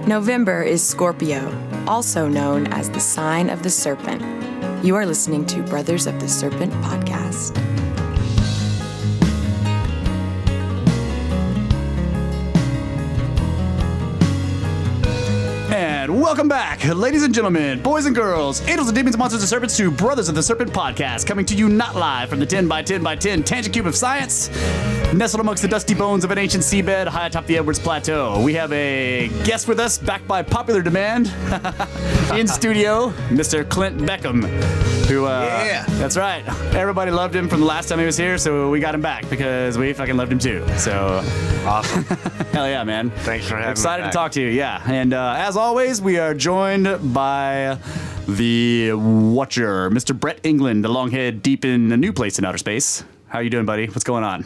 November is Scorpio, also known as the sign of the serpent. You are listening to Brothers of the Serpent podcast. And welcome back, ladies and gentlemen, boys and girls, angels and demons, monsters and serpents, to Brothers of the Serpent podcast, coming to you not live from the 10 by 10 by 10 tangent cube of science, nestled amongst the dusty bones of an ancient seabed high atop the Edwards Plateau. We have a guest with us, backed by popular demand, in studio, Mr. Clint Beckham, who, that's right, everybody loved him from the last time he was here, so we got him back because we fucking loved him too. So awesome. Hell yeah, man. Thanks for having me. Excited to talk to you, yeah. And as always, we are joined by the Watcher, Mr. Brett England, the longhead deep in a new place in outer space. How you doing, buddy? What's going on?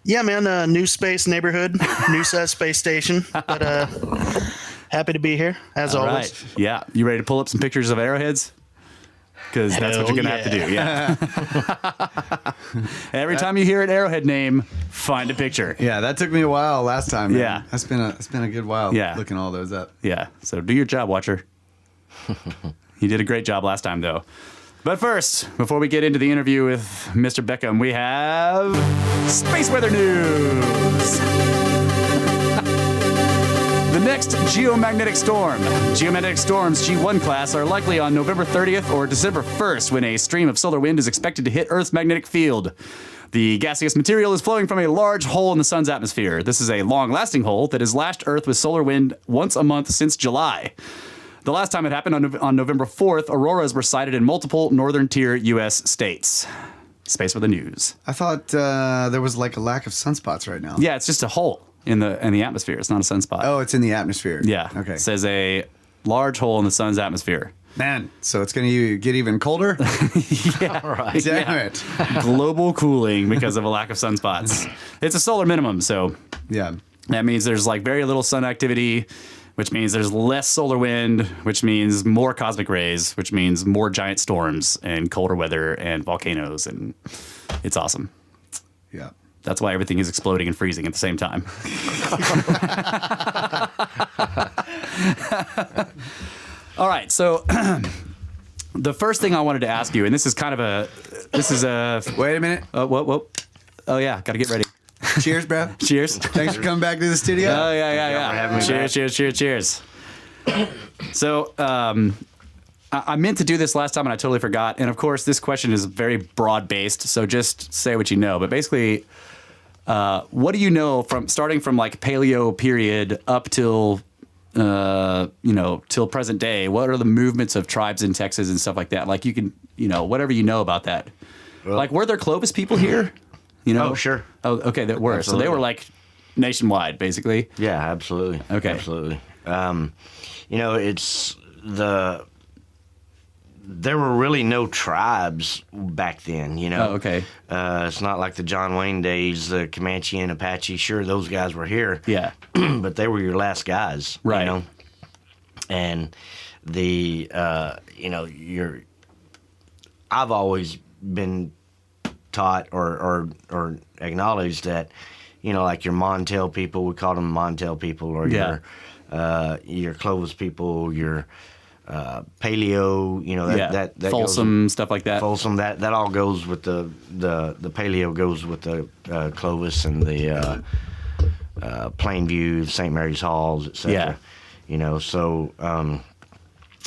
Yeah, man, new space neighborhood, new space station, but happy to be here, as always. Right. Yeah. You ready to pull up some pictures of arrowheads? Because that's what you're going to have to do, yeah. Every time you hear an arrowhead name, find a picture. Yeah, that took me a while last time, man. Yeah. It's been a good while looking all those up. Yeah, so do your job, Watcher. You did a great job last time, though. But first, before we get into the interview with Mr. Beckham, we have space weather news. The next geomagnetic storm. Geomagnetic storms G1 class are likely on November 30th or December 1st when a stream of solar wind is expected to hit Earth's magnetic field. The gaseous material is flowing from a large hole in the sun's atmosphere. This is a long-lasting hole that has lashed Earth with solar wind once a month since July. The last time it happened on November 4th, auroras were sighted in multiple northern tier U.S. states. Space for the news. I thought there was like a lack of sunspots right now. Yeah, it's just a hole in the atmosphere. It's not a sunspot. Oh, it's in the atmosphere. Yeah. Okay. It says a large hole in the sun's atmosphere. Man, so it's going to get even colder? Yeah. All right. Damn it. Global cooling because of a lack of sunspots. It's a solar minimum, so yeah. That means there's like very little sun activity, which means there's less solar wind, which means more cosmic rays, which means more giant storms and colder weather and volcanoes, and it's awesome. Yeah. That's why everything is exploding and freezing at the same time. All right, so the first thing I wanted to ask you, and this is a... Wait a minute. Whoa. Oh, yeah, got to get ready. Cheers, bro. Cheers. Thanks for coming back to the studio. Oh, yeah. Cheers. So, I meant to do this last time and I totally forgot. And of course, this question is very broad-based, so just say what you know. But basically, what do you know from starting from like Paleo period up till till present day? What are the movements of tribes in Texas and stuff like that? Like you can, whatever you know about that. Well, like, were there Clovis people here? Oh, sure. Oh, okay, there were. Absolutely. So they were like nationwide, basically. Yeah, absolutely. Okay. Absolutely. There were really no tribes back then, Oh, okay. It's not like the John Wayne days, the Comanche and Apache. Sure, those guys were here. Yeah. But they were your last guys. Right. And I've always been taught or acknowledged that, like your Montel people, we call them Montel people, or your Clovis people, your Paleo, that Folsom, stuff like that. Folsom, that all goes with the Paleo goes with the Clovis and the Plainview, St. Mary's Halls, etc. Yeah. So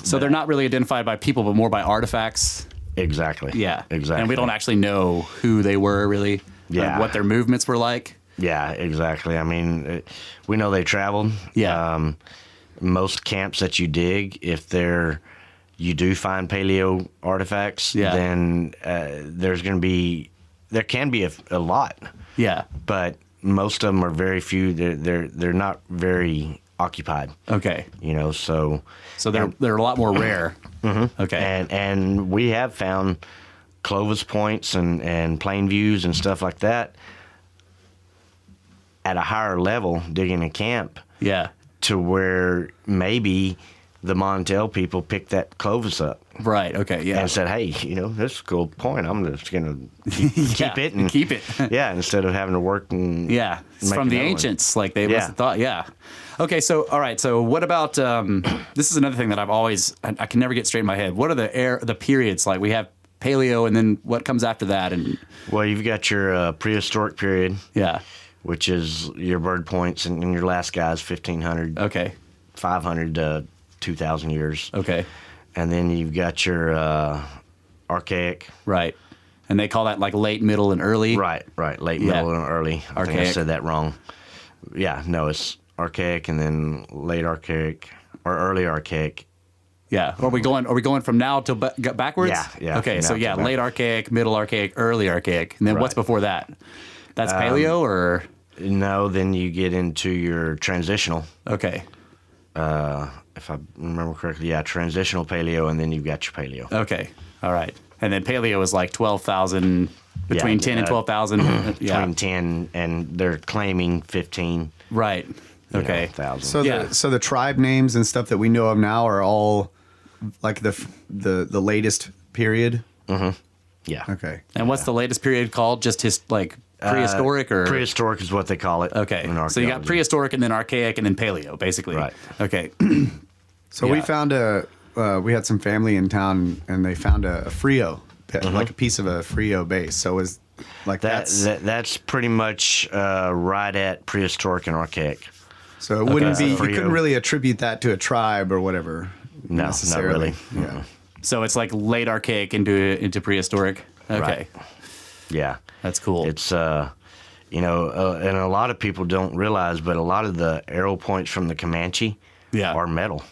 they're not really identified by people, but more by artifacts. Exactly. Yeah. Exactly. And we don't actually know who they were, really. Yeah. What their movements were like. Yeah, exactly. I mean, we know they traveled. Yeah. Most camps that you dig, if you do find Paleo artifacts, then there can be a lot. Yeah. But most of them are very few. They're not very occupied. Okay. So they're a lot more rare. Mm-hmm. Okay. And we have found Clovis points and plain views and stuff like that at a higher level digging a camp. Yeah. To where maybe the Montel people picked that Clovis up. Right. Okay. Yeah. And said, hey, this is a cool point. I'm just going to keep it. And, keep it. yeah, instead of having to work and it's from the ancients. Like they must have thought, Okay, so, all right, so what about, this is another thing that I can never get straight in my head. What are the periods? Like we have Paleo, and then what comes after that? And well, you've got your prehistoric period. Yeah. Which is your bird points, and your last guy's 1,500. Okay. 500 to 2,000 years. Okay. And then you've got your archaic. Right. And they call that like late, middle, and early? Right. Late, middle, and early. I think I said that wrong. Yeah, no, it's archaic and then late archaic or early archaic. Yeah. Are we going from now to backwards? Yeah. Okay, so late archaic, middle archaic, early archaic. And then what's before that? That's paleo or? No, then you get into your transitional. Okay. If I remember correctly, transitional paleo, and then you've got your paleo. Okay. All right. And then paleo is like 12,000, between 10 and 12,000. Between 10 and they're claiming 15. Right. Okay. 1,000. So the tribe names and stuff that we know of now are all like the latest period. Mm-hmm. Yeah. Okay. And what's the latest period called? Just prehistoric or? Prehistoric is what they call it. Okay. So you got prehistoric and then archaic and then paleo, basically. Right. Okay. So we found we had some family in town, and they found a Frio, like a piece of a Frio base. So it was like that's pretty much right at prehistoric and archaic. So it wouldn't be, you couldn't really attribute that to a tribe or whatever. No, not really. Yeah. So it's like late archaic into prehistoric. Okay. Right. Yeah. That's cool. It's, and a lot of people don't realize, but a lot of the arrow points from the Comanche are metal.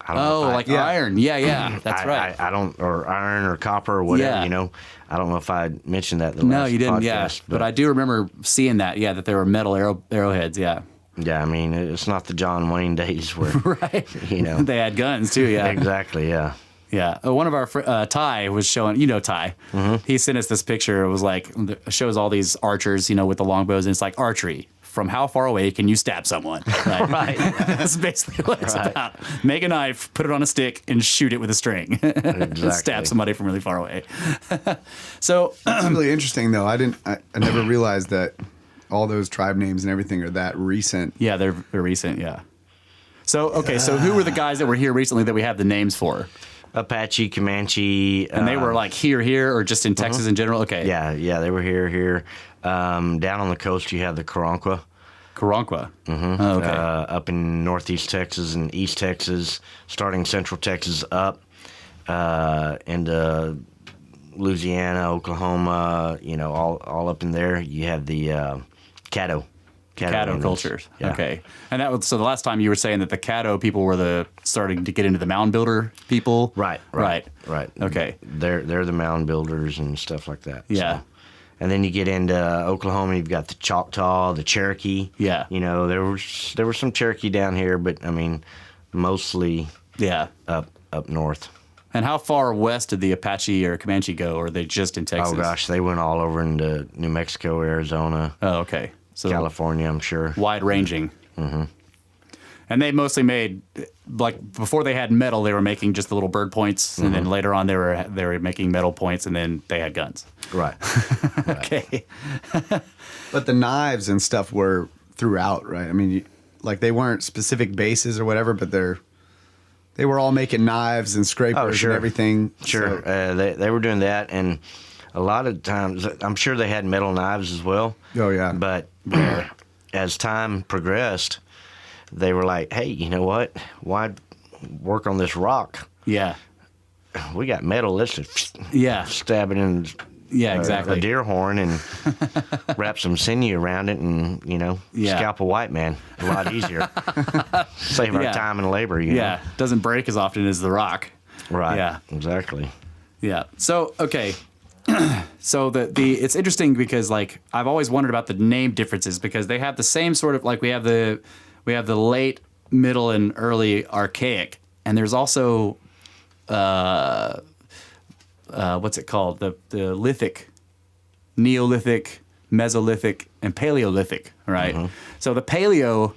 Iron. Yeah. That's right. I don't, or iron or copper or whatever, I don't know if I mentioned that in the last you didn't, podcast, but I do remember seeing that, that there were metal arrowheads, Yeah, I mean, it's not the John Wayne days where, they had guns too, Exactly, yeah. Yeah. One of our, Ty was showing, Ty, he sent us this picture. It was like, shows all these archers, with the longbows, and it's like archery. From how far away can you stab someone? Right. That's basically what it's about. Make a knife, put it on a stick, and shoot it with a string. Exactly. Stab somebody from really far away. So that's really interesting, though. I never realized that all those tribe names and everything are that recent. Yeah, they're recent. Yeah. So so who were the guys that were here recently that we have the names for? Apache, Comanche, and they were like here, or just in Texas in general. Okay. Yeah, they were here. Down on the coast, you have the Karanqua. Mm-hmm. Oh, okay. Up in northeast Texas and east Texas, starting central Texas up into Louisiana, Oklahoma. All up in there. You have the Caddo. Caddo cultures. Yeah. Okay. And that was, so the last time you were saying that the Caddo people were starting to get into the mound builder people. Right. Okay. They're the mound builders and stuff like that. Yeah. So. And then you get into Oklahoma, you've got the Choctaw, the Cherokee. Yeah. There was some Cherokee down here, but I mean, mostly up north. And how far west did the Apache or Comanche go, or are they just in Texas? Oh gosh, they went all over into New Mexico, Arizona. Oh, okay. So California, I'm sure. Wide ranging. Mm-hmm. And they mostly made, like, before they had metal, they were making just the little bird points, and then later on they were making metal points, and then they had guns. Right. Okay. But the knives and stuff were throughout, right? I mean, they weren't specific bases or whatever, but they were all making knives and scrapers and everything. Sure. So. They were doing that, and a lot of times, I'm sure they had metal knives as well. Oh, yeah. But as time progressed, they were like, hey, you know what? Why work on this rock? Yeah. We got metal. Let's just stab it in exactly. a deer horn and wrap some sinew around it and, scalp a white man. A lot easier. Save our time and labor, you know. Doesn't break as often as the rock. Right. Yeah. Exactly. Yeah. So, okay. So it's interesting because I've always wondered about the name differences because they have the same sort of we have the late, middle, and early archaic, and there's also what's it called, the lithic, Neolithic, Mesolithic, and Paleolithic, right? Mm-hmm. So the paleo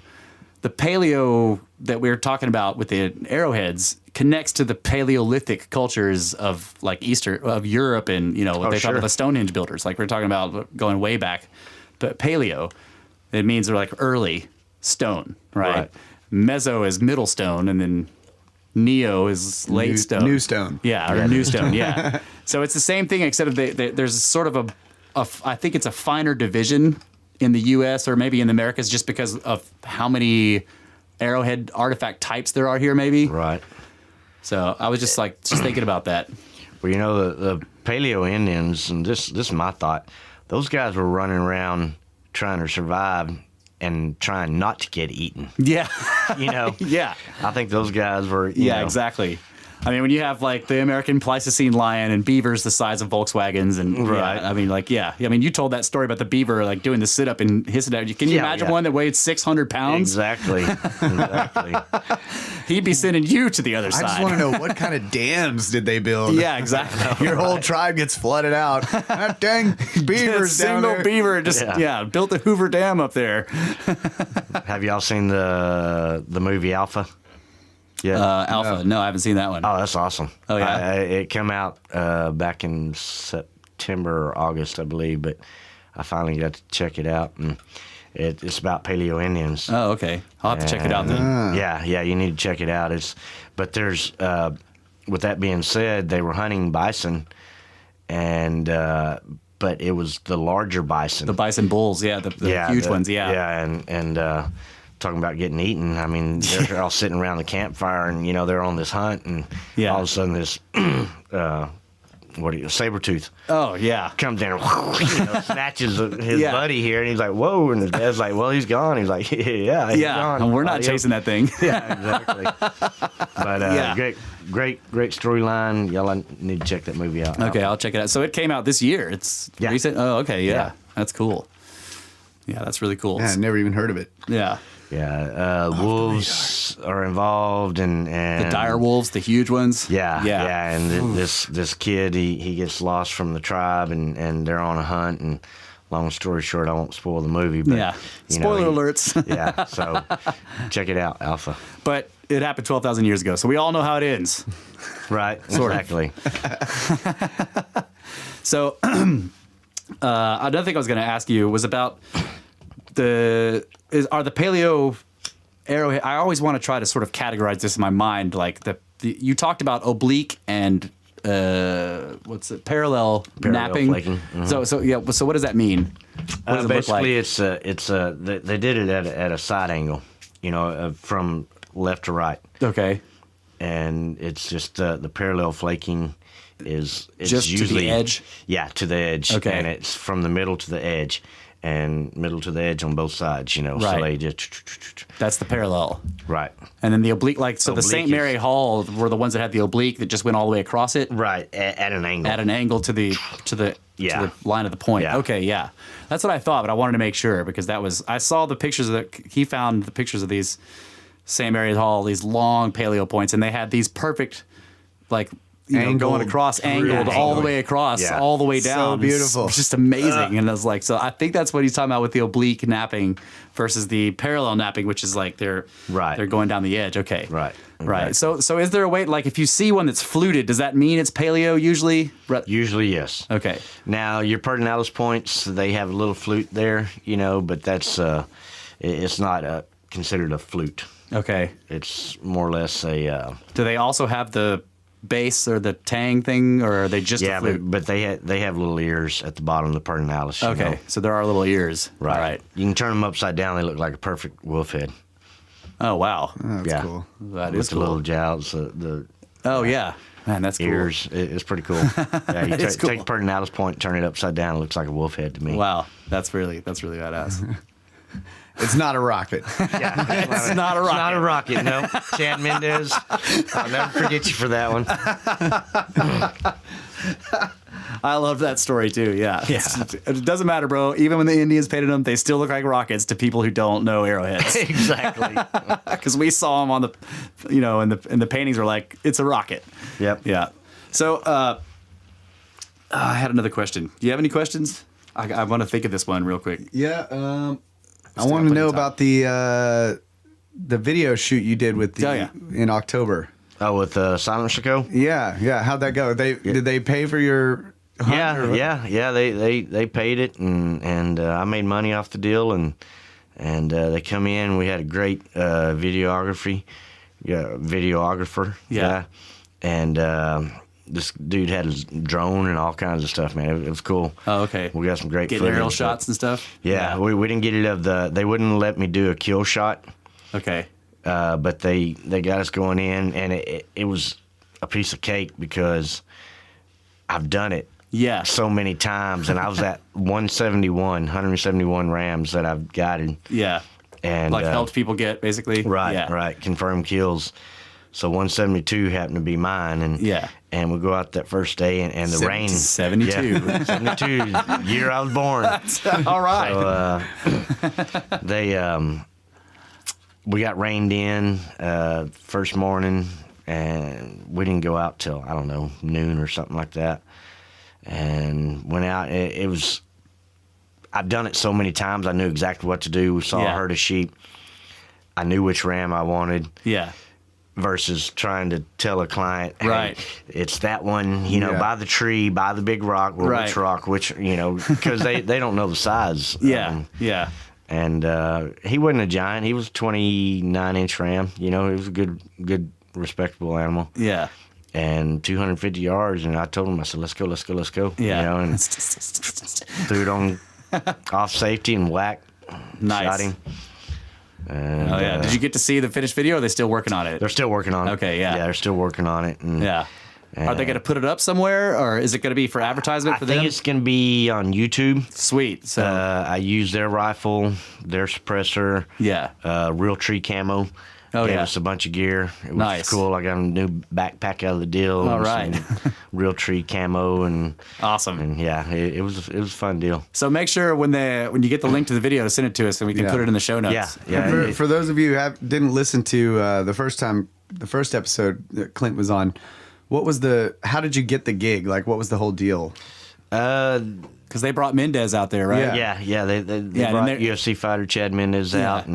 the paleo that we were talking about with the arrowheads connects to the Paleolithic cultures of like of Europe and what they talk about the Stonehenge builders. Like we're talking about going way back, but paleo, it means they're like early stone, right? Meso is middle stone, and then neo is late stone. New stone. Yeah, or new stone. Yeah. So it's the same thing, except there's sort of I think it's a finer division in the U.S. or maybe in the Americas, just because of how many arrowhead artifact types there are here, maybe. Right. So I was just thinking about that. Well, the Paleo Indians, and this is my thought, those guys were running around trying to survive and trying not to get eaten. Yeah. Yeah. I think those guys were, exactly. I mean, when you have like the American Pleistocene lion and beavers the size of Volkswagens, and you told that story about the beaver like doing the sit up and hissing at you. Can you imagine one that weighed 600 pounds? Exactly. He'd be sending you to the other side. I just want to know, what kind of dams did they build? Yeah, exactly. Your whole tribe gets flooded out. That dang beaver's down there. Single beaver just built the Hoover Dam up there. Have y'all seen the movie Alpha? Yeah, Alpha. No, I haven't seen that one. Oh, that's awesome. Oh, yeah? It came out back in September or August, I believe, but I finally got to check it out, and it's about Paleo Indians. Oh, okay. I'll have to check it out then. Yeah, you need to check it out. But there's, with that being said, they were hunting bison, and but it was the larger bison. The bison bulls, the huge ones, Yeah, and talking about getting eaten. I mean, they're all sitting around the campfire, and they're on this hunt, and all of a sudden this saber tooth? Oh yeah, comes in, snatches his buddy here, and he's like, "Whoa!" And his dad's like, "Well, he's gone." He's like, he's gone. And we're not chasing that thing. Yeah, exactly. But great storyline. Y'all need to check that movie out. Okay, I'll check it out. So it came out this year. It's recent. Oh, okay, yeah, that's cool. Yeah, that's really cool. Yeah, I never even heard of it. Yeah. Yeah, wolves are involved, and the dire wolves, the huge ones. Yeah. And this kid, he gets lost from the tribe, and they're on a hunt. And long story short, I won't spoil the movie, but spoiler alerts. Yeah, so check it out, Alpha. But it happened 12,000 years ago, so we all know how it ends. Right. Exactly. So another thing I was going to ask you was about are the paleo arrowhead. I always want to try to sort of categorize this in my mind, like you talked about oblique and parallel napping. Flaking. Mm-hmm. So what does that mean? What does basically, it look like? They did it at a side angle, from left to right. Okay. And it's just the parallel flaking is just usually to the edge. Yeah, to the edge. Okay. And it's from the middle to the edge. And middle to the edge on both sides, Right. So they just... That's the parallel. Right. And then the oblique, the St. Mary Hall were the ones that had the oblique that just went all the way across it. Right, at an angle. At an angle to the line of the point. Yeah. Okay, yeah. That's what I thought, but I wanted to make sure because I saw the pictures he found the pictures of these St. Mary's Hall, these long paleo points, and they had these perfect, going across, angled all the way across, all the way down. So beautiful. It's just amazing. And I was like, so I think that's what he's talking about with the oblique napping versus the parallel napping, which is like they're going down the edge. Okay. Right. Right. So is there a way, like if you see one that's fluted, does that mean it's paleo usually? Usually, yes. Okay. Now, your Pertinalis points, they have a little flute there, but that's, it's not considered a flute. Okay. It's more or less a... Do they also have the base or the tang thing, or are they just a flute? but they have little ears at the bottom of the Pertinalis. Okay, so there are little ears. Right. You can turn them upside down. They look like a perfect wolf head. Oh, wow. That's cool. That is cool. The little jowls, yeah. Man, that's ears. Cool. It's pretty cool. Yeah, you take the Pertinalis point, turn it upside down. It looks like a wolf head to me. Wow. That's really badass. It's not a rocket. Yeah, it's not a rocket. It's not a rocket, no. Chad Mendez, I'll never forget you for that one. I love that story too. Yeah. It doesn't matter, bro. Even when the Indians painted them, they still look like rockets to people who don't know arrowheads. Exactly. Because we saw them on the, and the paintings were like, it's a rocket. Yep. Yeah. So I had another question. Do you have any questions? I want to think of this one real quick. Yeah. I want to know about the the video shoot you did with in October. Oh, with Silent Chicago? Yeah. How'd that go? Did they pay for your hunt? Yeah. They paid it, and I made money off the deal, and they come in. We had a great videographer. Yeah. And this dude had his drone and all kinds of stuff, man. It was cool. Oh, okay. We got some great getting aerial shots and stuff. Yeah, we didn't get it of they wouldn't let me do a kill shot. Okay. But they got us going in, and it was a piece of cake because I've done it so many times, and I was at 171 rams that I've guided. Yeah. And helped people get, basically. Right, confirmed kills. So 172 happened to be mine, and we go out that first day, and the rain. 72. 72, year I was born. All right. So we got rained in first morning, and we didn't go out till, I don't know, noon or something like that. And went out. It was, I'd done it so many times, I knew exactly what to do. We saw a herd of sheep. I knew which ram I wanted. Yeah. Versus trying to tell a client, hey, it's that one, by the tree, by the big rock, which rock, which, because they don't know the size. Yeah. And he wasn't a giant. He was a 29-inch ram. He was a good, respectable animal. Yeah. And 250 yards, and I told him, I said, let's go. Yeah. And threw it on off safety and whack. Nice. Shot him. And, did you get to see the finished video, or are they still working on it? They're still working on it. Okay, yeah. Yeah, they're still working on it. And, are they going to put it up somewhere, or is it going to be for advertisement for them? I think it's going to be on YouTube. Sweet. So I use their rifle, their suppressor, real tree camo. Oh, Gave us a bunch of gear. It was nice. Cool. I got a new backpack out of the deal. All right. Some real tree camo and awesome. And it was a fun deal. So make sure when you get the link to the video to send it to us, and we can put it in the show notes. Yeah. For those of you who didn't listen to the first episode that Clint was on, how did you get the gig? Like, what was the whole deal? Because they brought Mendez out there, right? Yeah. They brought UFC fighter Chad Mendez out,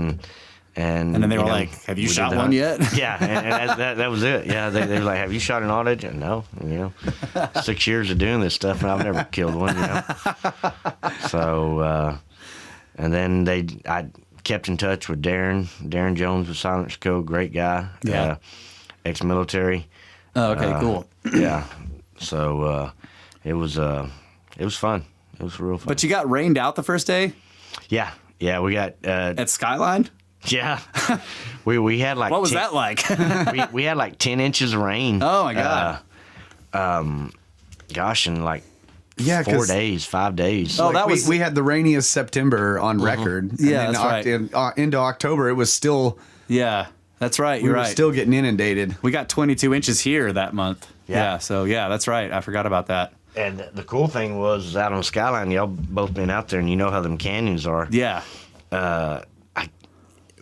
and then they were like, "Have you shot one yet?" Yeah, and that was it. Yeah, they were like, "Have you shot an audit?" No, 6 years of doing this stuff, and I've never killed one. So, and then I kept in touch with Darren Jones with Silent Chicago, great guy, ex-military. Oh, okay, cool. Yeah, so it was fun. It was real fun. But you got rained out the first day. Yeah, we got at Skyline. Yeah, we had like. What was that like? we had like 10 inches of rain. Oh my god! Gosh, in like 5 days. Oh, that was we had the rainiest September on record. Yeah, and that's right. Into October, it was still. Yeah, that's right. We were still getting inundated. We got 22 inches here that month. Yeah. So that's right. I forgot about that. And the cool thing was out on Skyline, y'all both been out there, and you know how them canyons are. Yeah.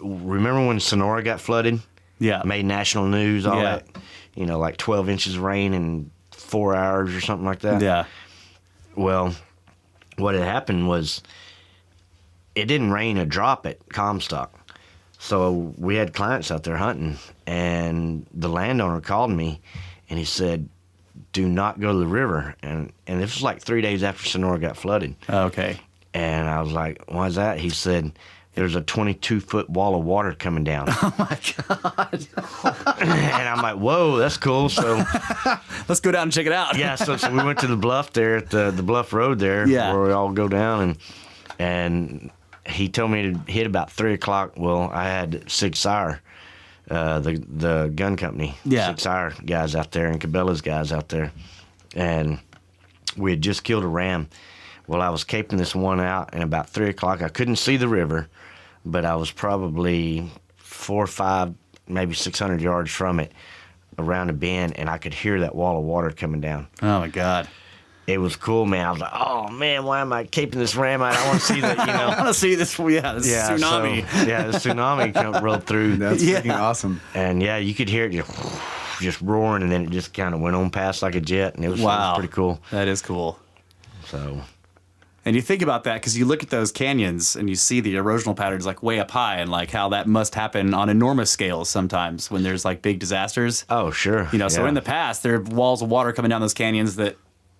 Remember when Sonora got flooded? Yeah. Made national news, all that. Like 12 inches of rain in 4 hours or something like that. Yeah. Well, what had happened was it didn't rain a drop at Comstock. So we had clients out there hunting, and the landowner called me, and he said, do not go to the river. And this was like 3 days after Sonora got flooded. Okay. And I was like, why is that? He said, there's a 22-foot wall of water coming down. Oh, my God. And I'm like, whoa, that's cool. So let's go down and check it out. Yeah, so we went to the bluff there at the bluff road there where we all go down. And he told me to hit about 3 o'clock. Well, I had Sig Sauer, the gun company, Sig Sauer guys out there and Cabela's guys out there. And we had just killed a ram. Well, I was caping this one out, and about 3 o'clock, I couldn't see the river, but I was probably 400, 500, maybe 600 yards from it, around a bend, and I could hear that wall of water coming down. Oh, my God. It was cool, man. I was like, oh, man, why am I caping this ram out? I want to see that, I want to see this, tsunami. So, the tsunami rolled through. That's freaking awesome. And, you could hear it just roaring, and then it just kind of went on past like a jet, and it was pretty cool. That is cool. So... And you think about that because you look at those canyons and you see the erosional patterns like way up high, and like how that must happen on enormous scales sometimes when there's like big disasters. Oh, sure. So in the past, there are walls of water coming down those canyons that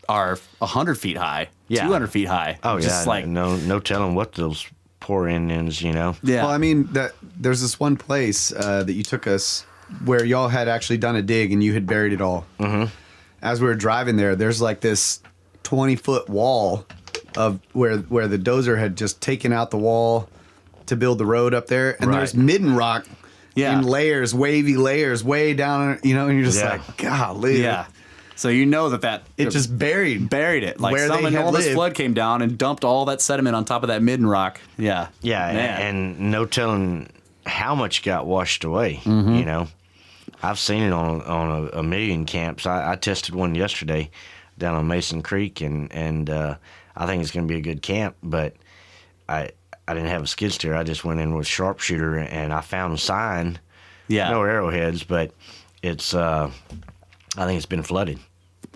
are 100 feet high, 200 feet high. Oh, just like no telling what those pour is, Yeah. Well, I mean, there's this one place that you took us where y'all had actually done a dig and you had buried it all. Mm-hmm. As we were driving there, there's like this 20-foot wall of where the dozer had just taken out the wall to build the road up there, and there's Midden rock in layers, wavy layers, way down, and you're just like, golly. Yeah. So that it just buried it. Like some enormous flood came down and dumped all that sediment on top of that Midden rock. Yeah. Yeah, and no telling how much got washed away, I've seen it on a million camps. I tested one yesterday down on Mason Creek, and I think it's going to be a good camp, but I didn't have a skid steer. I just went in with sharpshooter, and I found a sign. Yeah. No arrowheads, but it's I think it's been flooded.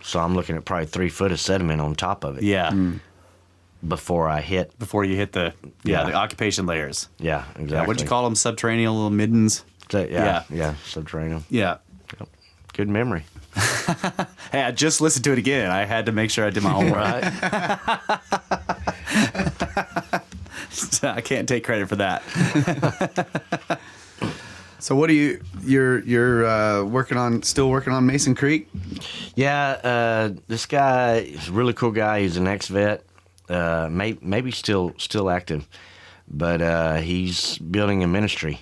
So I'm looking at probably 3 foot of sediment on top of it. Yeah. Before you hit the occupation layers. Yeah, exactly. Yeah, what'd you call them? Subterranean little middens? Yeah, subterranean. Yeah. Yep. Good memory. Hey, I just listened to it again. I had to make sure I did my homework. I can't take credit for that. So what are you're still working on Mason Creek? Yeah, this guy is a really cool guy. He's an ex-vet, maybe still active, but he's building a ministry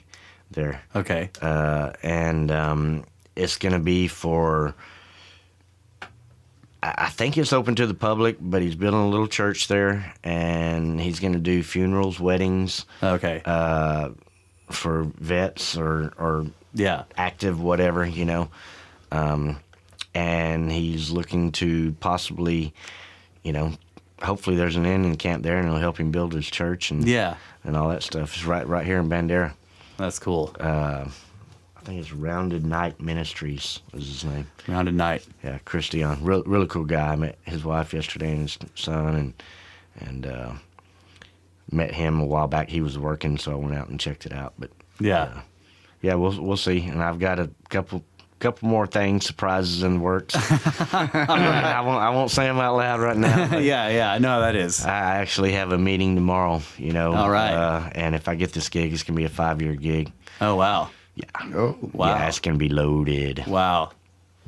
there. Okay. And it's going to be for, I think it's open to the public, but he's building a little church there, and he's going to do funerals, weddings. Okay. For vets or active whatever, and he's looking to possibly, hopefully there's an Indian camp there, and it'll help him build his church and all that stuff. It's right here in Bandera. That's cool. I think it's Rounded Night Ministries is his name. Rounded Night. Yeah, Christian, really cool guy. I met his wife yesterday and his son, and met him a while back. He was working, so I went out and checked it out. But we'll see. And I've got a couple more things, surprises in the works. I won't say them out loud right now. Yeah, I know how that is. I actually have a meeting tomorrow. All right. And if I get this gig, it's gonna be a 5-year gig. Oh wow. Yeah. Oh wow. Yeah, it's gonna be loaded. Wow.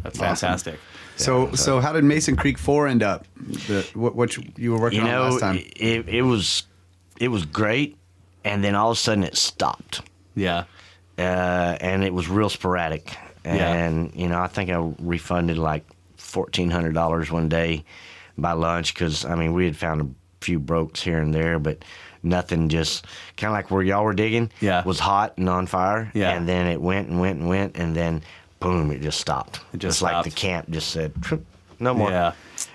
That's fantastic. So how did Mason Creek 4 end up? What you were working on last time? It was great, and then all of a sudden it stopped. Yeah. And it was real sporadic. And, I think I refunded like $1,400 one day by lunch because, we had found a few brokes here and there, but nothing, just kind of like where y'all were digging was hot and on fire. Yeah. And then it went and went and went, and then, boom, it just stopped. It just stopped. Like the camp just said, no more. Yeah.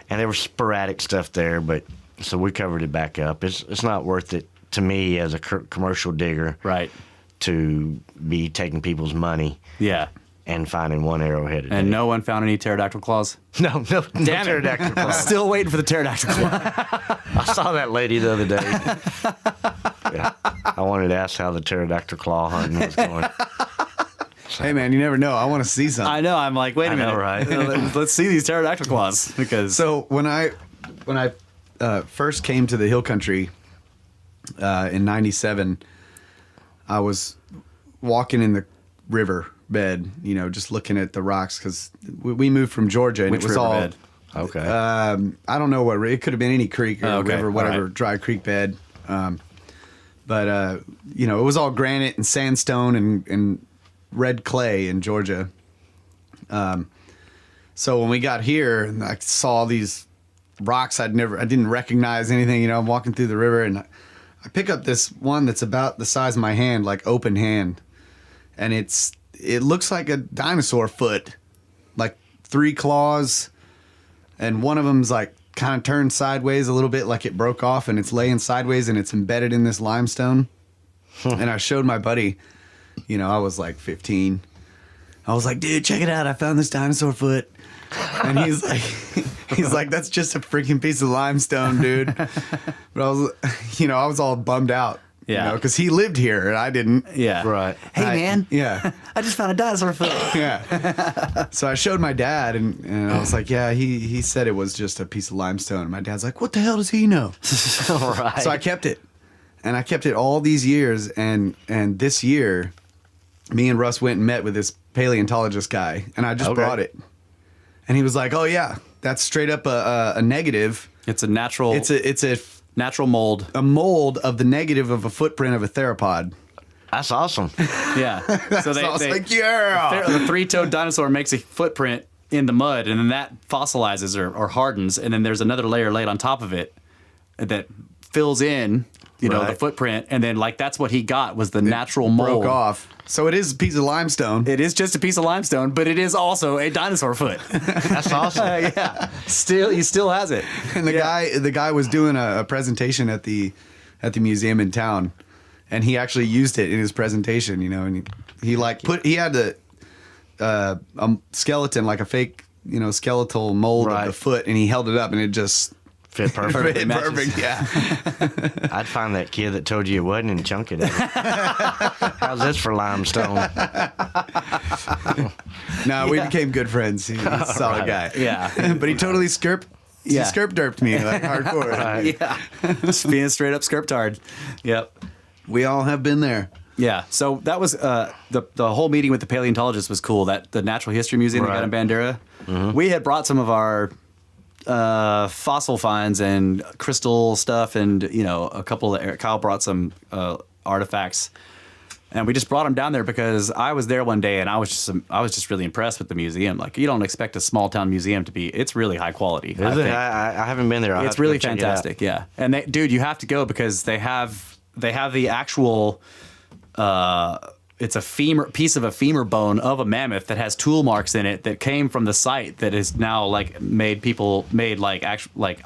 And there was sporadic stuff there, but so we covered it back up. It's not worth it to me as a commercial digger, right, to be taking people's money, and finding one arrowhead a day. And no one found any pterodactyl claws. No pterodactyl claws. Still waiting for the pterodactyl claw. I saw that lady the other day. I wanted to ask how the pterodactyl claw hunting was going. Hey man, you never know. I want to see something. I know. I'm like, wait a minute. Know, right? Let's see these pterodactyl claws because. So when I first came to the hill country in '97, I was walking in the river bed, just looking at the rocks because we moved from Georgia and Which it was river all. Bed? Okay. I don't know what it could have been, any creek or river, whatever, right. Dry creek bed. But it was all granite and sandstone and red clay in Georgia. So when we got here and I saw these rocks I didn't recognize anything, I'm walking through the river and I pick up this one that's about the size of my hand, like open hand. And it looks like a dinosaur foot, like 3 claws. And one of them's like kind of turned sideways a little bit, like it broke off and it's laying sideways and it's embedded in this limestone. And I showed my buddy, I was like 15. I was like, dude, check it out. I found this dinosaur foot. And he's like, that's just a freaking piece of limestone, dude. But I was all bummed out. Yeah. Because he lived here and I didn't. Yeah. Right. Hey, man. Yeah. I just found a dinosaur foot. Yeah. So I showed my dad and I was like, yeah, he said it was just a piece of limestone. And my dad's like, what the hell does he know? Right. So I kept it. And I kept it all these years. And this year, me and Russ went and met with this paleontologist guy. And I just brought it. And he was like, oh, yeah, that's straight up a negative. It's a natural. It's a natural mold. A mold of the negative of a footprint of a theropod. That's awesome. Yeah. So I was like, yeah. The three-toed dinosaur makes a footprint in the mud, and then that fossilizes or hardens, and then there's another layer laid on top of it that fills in, the footprint, and then that's what he got was the natural mold. Broke off. So it is a piece of limestone. It is just a piece of limestone, but it is also a dinosaur foot. That's awesome. Yeah. He still has it. And the guy was doing a presentation at the museum in town, and he actually used it in his presentation, and he had a skeleton, like a fake, skeletal mold of the foot, and he held it up and it just fit perfect. Perfect, yeah. I'd find that kid that told you it wasn't and chunk it in. How's this for limestone? No, we became good friends. He's a solid guy. Yeah. But he totally skirp derped me like hardcore. Right. Yeah. Just being straight up skirptard. Yep. We all have been there. Yeah, so that was the whole meeting with the paleontologist was cool. That the Natural History Museum that got in Bandera. Mm-hmm. We had brought some of our fossil finds and crystal stuff, and a couple of Kyle brought some artifacts, and we just brought them down there because I was there one day and I was just really impressed with the museum. Like, you don't expect a small town museum to be. It's really high quality. Is it? I haven't been there. It's really fantastic. Yeah, and dude, you have to go because they have the actual. It's a piece of a femur bone of a mammoth that has tool marks in it that came from the site that is now made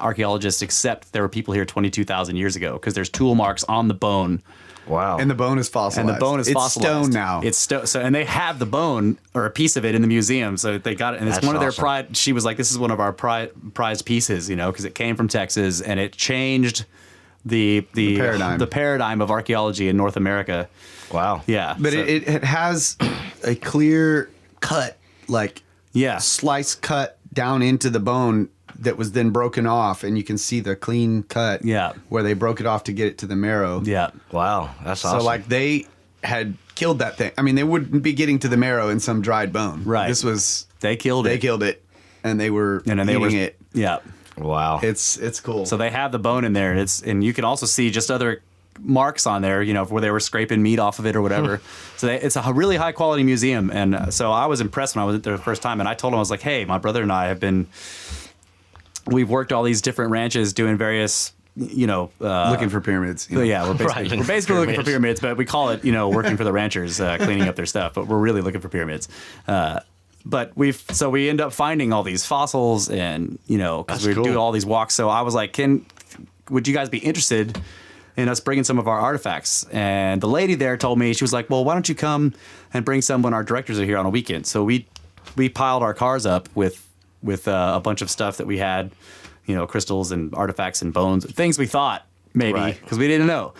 archaeologists accept there were people here 22,000 years ago because there's tool marks on the bone. Wow. And the bone is fossilized. It's stone now. It's stone. So, and they have the bone or a piece of it in the museum. So they got it. And it's one of their pride. She was like, this is one of our prized pieces, because it came from Texas and it changed the paradigm of archaeology in North America. Wow. Yeah. But it has a clear cut, slice cut down into the bone that was then broken off, and you can see the clean cut where they broke it off to get it to the marrow. Yeah. Wow. That's awesome. So they had killed that thing. I mean, they wouldn't be getting to the marrow in some dried bone. Right. This was... They killed it. They killed it, and they were eating it. Yeah. Wow. It's cool. So they have the bone in there, and you can also see just other marks on there, where they were scraping meat off of it or whatever. So it's a really high quality museum, and so I was impressed when I was there the first time. And I told him, I was like, "Hey, my brother and I we've worked all these different ranches doing various, looking for pyramids. Yeah, we're basically looking for pyramids, but we call it, working for the ranchers, cleaning up their stuff. But we're really looking for pyramids." But we end up finding all these fossils, and because we do all these walks. So I was like, would you guys be interested in us bringing some of our artifacts? And the lady there told me, she was like, well, why don't you come and bring some when our directors are here on a weekend? So we piled our cars up with a bunch of stuff that we had, crystals and artifacts and bones, things we thought maybe because we didn't know.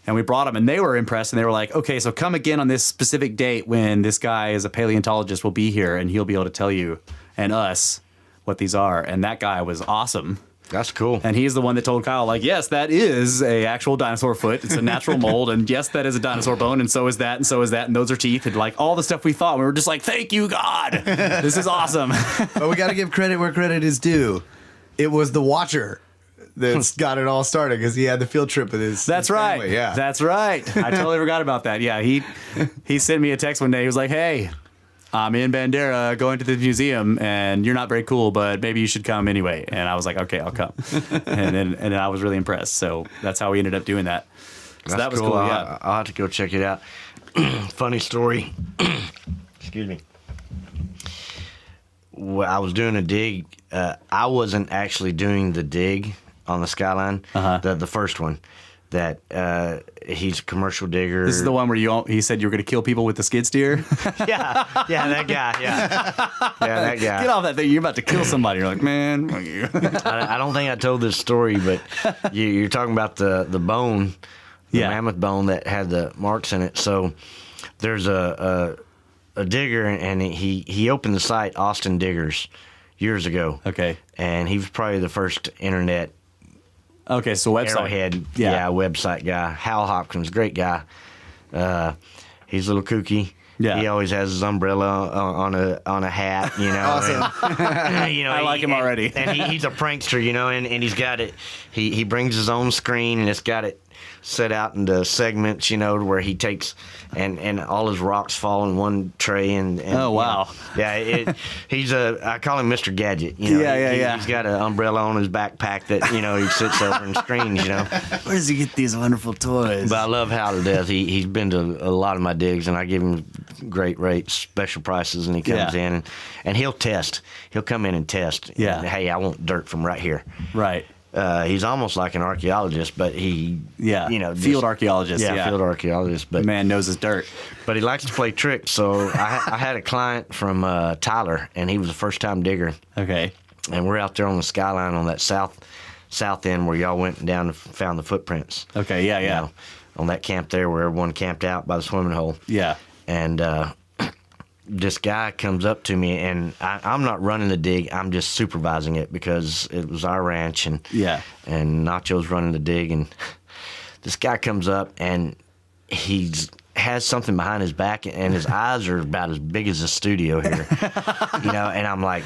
And we brought them, and they were impressed, and they were like, okay, so come again on this specific date when this guy is a paleontologist will be here, and he'll be able to tell you and us what these are. And that guy was awesome. That's cool. And he's the one that told Kyle, yes, that is a actual dinosaur foot. It's a natural mold, and yes, that is a dinosaur bone, and so is that, and so is that, and those are teeth, and all the stuff we thought. We were just like, thank you, God. This is awesome. But we got to give credit where credit is due. It was the watcher that's got it all started because he had the field trip with his right. family. Yeah, that's right. I totally forgot about that. Yeah, he sent me a text one day. He was like, "Hey, I'm in Bandera going to the museum, and you're not very cool, but maybe you should come anyway." And I was like, "Okay, I'll come." and then I was really impressed. So that's how we ended up doing that. So that was cool. Yeah, I'll have to go check it out. Funny story. Excuse me. When I was doing a dig. I wasn't actually doing the dig on the skyline, the first one. that he's a commercial digger. This is the one where he said you were going to kill people with the skid steer. yeah, that guy. Yeah, that guy. Get off that thing! You're about to kill somebody. You're like, man. I don't think I told this story, but you're talking about the bone, the mammoth bone that had the marks in it. So there's a digger, and he opened the site Austin Diggers years ago. Okay, and he was probably the first internet. Okay, so website. Arrowhead, website guy. Hal Hopkins, great guy. He's a little kooky. Yeah. He always has his umbrella on a hat, you know. Awesome. I like him already. And he's a prankster, you know, and he's got it. He brings his own screen, and it's got it set out into segments, you know, where he takes and all his rocks fall in one tray. And oh wow, he's I call him Mr. Gadget. You know, He's got an umbrella on his backpack that you know he sits over and screens. You know, where does he get these wonderful toys? But I love Hal to death. He's been to a lot of my digs, and I give him great rates, special prices, and he comes in and he'll test. He'll come in and test. Yeah. And, hey, I want dirt from right here. Right. He's almost like an archaeologist, but he, field archaeologist. Yeah, field archaeologist. But man knows his dirt. But he likes to play tricks. So I had a client from Tyler, and he was a first-time digger. Okay. And we're out there on the skyline on that south end where y'all went down and found the footprints. Okay. Yeah. You know, on that camp there where everyone camped out by the swimming hole. Yeah. And this guy comes up to me, and I'm not running the dig. I'm just supervising it because it was our ranch, and Nacho's running the dig. And this guy comes up, and has something behind his back, and his eyes are about as big as the studio here, you know. And I'm like,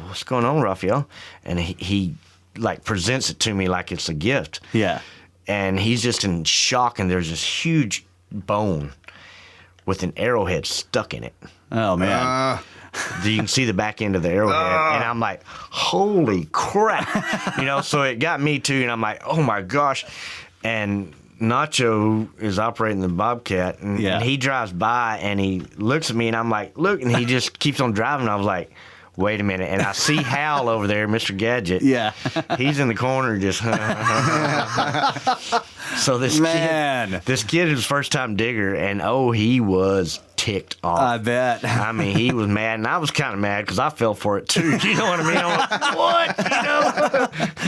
"What's going on, Raphael?" And he like presents it to me like it's a gift. Yeah. And he's just in shock, and there's this huge bone with an arrowhead stuck in it. Oh, man. You can see the back end of the arrowhead. And I'm like, holy crap. You know, so it got me too. And I'm like, oh my gosh. And Nacho is operating the Bobcat. And he drives by and he looks at me and I'm like, look. And he just keeps on driving. I was like, wait a minute. And I see Hal over there, Mr. Gadget. Yeah. He's in the corner just. So this kid is first time digger, and he was ticked off. I bet. I mean, he was mad, and I was kind of mad because I fell for it too. You know what I mean? I'm like, what? You know?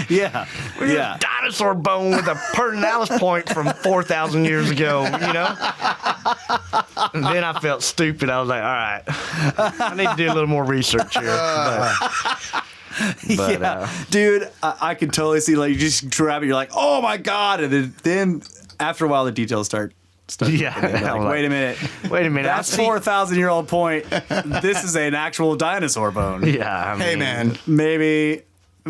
Yeah. A dinosaur bone with a perinalis point from 4,000 years ago. You know. And then I felt stupid. I was like, all right, I need to do a little more research here. But, dude, I can totally see, like, you just grab it, you're like, oh my god, and then after a while the details start like, wait a minute, that's 4,000-year-old point. This is an actual dinosaur bone. Yeah, I mean, hey man, maybe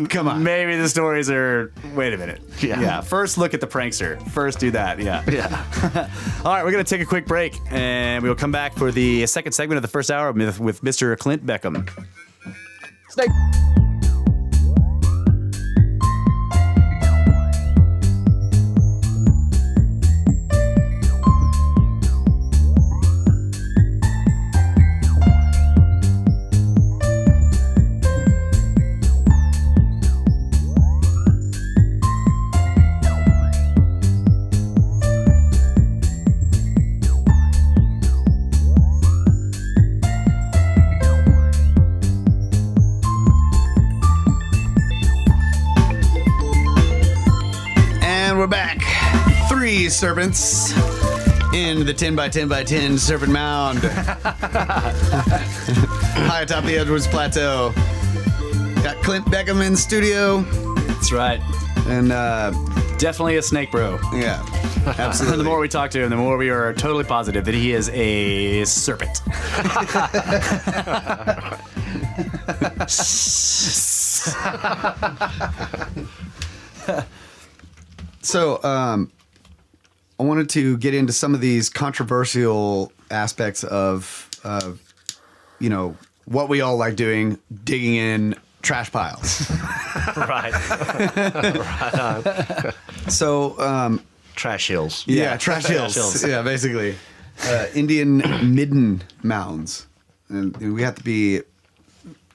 come on, maybe the stories are, wait a minute. Yeah, first look at the prankster, first do that. Yeah. All right, we're gonna take a quick break and we'll come back for the second segment of the first hour with Mr. Clint Beckham. Stay. we're back. 3 serpents in the 10 by 10 by 10 serpent mound. High atop the Edwards Plateau. Got Clint Beckham in studio. That's right. And definitely a snake bro. Yeah, absolutely. The more we talk to him, the more we are totally positive that he is a serpent. So, I wanted to get into some of these controversial aspects of, you know, what we all like doing, digging in trash piles. Right. Right on. So, trash hills. Yeah, trash hills. Yeah, basically. Indian Midden mounds. And we have to be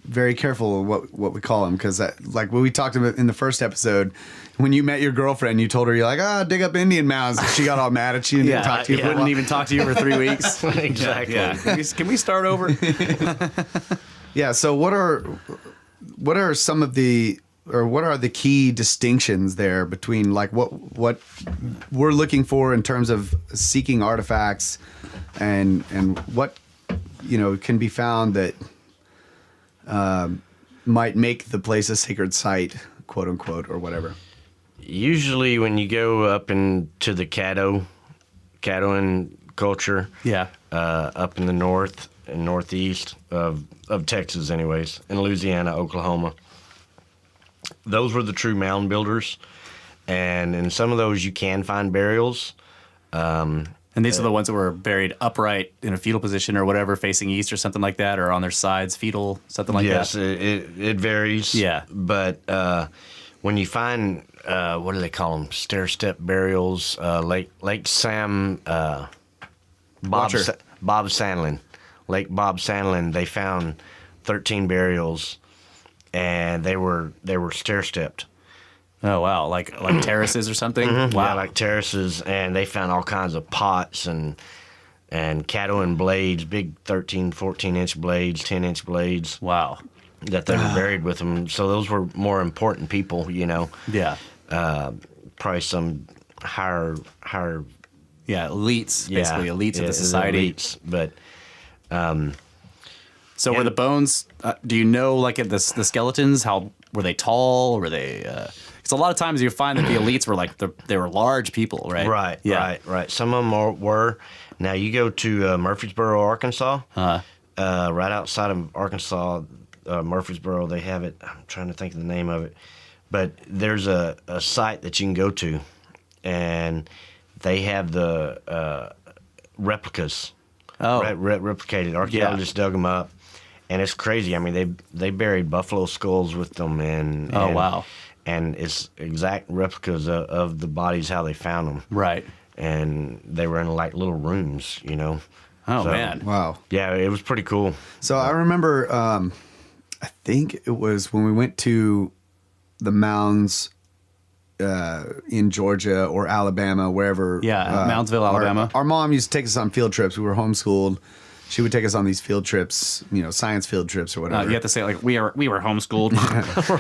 very careful what we call them, because like when we talked about in the first episode, when you met your girlfriend, you told her you're like, dig up Indian mounds. She got all mad at you and didn't talk to you. Yeah, wouldn't even talk to you for 3 weeks. Exactly. Yeah. Can we start over? Yeah. So what are some of the, or what are the key distinctions there between like what we're looking for in terms of seeking artifacts and what can be found that might make the place a sacred site, quote unquote, or whatever? Usually when you go up into the Caddoan culture, up in the north and northeast of Texas anyways, in Louisiana, Oklahoma, those were the true mound builders. And in some of those you can find burials. And these are the ones that were buried upright in a fetal position or whatever, facing east or something like that, or on their sides, fetal, something like that. Yes, it varies. Yeah. But when you find, what do they call them? Stair-step burials, Lake Sam, Bob Sandlin. Lake Bob Sandlin, they found 13 burials, and they were stair-stepped. Oh, wow. Like terraces or something? Mm-hmm. Wow. Yeah, like terraces, and they found all kinds of pots and Caddoan blades, big 13, 14-inch blades, 10-inch blades. Wow. That they were buried with them. So those were more important people, Yeah. Probably some higher. Yeah, elites, basically, elites of the society. Elites, but... So were the bones, do you know, like the skeletons, how were they tall? Were they... Because a lot of times you find that the elites were like, they were large people, right? Right, yeah. right. Some of them were. Now you go to Murfreesboro, Arkansas, right outside of Arkansas, Murfreesboro, they have it. I'm trying to think of the name of it. But there's a site that you can go to, and they have the replicas. Oh. Replicated. Archaeologists dug them up, and it's crazy. I mean, they buried buffalo skulls with them, and wow. And it's exact replicas of the bodies how they found them. Right. And they were in like little rooms, Oh, so, man. Wow. Yeah, it was pretty cool. So I remember, I think it was when we went to the mounds in Georgia or Alabama, wherever. Yeah, Moundsville, Alabama. Our mom used to take us on field trips. We were homeschooled. She would take us on these field trips, science field trips or whatever. You have to say, like, we were homeschooled.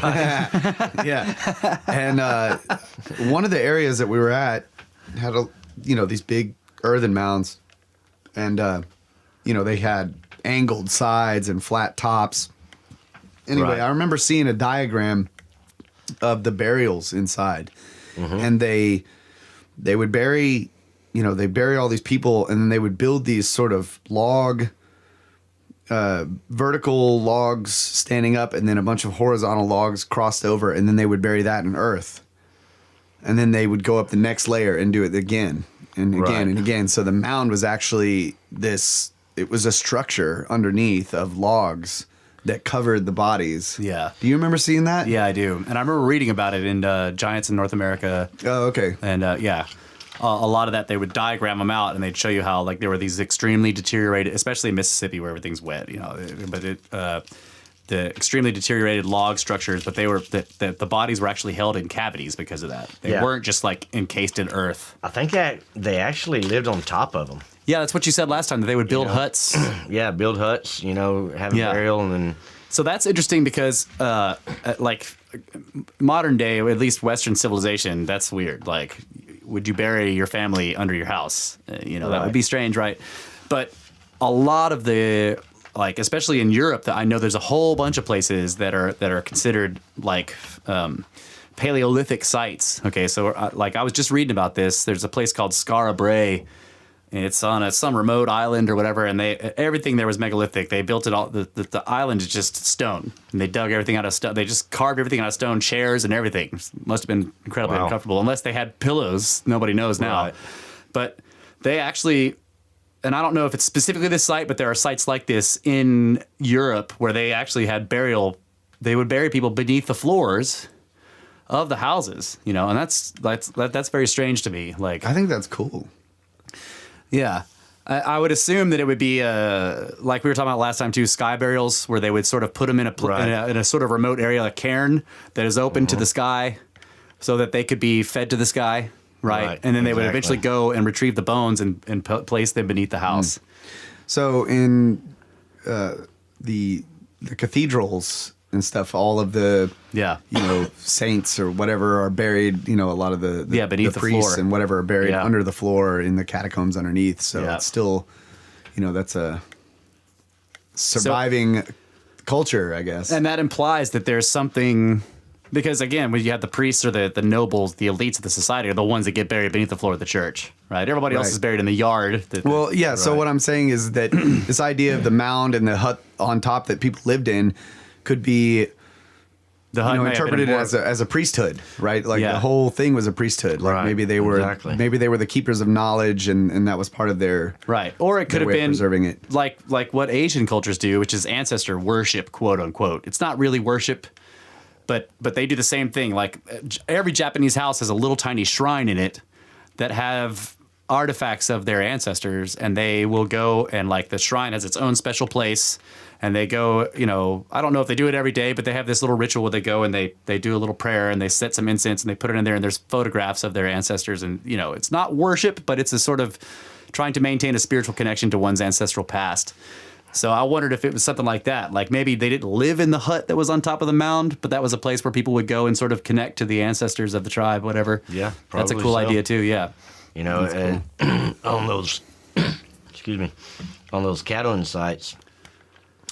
Right. Yeah. And one of the areas that we were at had, these big earthen mounds. And, they had angled sides and flat tops. Anyway, Right. I remember seeing a diagram of the burials inside. Mm-hmm. And they would bury... they bury all these people, and then they would build these sort of vertical logs standing up, and then a bunch of horizontal logs crossed over, and then they would bury that in earth. And then they would go up the next layer and do it again and again Right. and again. So the mound was actually it was a structure underneath of logs that covered the bodies. Yeah. Do you remember seeing that? Yeah, I do. And I remember reading about it in Giants in North America. Oh, okay. And, a lot of that, they would diagram them out, and they'd show you how, like, there were these extremely deteriorated, especially in Mississippi where everything's wet, but the extremely deteriorated log structures, but the bodies were actually held in cavities because of that. They weren't just, like, encased in earth. I think that they actually lived on top of them. Yeah, that's what you said last time, that they would build huts. Yeah, build huts, have a burial, and then... So that's interesting because, like, modern day, at least Western civilization, that's weird. Like, would you bury your family under your house? That would be strange, right? But a lot of the, like, especially in Europe, I know there's a whole bunch of places that are considered like Paleolithic sites. Okay, so like I was just reading about this. There's a place called Skara Brae. It's on some remote island or whatever, and everything there was megalithic. They built it all. The island is just stone, and they dug everything out of stone. They just carved everything out of stone, chairs and everything. Must have been incredibly uncomfortable, unless they had pillows. Nobody knows now. Right. But they actually, and I don't know if it's specifically this site, but there are sites like this in Europe where they actually had burial. They would bury people beneath the floors of the houses, and that's very strange to me. Like, I think that's cool. yeah. I would assume that it would be like we were talking about last time too, sky burials, where they would sort of put them in a sort of remote area, a cairn that is open to the sky, so that they could be fed to the sky, right? And then they would eventually go and retrieve the bones and place them beneath the house. So in the cathedrals and stuff, all of the saints or whatever are buried. You know, a lot of the beneath the priests floor. and whatever are buried under the floor in the catacombs underneath. So it's still, that's a surviving culture, I guess. And that implies that there's something. Because again, when you have the priests or the nobles, the elites of the society are the ones that get buried beneath the floor of the church, right? Everybody else is buried in the yard. So what I'm saying is that this idea of the mound and the hut on top that people lived in could be interpreted as a priesthood, right? Like the whole thing was a priesthood. Like maybe they were the keepers of knowledge, and that was part of their Or it could have been preserving it, like what Asian cultures do, which is ancestor worship, quote unquote. It's not really worship. But they do the same thing. Like every Japanese house has a little tiny shrine in it that have artifacts of their ancestors, and they will go and like the shrine has its own special place, and they go. I don't know if they do it every day, but they have this little ritual where they go and they do a little prayer and they set some incense and they put it in there, and there's photographs of their ancestors, and it's not worship, but it's a sort of trying to maintain a spiritual connection to one's ancestral past. So I wondered if it was something like that. Like maybe they didn't live in the hut that was on top of the mound, but that was a place where people would go and sort of connect to the ancestors of the tribe, whatever. Yeah, probably that's a cool idea too. Yeah. On those, on those Catalan sites,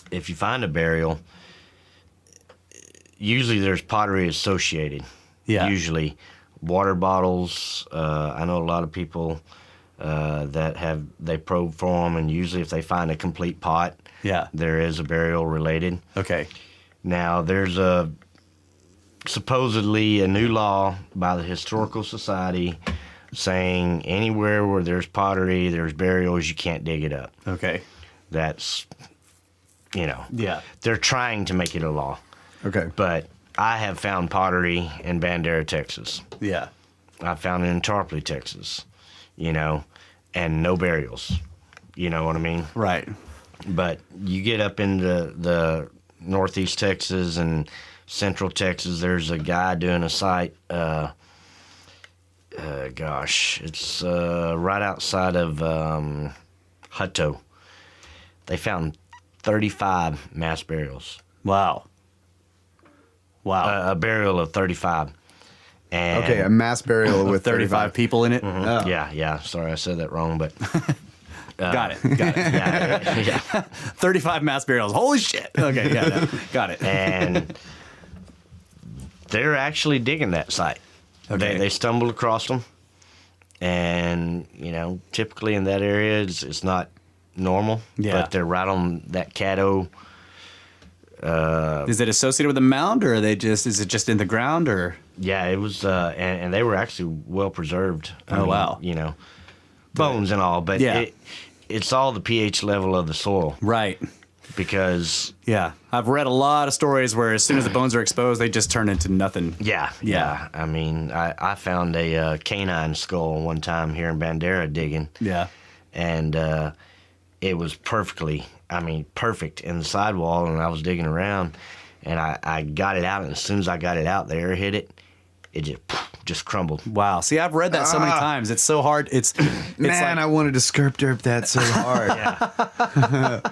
if you find a burial, usually there's pottery associated. Yeah. Usually, water bottles. I know a lot of people. They probe for them, and usually if they find a complete pot, there is a burial related. Okay. Now, there's supposedly a new law by the Historical Society saying anywhere where there's pottery, there's burials, you can't dig it up. Okay. That's, they're trying to make it a law. Okay. But I have found pottery in Bandera, Texas. Yeah. I found it in Tarpley, Texas. And no burials. You know what I mean? Right. But you get up into the northeast Texas and central Texas, there's a guy doing a site, it's right outside of Hutto. They found 35 mass burials. Wow. A burial of 35. And a mass burial with 35 people in it. Mm-hmm. Oh. Yeah. Sorry, I said that wrong, but got it. Yeah. 35 mass burials. Holy shit. Okay, got it. And they're actually digging that site. Okay. They stumbled across them, and typically in that area it's not normal. Yeah. But they're right on that Caddo. Is it associated with a mound, or is it just in the ground, or? Yeah, it was, and they were actually well preserved. Wow. Bones and all, but it's all the pH level of the soil. Right. Because I've read a lot of stories where as soon as the bones are exposed, they just turn into nothing. Yeah. I mean, I found a canine skull one time here in Bandera digging. Yeah. And it was perfect in the sidewall, and I was digging around, and I got it out, and as soon as I got it out, the air hit it. It just crumbled. Wow. See, I've read that so many times. It's so hard. It's man, I wanted to skirp derp that so hard.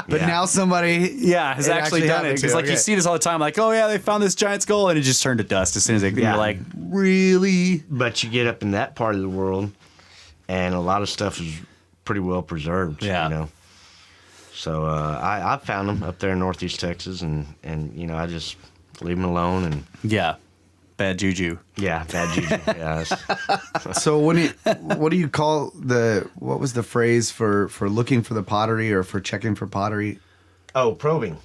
But now somebody has actually done it. Because you see this all the time, like, oh yeah, they found this giant skull, and it just turned to dust as soon as you're like, really? But you get up in that part of the world, and a lot of stuff is pretty well preserved. Yeah. So I found them up there in northeast Texas, and I just leave them alone. And bad juju. Yeah, bad juju. Yeah. So what do you call what was the phrase for looking for the pottery or for checking for pottery? Oh, probing.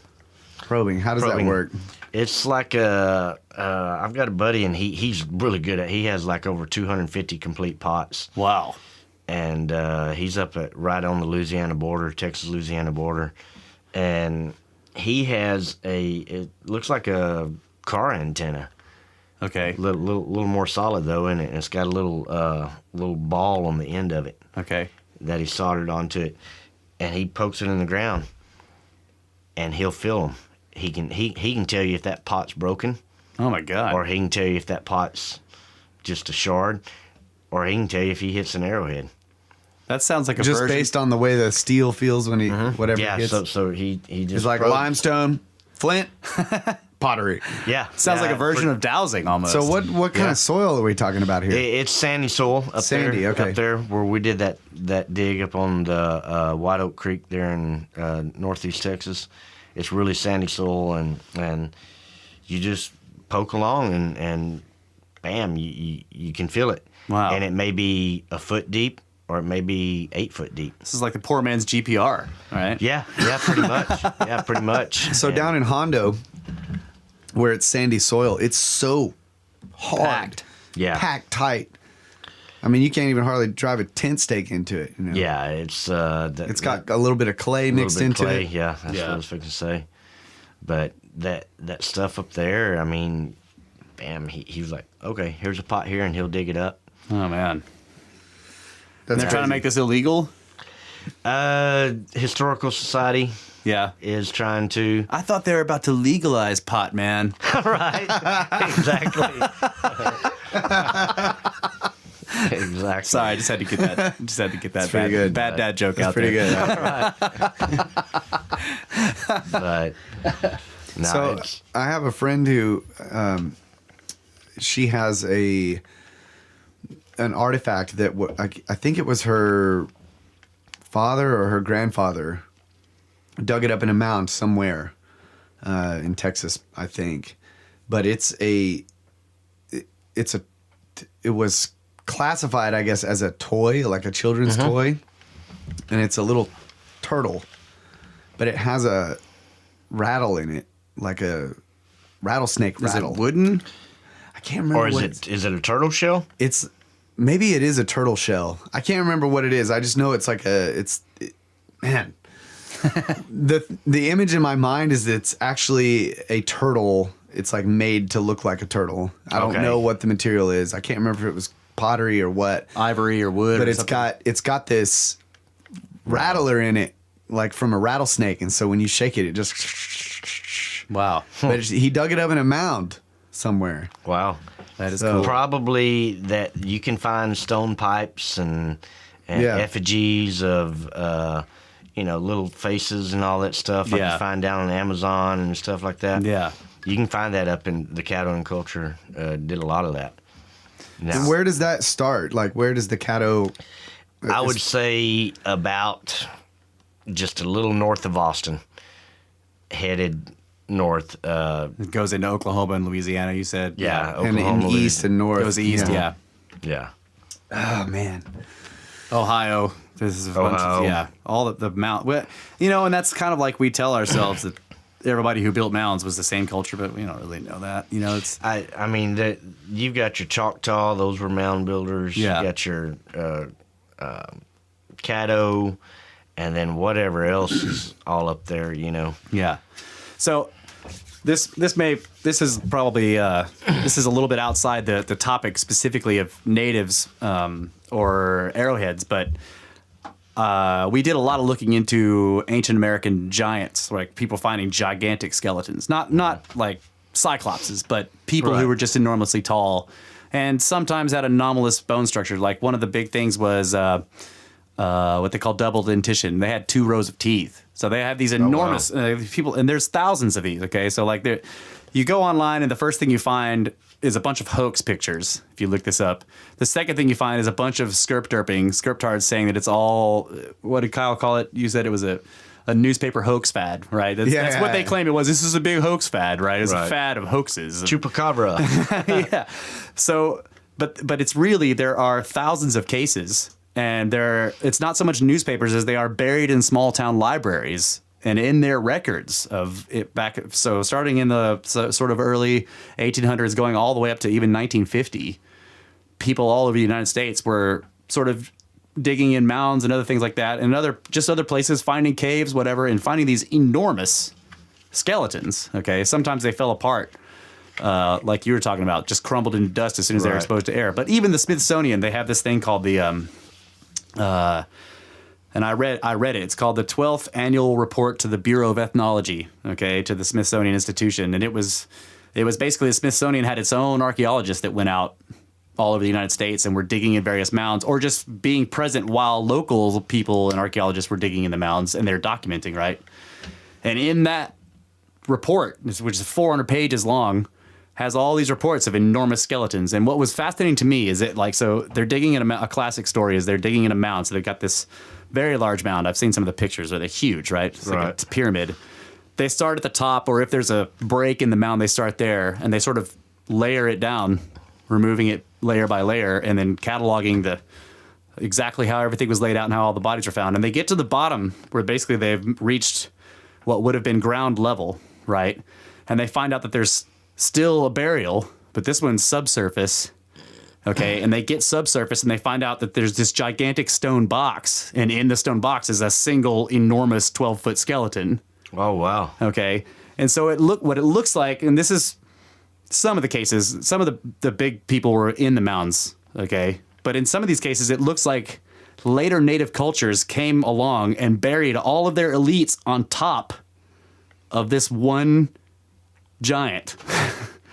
Probing. How does that work? It's like I've got a buddy, and he's really good he has like over 250 complete pots. Wow. And he's up right on the Texas-Louisiana border. And he has it looks like a car antenna. Okay. Little more solid, though, in it. And it's got a little ball on the end of it. Okay. that he soldered onto it, and he pokes it in the ground, and he'll feel them. He can tell you if that pot's broken. Oh my God! Or he can tell you if that pot's just a shard, or he can tell you if he hits an arrowhead. That sounds like a just version. based on the way the steel feels when he whatever Yeah, he hits. so he just It's like probes. limestone, flint, pottery. Yeah, Sounds like a version of dowsing almost. So what kind of soil are we talking about here? It's sandy soil up Sandy, there. okay. Up there where we did that dig up on the White Oak Creek there in northeast Texas. It's really sandy soil, and you just poke along and bam, you can feel it. Wow. And it may be a foot deep or it may be 8 foot deep. This is like the poor man's GPR, right? Yeah, pretty much. Yeah, pretty much. So And- down in Hondo, where it's sandy soil, it's so hard, Packed. Yeah. packed tight. I mean, you can't even hardly drive a tent stake into it. You know? Yeah, it's It's got a little bit of clay mixed into clay. it. Yeah, that's what I was fixing to say. But that stuff up there, I mean, bam, he was like, okay, here's a pot here, and he'll dig it up. Oh man. That's And they're trying to make this illegal. Historical Society Yeah. is trying to. I thought they were about to legalize pot, man. Right. Exactly. Exactly. Sorry, I just had to get that. Just had to get that pretty good. bad dad joke That's out pretty there. good. But no, So it's, I have a friend who, she has an artifact that I think it was her father or her grandfather dug it up in a mound somewhere in Texas, I think. But it was classified, I guess, as a toy, like a children's toy, and it's a little turtle, but it has a rattle in it, like a rattlesnake Is rattle. it wooden? I can't remember. or is what it a turtle shell? it's maybe it is a turtle shell. I can't remember what it is. I just know it's like man. the image in my mind is it's actually a turtle. It's like made to look like a turtle. I don't Okay. know what the material is. I can't remember if it was pottery or what. Ivory or wood? But or it's something? got this rattler in it, like from a rattlesnake, and so when you shake it, it just. Wow. But he dug it up in a mound somewhere. Wow. That is So- cool. Probably that you can find stone pipes and Yeah. effigies of little faces and all that stuff like Yeah. you find down on Amazon and stuff like that. Yeah. You can find that up in the Caddo culture. Did a lot of that. Now, And where does that start? Like, where does the Caddo? I would say about just a little north of Austin, headed north. It goes into Oklahoma and Louisiana, you said? Yeah. and Oklahoma, in east and north. It was east, yeah. Yeah. Oh man. Ohio. This is a bunch of, Ohio. yeah. All the mount. Well, and that's kind of like we tell ourselves that everybody who built mounds was the same culture, but we don't really know that. It's I mean, you've got your Choctaw; those were mound builders. Yeah. You got your Caddo, and then whatever else is all up there. yeah. So this is probably this is a little bit outside the topic specifically of natives or arrowheads, but we did a lot of looking into ancient American giants, like people finding gigantic skeletons, not like cyclopses, but people who Right. were just enormously tall, and sometimes had anomalous bone structure. Like one of the big things was what they call double dentition. They had 2 rows of teeth, so they have these enormous people, and there's thousands of these. Okay, so like you go online, and the first thing you find is a bunch of hoax pictures. If you look this up, the second thing you find is a bunch of scriptards saying that it's all, what did Kyle call it? You said it was a newspaper hoax fad, right? That's what they claim it was. This is a big hoax fad, right? It's a Right. fad of hoaxes. Chupacabra. Yeah. So, but it's really, there are thousands of cases, and it's not so much newspapers as they are buried in small town libraries and in their records of it back. So starting in the sort of early 1800s, going all the way up to even 1950, people all over the United States were sort of digging in mounds and other things like that, and other places, finding caves, whatever, and finding these enormous skeletons. Okay, sometimes they fell apart, like you were talking about, just crumbled into dust as soon as they were Right. exposed to air. But even the Smithsonian, they have this thing called the And I read it. It's called the 12th Annual Report to the Bureau of Ethnology, okay, to the Smithsonian Institution. And it was basically the Smithsonian had its own archaeologists that went out all over the United States and were digging in various mounds, or just being present while local people and archaeologists were digging in the mounds, and they're documenting, right? And in that report, which is 400 pages long, has all these reports of enormous skeletons. And what was fascinating to me is that, so they're digging in a classic story is they're digging in a mound. So they've got this very large mound. I've seen some of the pictures where they're huge, right? It's like a pyramid. They start at the top, or if there's a break in the mound, they start there, and they sort of layer it down, removing it layer by layer, and then cataloging exactly how everything was laid out and how all the bodies were found. And they get to the bottom where basically they've reached what would have been ground level, right? And they find out that there's still a burial, but this one's subsurface. Okay, and they get subsurface and they find out that there's this gigantic stone box, and in the stone box is a single enormous 12-foot skeleton. Oh, wow. Okay, and so what it looks like, and this is some of the cases, some of the big people were in the mounds, okay? But in some of these cases, it looks like later native cultures came along and buried all of their elites on top of this one giant.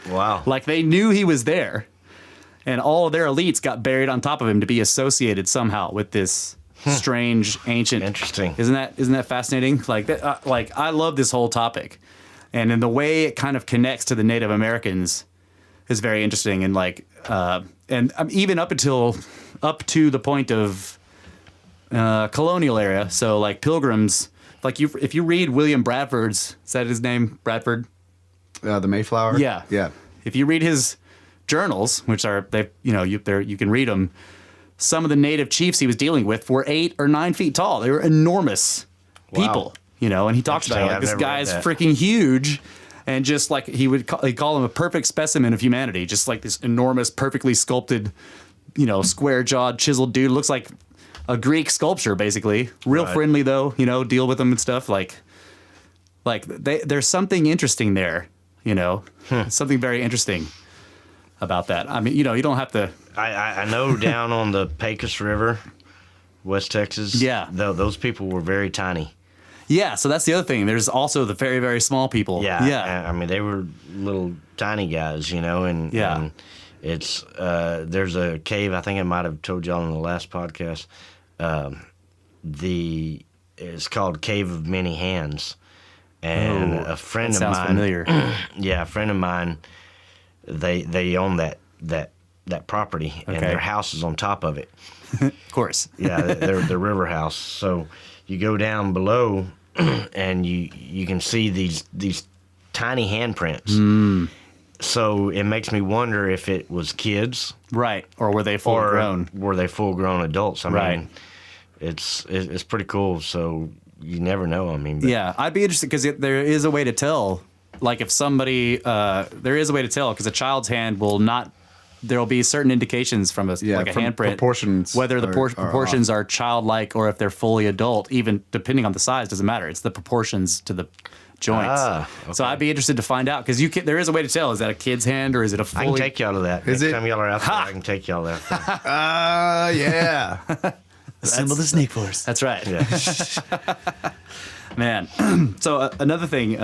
Wow. Like they knew he was there, and all of their elites got buried on top of him to be associated somehow with this strange ancient. Interesting. Isn't that fascinating? Like that. Like I love this whole topic, and in the way it kind of connects to the Native Americans is very interesting. And even up to the point of colonial era. So like pilgrims, like if you read William Bradford's, is that his name? Bradford? The Mayflower? Yeah. Yeah. If you read his journals, which are, you can read them, some of the native chiefs he was dealing with were 8 or 9 feet tall. They were enormous people, and he talks about it, like this guy's freaking huge, and just like he'd call him a perfect specimen of humanity, just like this enormous, perfectly sculpted, square-jawed, chiseled dude. Looks like a Greek sculpture, basically. Real friendly, though, deal with them and stuff. There's something interesting there, something very interesting about that. I mean, you don't have to. I know down on the Pecos River, West Texas. Yeah. Those people were very tiny. Yeah, so that's the other thing. There's also the very, very small people. Yeah. I mean, they were little tiny guys, and it's there's a cave. I think I might have told y'all in the last podcast. It's called Cave of Many Hands. And a friend of mine, sounds familiar. Yeah, a friend of mine, they own that property, and their house is on top of it. Of course. Yeah, their river house. So you go down below, and you can see these tiny handprints. So it makes me wonder if it was kids, right, or were they full grown? Were they full grown adults? I mean, it's pretty cool. So. You never know. I mean, yeah, I'd be interested because there is a way to tell. Like if somebody, there is a way to tell because a child's hand will not. There will be certain indications from a handprint, proportions, whether the proportions are childlike or if they're fully adult. Even depending on the size, doesn't matter. It's the proportions to the joints. Okay. So I'd be interested to find out because there is a way to tell. Is that a kid's hand or is it a fully? I can take y'all to that. Next time y'all are out there, I can take y'all there. Yeah. Assemble the snake force. That's right. Yeah. Man. So another thing, we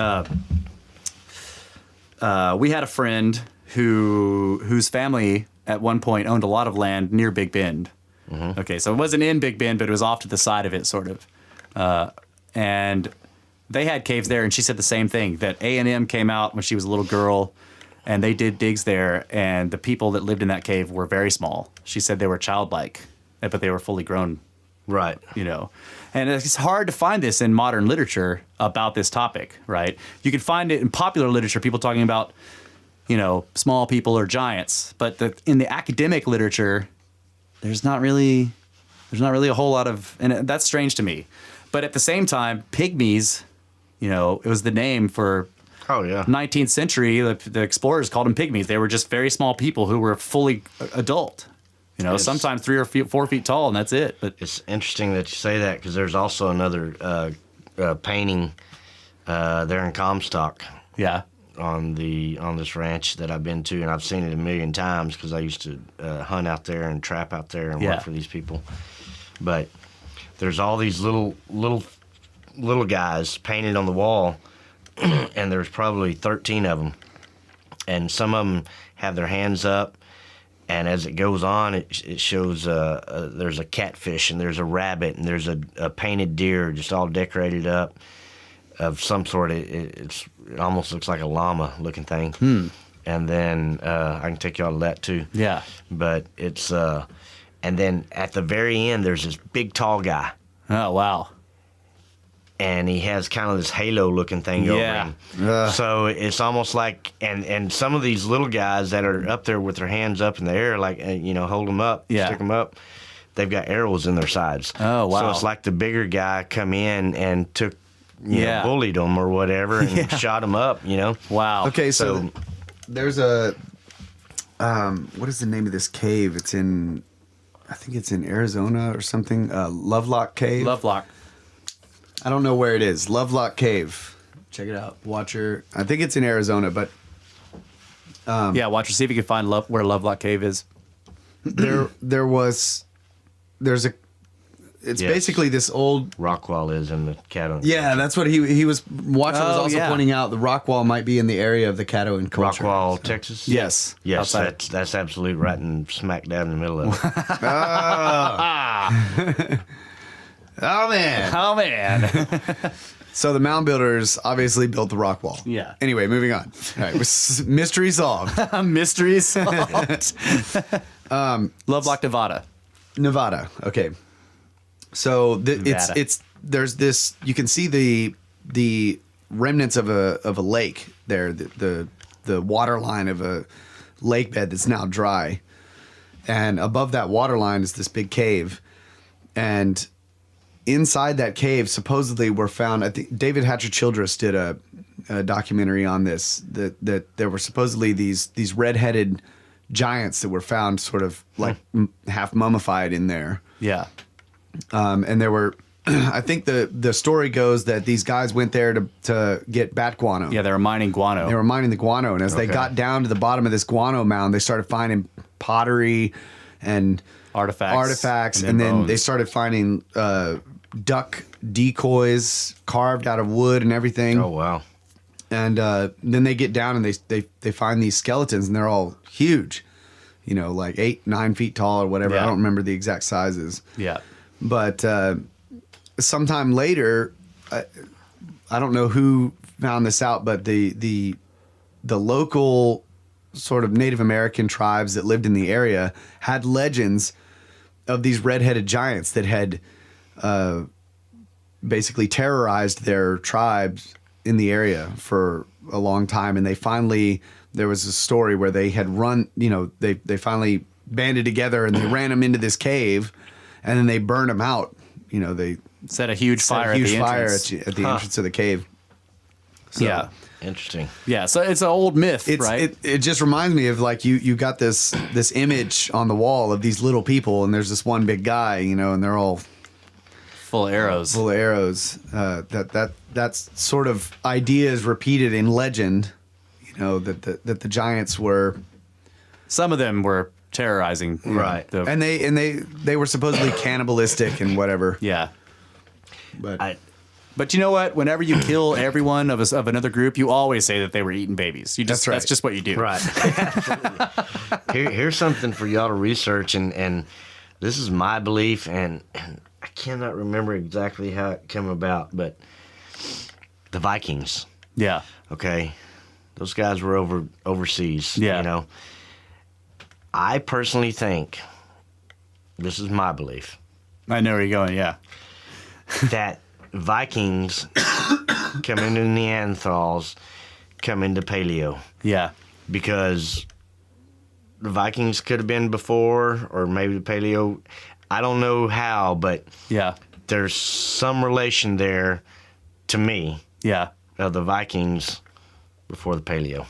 had a friend whose family at one point owned a lot of land near Big Bend. Mm-hmm. Okay, so it wasn't in Big Bend, but it was off to the side of it, sort of. And they had caves there, and she said the same thing, that A&M came out when she was a little girl, and they did digs there, and the people that lived in that cave were very small. She said they were childlike, but they were fully grown. Right. And it's hard to find this in modern literature about this topic, right? You can find it in popular literature, people talking about, small people or giants. But in the academic literature, there's not really a whole lot of, and that's strange to me. But at the same time, pygmies, it was the name for 19th century, the explorers called them pygmies. They were just very small people who were fully adult. Sometimes 3 or 4 feet tall, and that's it. But it's interesting that you say that because there's also another painting there in Comstock. Yeah. On this ranch that I've been to, and I've seen it a million times because I used to hunt out there and trap out there and work for these people. But there's all these little guys painted on the wall, and there's probably 13 of them, and some of them have their hands up, and as it goes on, it shows there's a catfish, and there's a rabbit, and there's a painted deer, just all decorated up of some sort. It almost looks like a llama looking thing. And then I can take y'all to that too. Yeah. But it's and then at the very end there's this big tall guy. Oh wow. And he has kind of this halo looking thing over him. So it's almost like and some of these little guys that are up there with their hands up in the air, like hold them up, stick them up. They've got arrows in their sides. Oh wow. So it's like the bigger guy come in and took bullied them or whatever and shot them up. Wow. Okay, so there's a what is the name of this cave? I think it's in Arizona or something. Lovelock Cave. Lovelock. I don't know where it is. Lovelock Cave. Check it out. Watcher. I think it's in Arizona, but Watcher. See if you can find where Lovelock Cave is. It's basically this old Rockwall is in the Caddo. Yeah, that's what he was. Watcher was also pointing out. The Rockwall might be in the area of the Caddo culture. Rockwall, Texas. Yes, that's absolute right in smack dab in the middle of it. Oh man. So the mound builders obviously built the rock wall. Yeah. Anyway, moving on. All right, mystery solved. Mystery solved. Lovelock, Nevada. Nevada. Okay. So there's this. You can see the remnants of a lake there. The water line of a lake bed that's now dry, and above that water line is this big cave, and inside that cave supposedly were found. I think David Hatcher Childress did a documentary on this. That there were supposedly these red-headed giants that were found sort of like half mummified in there. Yeah. And there were, I think the story goes that these guys went there to get bat guano. Yeah, they were mining guano. They were mining the guano, and as they got down to the bottom of this guano mound, they started finding pottery and artifacts, and then they started finding duck decoys carved out of wood and everything. Oh wow! And then they get down and they find these skeletons, and they're all huge, like 8-9 feet tall or whatever. Yeah. I don't remember the exact sizes. Yeah. But sometime later, I don't know who found this out, but the local sort of Native American tribes that lived in the area had legends of these red-headed giants that had basically terrorized their tribes in the area for a long time. And there was a story where they had run, they finally banded together and they ran them into this cave. And then they burned them out. They set a huge fire at the entrance. At the entrance of the cave. So, yeah. Interesting. Yeah, so it's an old myth, right? It just reminds me of like you got this image on the wall of these little people, and there's this one big guy, and they're all full of arrows. That's sort of idea is repeated in legend, that the giants were. Some of them were terrorizing, right? And they were supposedly cannibalistic and whatever. Yeah, but you know what? Whenever you kill everyone of another group, you always say that they were eating babies. That's right. That's just what you do. Right. Here's something for y'all to research, and this is my belief, and I cannot remember exactly how it came about, but the Vikings. Yeah. Okay. Those guys were overseas. Yeah. I personally think, this is my belief. I know where you're going, yeah. That Vikings come into Neanderthals, come into Paleo. Yeah. Because the Vikings could have been before, or maybe the Paleo. I don't know how, but yeah, there's some relation there to me. Yeah. Of the Vikings before the Paleo.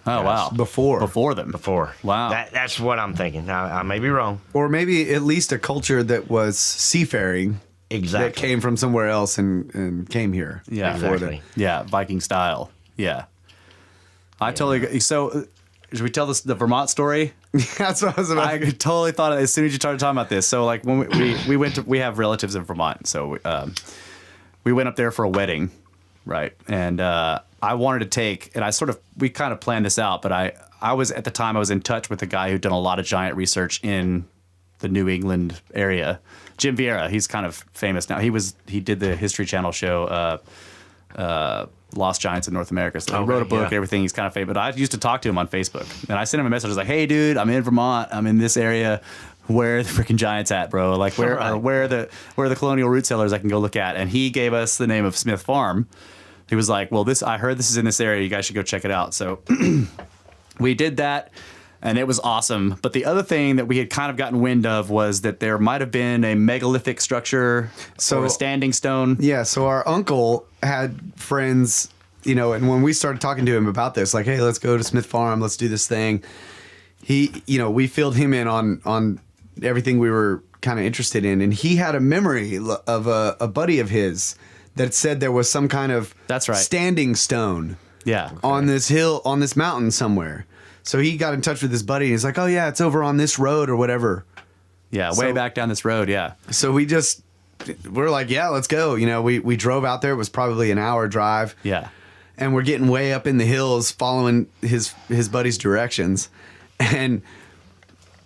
Oh, wow. Before them. Before. Wow. That's what I'm thinking. Now, I may be wrong. Or maybe at least a culture that was seafaring. Exactly. That came from somewhere else and came here. Yeah. Exactly. Yeah. Viking style. Yeah. I totally agree. So, should we tell the Vermont story? That's what I was about. I totally thought as soon as you started talking about this. So like when we have relatives in Vermont, so we went up there for a wedding, right? And I wanted to take, and we kind of planned this out, but I was at the time I was in touch with a guy who'd done a lot of giant research in the New England area. Jim Vieira, he's kind of famous now. He did the History Channel show Lost Giants in North America. So he wrote a book and everything. He's kind of famous. But I used to talk to him on Facebook. And I sent him a message. I was like, hey, dude, I'm in Vermont. I'm in this area. Where are the freaking Giants at, bro? Like, where are the colonial root cellars I can go look at? And he gave us the name of Smith Farm. He was like, well, I heard this is in this area. You guys should go check it out. So we did that. And it was awesome. But the other thing that we had kind of gotten wind of was that there might have been a megalithic structure or a standing stone. Yeah, so our uncle had friends, and when we started talking to him about this, like, hey, let's go to Smith Farm, let's do this thing. We filled him in on everything we were kind of interested in. And he had a memory of a buddy of his that said there was some kind of standing stone on this hill, on this mountain somewhere. So he got in touch with his buddy and he's like, oh yeah, it's over on this road or whatever. Yeah, way back down this road, yeah. So we're like, yeah, let's go. We drove out there. It was probably an hour drive. Yeah. And we're getting way up in the hills following his buddy's directions. And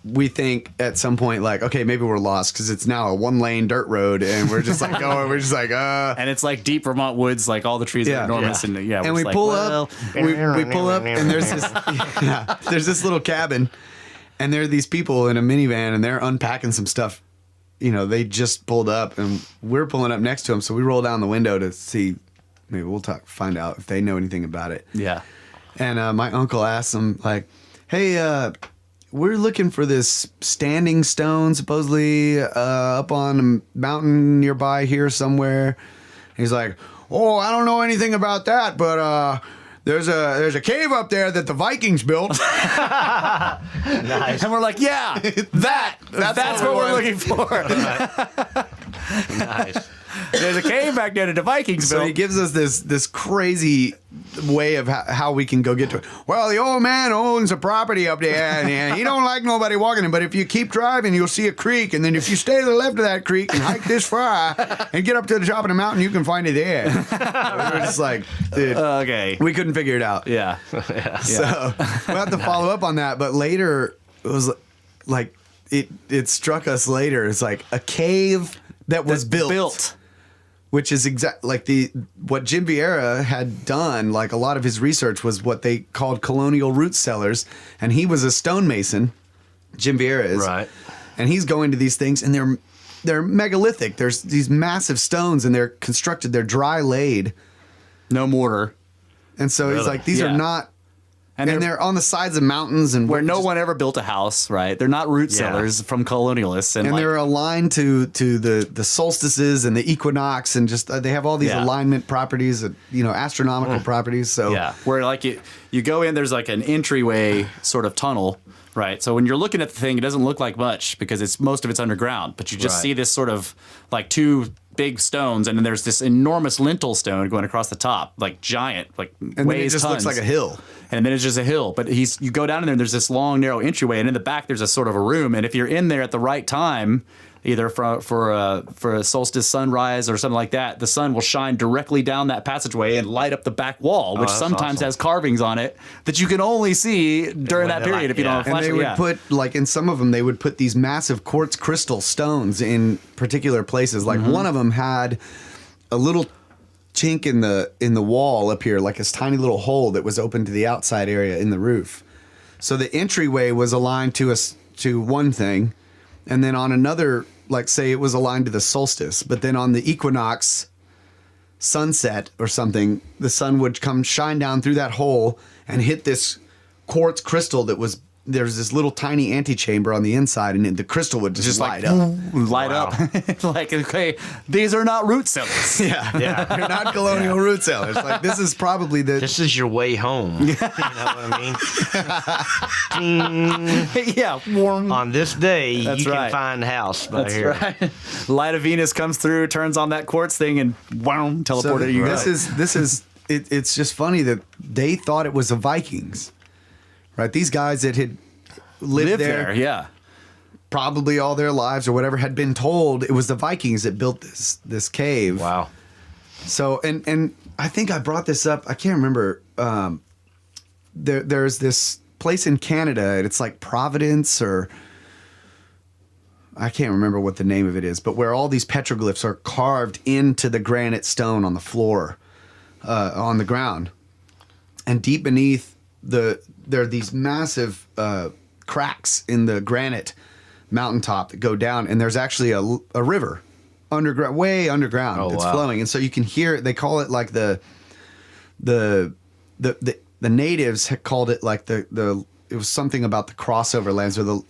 we think at some point, like, okay, maybe we're lost because it's now a 1-lane dirt road, and we're just like going, and it's like deep Vermont woods, like all the trees are enormous, and we pull up, and there's this little cabin, and there are these people in a minivan, and they're unpacking some stuff. They just pulled up, and we're pulling up next to them, so we roll down the window to see. Maybe we'll find out if they know anything about it. Yeah, and my uncle asked them like, hey, we're looking for this standing stone, supposedly up on a mountain nearby here somewhere. He's like, oh, I don't know anything about that, but there's a cave up there that the Vikings built. Nice. And we're like, yeah, that's what we're looking for. Nice. There's a cave back there that the Vikings built. So he gives us this crazy way of how we can go get to it. Well, the old man owns a property up there, and he don't like nobody walking in. But if you keep driving, you'll see a creek, and then if you stay to the left of that creek and hike this far and get up to the top of the mountain, you can find it there. We were just like, dude, okay, we couldn't figure it out. Yeah. So we'll have to follow up on that. But later, it was like it struck us later. It's like a cave that was built. Which is like what Jim Vieira had done. Like a lot of his research was what they called colonial root cellars, and he was a stonemason. Jim Vieira is, right? And he's going to these things, and they're megalithic. There's these massive stones, and they're constructed. They're dry laid, no mortar, and so he's like, these are not. And they're on the sides of mountains and where no one ever built a house, right? They're not root cellars from colonialists, and they're aligned to the solstices and the equinox, and just they have all these alignment properties, astronomical properties. So where like you go in, there's like an entryway sort of tunnel, right? So when you're looking at the thing, it doesn't look like much because most of it's underground, but you just see this sort of like two big stones, and then there's this enormous lintel stone going across the top, like giant, like and weighs then it just tons. Looks like a hill. And then it's just a hill. But you go down in there, and there's this long, narrow entryway, and in the back there's a sort of a room. And if you're in there at the right time, either for a solstice sunrise or something like that, the sun will shine directly down that passageway and light up the back wall, which sometimes has carvings on it that you can only see during that period if you don't have a flashlight. And they would put, like in some of them, they would put these massive quartz crystal stones in particular places. Like one of them had a little chink in the wall up here, like this tiny little hole that was open to the outside area in the roof. So the entryway was aligned to one thing, and then on another, like say it was aligned to the solstice, but then on the equinox sunset or something, the sun would come shine down through that hole and hit this quartz crystal that was. There's this little tiny antechamber on the inside, and the crystal would just light up. Light up. Like, okay, these are not root cellars. Yeah. They're not colonial root cellars. Like, this is probably This is your way home. You know what I mean? Yeah. On this day, you can find a house by here. Right. Light of Venus comes through, turns on that quartz thing, and teleported you. It's just funny that they thought it was the Vikings. Right, these guys that had lived there. Yeah. Probably all their lives or whatever, had been told it was the Vikings that built this cave. Wow. So, and I think I brought this up. I can't remember. There's this place in Canada, and it's like Providence, or I can't remember what the name of it is, but where all these petroglyphs are carved into the granite stone on the floor, on the ground. And deep beneath there are these massive cracks in the granite mountaintop that go down, and there's actually a river underground, way underground. It's flowing, and so you can hear it. They call it like the natives had called it like the it was something about the crossover lands, or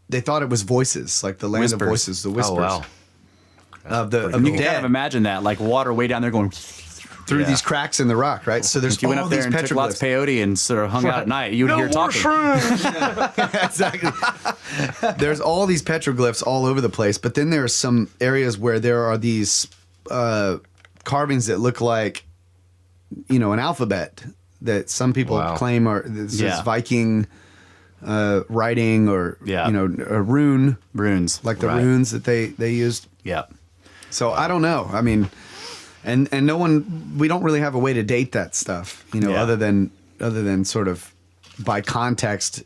they thought it was voices, like the land Whispers. of voices, the whispers. Oh, wow. Of the You can dead kind of imagine that, like water way down there going through these cracks in the rock, right? So there's if you went all up there these and took lots of peyote and sort of hung out at night, you would hear talking. Exactly. There's all these petroglyphs all over the place, but then there's some areas where there are these carvings that look like, an alphabet that some people claim are this is Viking writing, or a runes, like the runes that they used. Yeah. So I don't know. I mean, and we don't really have a way to date that stuff, other than sort of by context,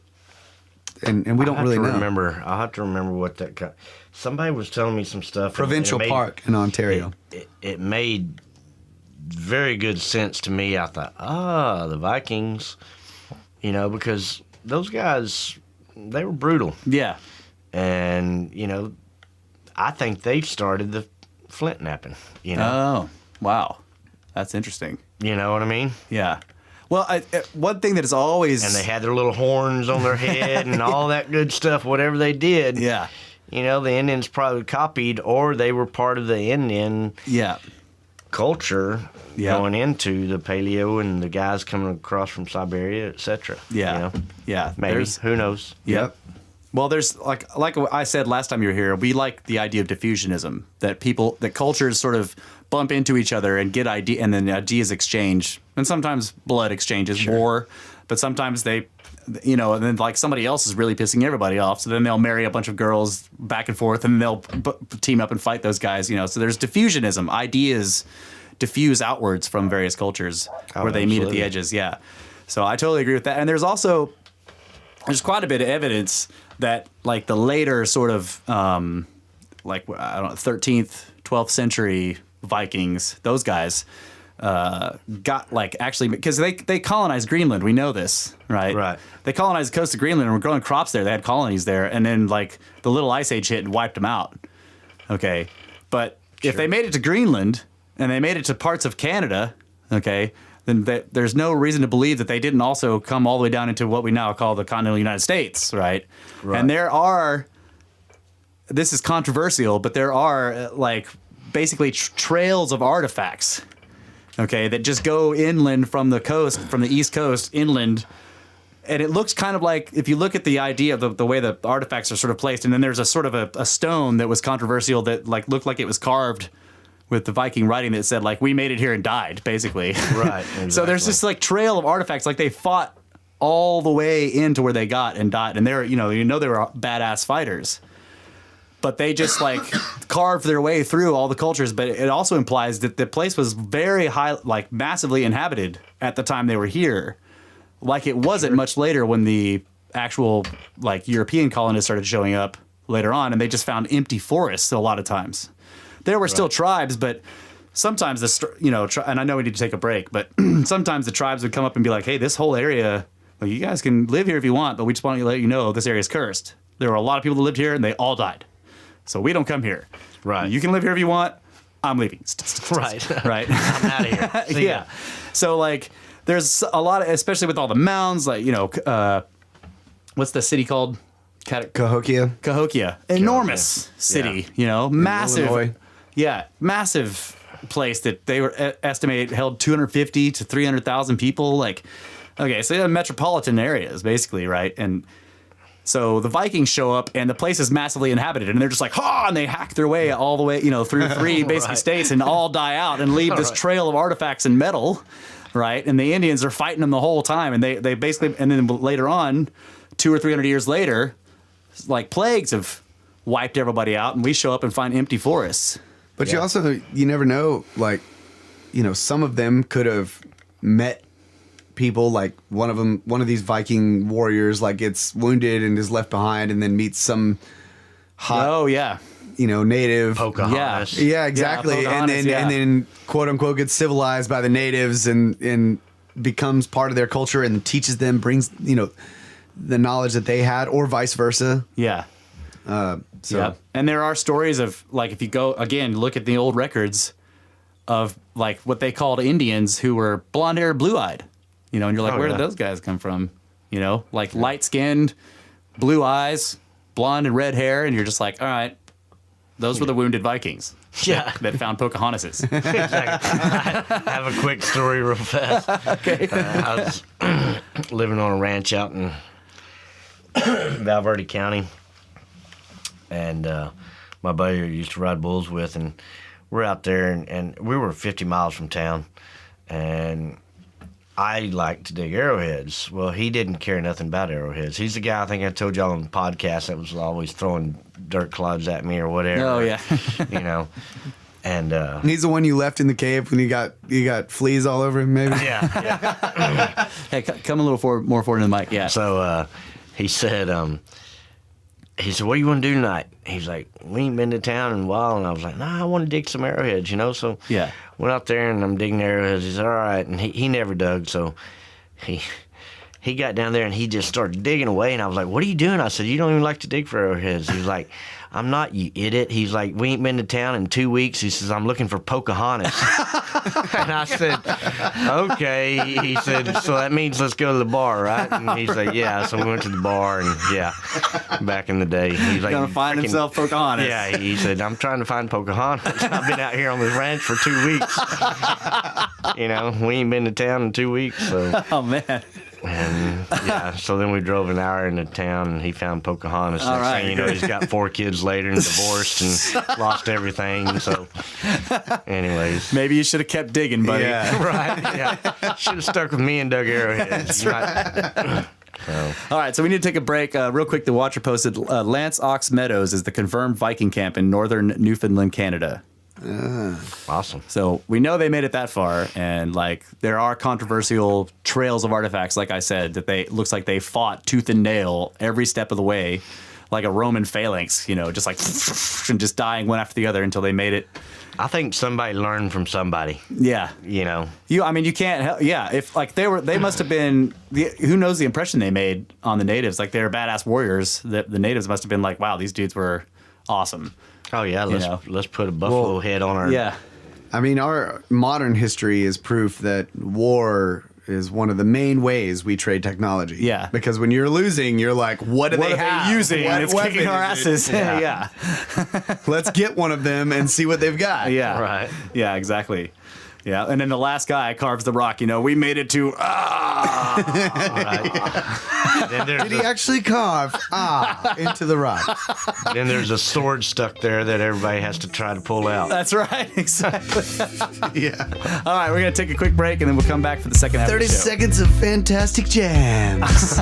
and we don't really know. I'll have to remember what that. Somebody was telling me some stuff. Provincial Park in Ontario. It made very good sense to me. I thought, the Vikings, because those guys, they were brutal. Yeah. And, I think they started the flint napping, Oh, wow. That's interesting. You know what I mean? Yeah. Well, one thing that is always... And they had their little horns on their head and all that good stuff, whatever they did. Yeah. The Indians probably copied, or they were part of the Indian culture going into the paleo and the guys coming across from Siberia, etc. Yeah. Yeah. Maybe. Who knows? Yep. Well, there's like I said last time you were here, we like the idea of diffusionism, that cultures sort of bump into each other and get and then ideas exchange, and sometimes blood exchanges, war, but sometimes they, and then like somebody else is really pissing everybody off, so then they'll marry a bunch of girls back and forth, and they'll team up and fight those guys, So there's diffusionism, ideas diffuse outwards from various cultures where they meet at the edges. Yeah. So I totally agree with that. And there's quite a bit of evidence that like the later sort of 13th, 12th century Vikings, those guys got like actually, because they colonized Greenland. We know this, right? Right. They colonized the coast of Greenland and were growing crops there. They had colonies there. And then like the little ice age hit and wiped them out. Okay. But if they made it to Greenland and they made it to parts of Canada, okay, then there's no reason to believe that they didn't also come all the way down into what we now call the continental United States, right? And there are, this is controversial, but there are like basically trails of artifacts, okay, that just go inland from the coast, from the East Coast inland. And it looks kind of like, if you look at the idea of the way the artifacts are sort of placed, and then there's a sort of a stone that was controversial that like looked like it was carved with the Viking writing that said like, we made it here and died, basically. Right. Exactly. So there's this like trail of artifacts, like they fought all the way into where they got and died, and they're they were badass fighters, but they just like carved their way through all the cultures. But it also implies that the place was very high, like massively inhabited at the time they were here, like it wasn't much later when the actual like European colonists started showing up later on, and they just found empty forests a lot of times. There were still tribes, but sometimes and I know we need to take a break, but sometimes the tribes would come up and be like, hey, this whole area, well, you guys can live here if you want, but we just want to let you know this area is cursed. There were a lot of people that lived here and they all died. So we don't come here. Right. You can live here if you want. I'm leaving. Right. Right. I'm out of here. Yeah. So like there's a lot of, especially with all the mounds, like, what's the city called? Cahokia. Enormous city, massive. Illinois. Yeah, massive place that they were estimated held 250 to 300,000 people. Like, okay, so they have metropolitan areas basically, right? And so the Vikings show up and the place is massively inhabited, and they're just like, and they hack their way all the way, through three basic states and all die out and leave this trail of artifacts and metal, right? And the Indians are fighting them the whole time, and they basically, and then later on, 200 or 300 years later, like plagues have wiped everybody out, and we show up and find empty forests. But you never know, like, some of them could have met people, like one of these Viking warriors, like, gets wounded and is left behind and then meets some hot native Pocahontas. yeah exactly and then quote unquote gets civilized by the natives and becomes part of their culture and teaches them, brings the knowledge that they had, or vice versa. And there are stories of, like, if you go again look at the old records of, like, what they called Indians who were blonde haired, blue eyed, and you're like, where did those guys come from? Like light skinned, blue eyes, blonde and red hair, and you're just like, all right, those were the wounded Vikings. That found Pocahontas. Exactly. I have a quick story real fast. Okay. I was living on a ranch out in Valverde County, and my buddy I used to ride bulls with, and we're out there, and we were 50 miles from town, and I like to dig arrowheads. Well, he didn't care nothing about arrowheads. He's the guy, I think I told y'all on the podcast, that was always throwing dirt clods at me or whatever. Oh, yeah. And he's the one you left in the cave when you got fleas all over him, maybe? Yeah. Hey, come a little more forward in the mic. Yeah. So he said, what do you want to do tonight? He's like, we ain't been to town in a while. And I was like, nah, I want to dig some arrowheads, So went out there and I'm digging arrowheads. He said, all right. And he never dug. So he got down there and he just started digging away. And I was like, what are you doing? I said, you don't even like to dig for arrowheads. He's like, I'm not, you idiot. He's like, we ain't been to town in 2 weeks. He says, I'm looking for Pocahontas. And I said, okay. He said, so that means let's go to the bar, right? And he's like, yeah. So we went to the bar, and back in the day. He's like, gonna find himself Pocahontas. Yeah, he said, I'm trying to find Pocahontas. I've been out here on this ranch for 2 weeks. We ain't been to town in 2 weeks. So. Oh, man. And so then we drove an hour into town, and he found Pocahontas. All right. Thing, he's got 4 kids later and divorced and lost everything. So, anyways, maybe you should have kept digging, buddy. Yeah, right. Yeah, should have stuck with me and dug arrowheads. Right. All right, so we need to take a break. Real quick, the Watcher posted Lance Ox Meadows is the confirmed Viking camp in northern Newfoundland, Canada. Awesome. So we know they made it that far, and like there are controversial trails of artifacts, like I said, that looks like they fought tooth and nail every step of the way, like a Roman phalanx, just like and just dying one after the other until they made it. I think somebody learned from somebody. Yeah. You can't help. Yeah. If like they must have been, who knows the impression they made on the natives? Like they were badass warriors. The natives must have been like, wow, these dudes were awesome. Oh yeah, let's put a buffalo head on our. Yeah, I mean, our modern history is proof that war is one of the main ways we trade technology. Yeah, because when you're losing, you're like, what are they using? It's kicking our asses. Yeah. Let's get one of them and see what they've got. Yeah, right. Yeah, exactly. Yeah, and then the last guy carves the rock. We made it to Did he actually carve into the rock? Then there's a sword stuck there that everybody has to try to pull out. That's right, exactly. Yeah. All right, we're gonna take a quick break and then we'll come back for the second half. 30 of the show. seconds of fantastic jams.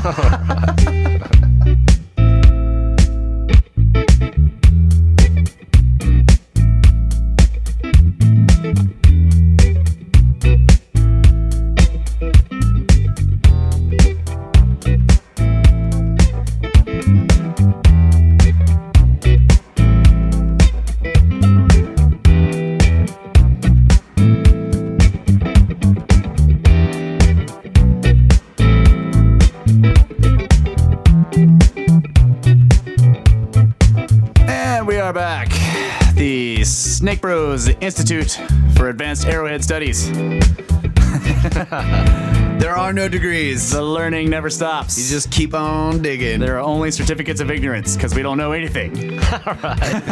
Snake Bros Institute for Advanced Arrowhead Studies. There are no degrees. The learning never stops. You just keep on digging. There are only certificates of ignorance because we don't know anything. All right.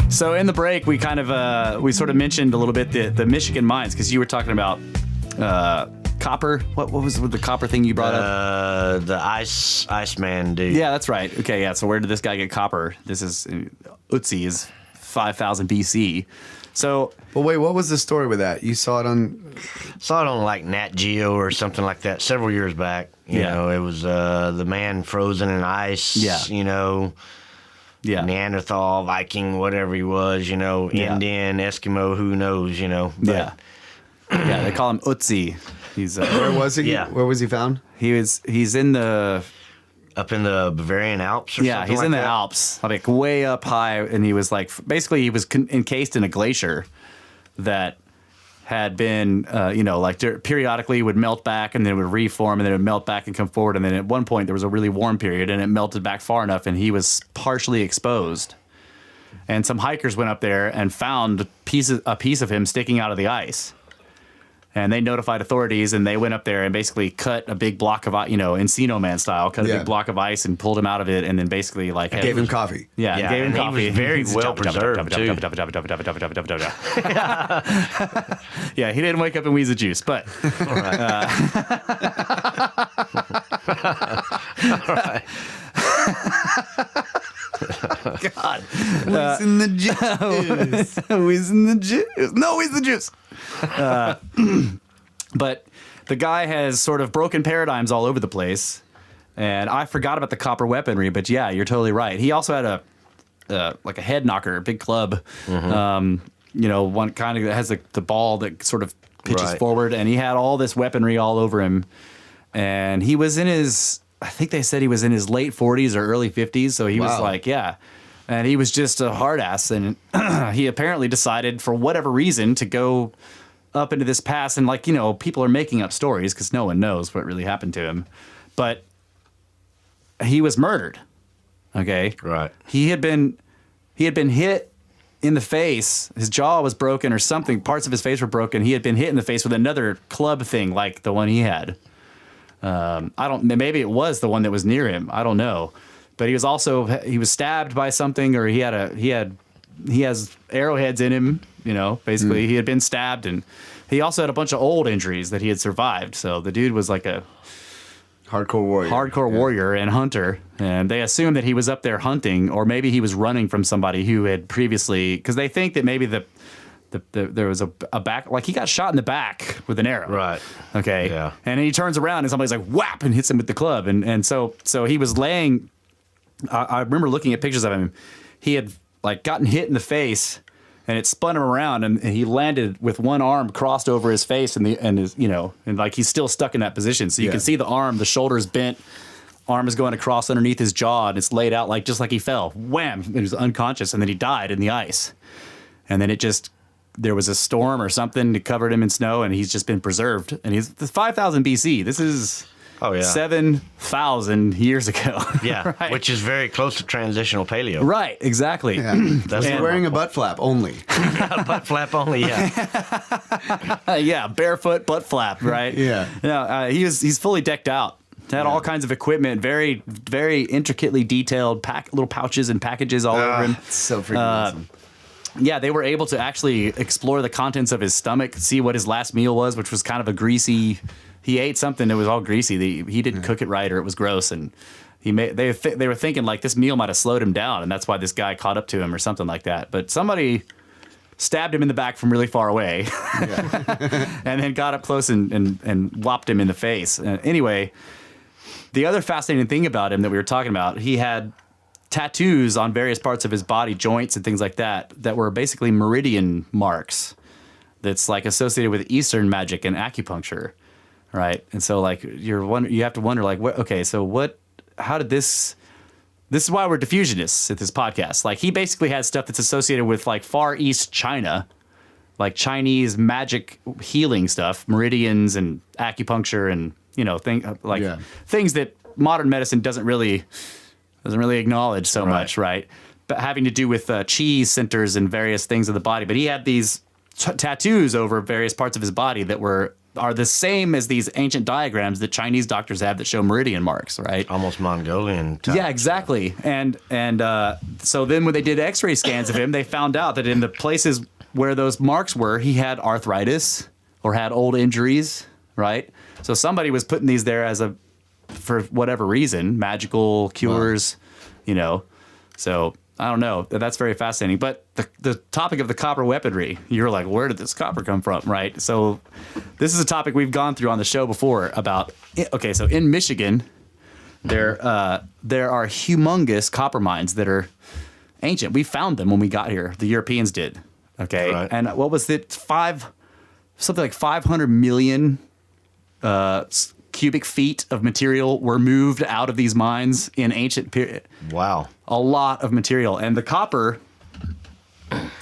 So in the break, we kind of we sort of mentioned a little bit the Michigan mines because you were talking about copper. What was the copper thing you brought up? The Iceman dude. Yeah, that's right. Okay, yeah. So where did this guy get copper? This is Utsi is 5000 BC. So, but wait, what was the story with that? You saw it on like Nat Geo or something like that several years back. You know, it was the man frozen in ice. Yeah. You know. Yeah. Neanderthal, Viking, whatever he was. You know, Indian, Eskimo, who knows? You know. But, yeah. They call him Utsi. He's where was he? Yeah. Where was he found? He's in the. Up in the Bavarian Alps or something like that? Yeah, he's in the Alps, like way up high, and he was like, basically he was encased in a glacier that had been, like periodically would melt back and then it would reform and then it would melt back and come forward. And then at one point there was a really warm period and it melted back far enough and he was partially exposed. And some hikers went up there and found a piece of him sticking out of the ice. And they notified authorities, and they went up there and basically cut a big block of, Encino Man style, cut a big block of ice and pulled him out of it, and then basically gave him coffee. Yeah, gave him coffee. He was very well preserved too. Yeah, he didn't wake up and wheeze the juice, but. All right. All right. God. Wheezing the juice. Wheezing the juice. No, wheeze the juice. But the guy has sort of broken paradigms all over the place. And I forgot about the copper weaponry, but yeah, you're totally right. He also had a head knocker, a big club. Mm-hmm. One kind of that has the ball that sort of pitches forward. And he had all this weaponry all over him. And he was I think they said he was in his late 40s or early 50s. So he was like, and he was just a hard ass. And he apparently decided for whatever reason to go up into this pass. And people are making up stories because no one knows what really happened to him. But he was murdered. Okay. Right. He had been hit in the face. His jaw was broken or something. Parts of his face were broken. He had been hit in the face with another club thing like the one he had. Maybe it was the one that was near him. I don't know. But he was stabbed by something, or he has arrowheads in him, basically he had been stabbed, and he also had a bunch of old injuries that he had survived. So the dude was like a hardcore warrior and hunter. And they assumed that he was up there hunting, or maybe he was running from somebody who had previously, because they think that maybe there was a back, like he got shot in the back with an arrow. Right. Okay. Yeah. And he turns around and somebody's like whap and hits him with the club. And so he was laying, I remember looking at pictures of him. He had like gotten hit in the face and it spun him around and he landed with one arm crossed over his face and like he's still stuck in that position. So you can see the arm, the shoulders bent, arm is going across underneath his jaw and it's laid out like just like he fell. Wham! He was unconscious and then he died in the ice. And then there was a storm or something that covered him in snow, and he's just been preserved. And he's 5,000 BC. This is 7,000 years ago. Yeah, right? Which is very close to transitional paleo. Right, exactly. Yeah. That's wearing a butt flap only. Butt flap only, yeah. Yeah, barefoot butt flap, right? Yeah. He's fully decked out. Had all kinds of equipment, very, very intricately detailed, little pouches and packages all over him. It's so freaking awesome. Yeah, they were able to actually explore the contents of his stomach, see what his last meal was, which was kind of a greasy. He ate something that was all greasy. He didn't cook it right, or it was gross, and they were thinking like this meal might have slowed him down, and that's why this guy caught up to him or something like that. But somebody stabbed him in the back from really far away, and then got up close and whopped him in the face. Anyway, the other fascinating thing about him that we were talking about, he had tattoos on various parts of his body, joints and things like that were basically meridian marks that's like associated with Eastern magic and acupuncture, right? And so like you have to wonder like, how did this is why we're diffusionists at this podcast. Like he basically had stuff that's associated with like Far East China, like Chinese magic healing stuff, meridians and acupuncture and things that modern medicine doesn't really acknowledge so much, right? But having to do with chi centers and various things of the body. But he had these tattoos over various parts of his body that are the same as these ancient diagrams that Chinese doctors have that show meridian marks, right? Almost Mongolian type. Yeah, exactly. And so then when they did X-ray scans of him, they found out that in the places where those marks were, he had arthritis or had old injuries, right? So somebody was putting these there for whatever reason, magical cures, So I don't know. That's very fascinating. But the topic of the copper weaponry, you're like, where did this copper come from, right? So this is a topic we've gone through on the show before about, okay, so in Michigan, there are humongous copper mines that are ancient. We found them when we got here. The Europeans did, okay? Right. And what was it? Something like 500 million cubic feet of material were moved out of these mines in ancient period. Wow. A lot of material. And the copper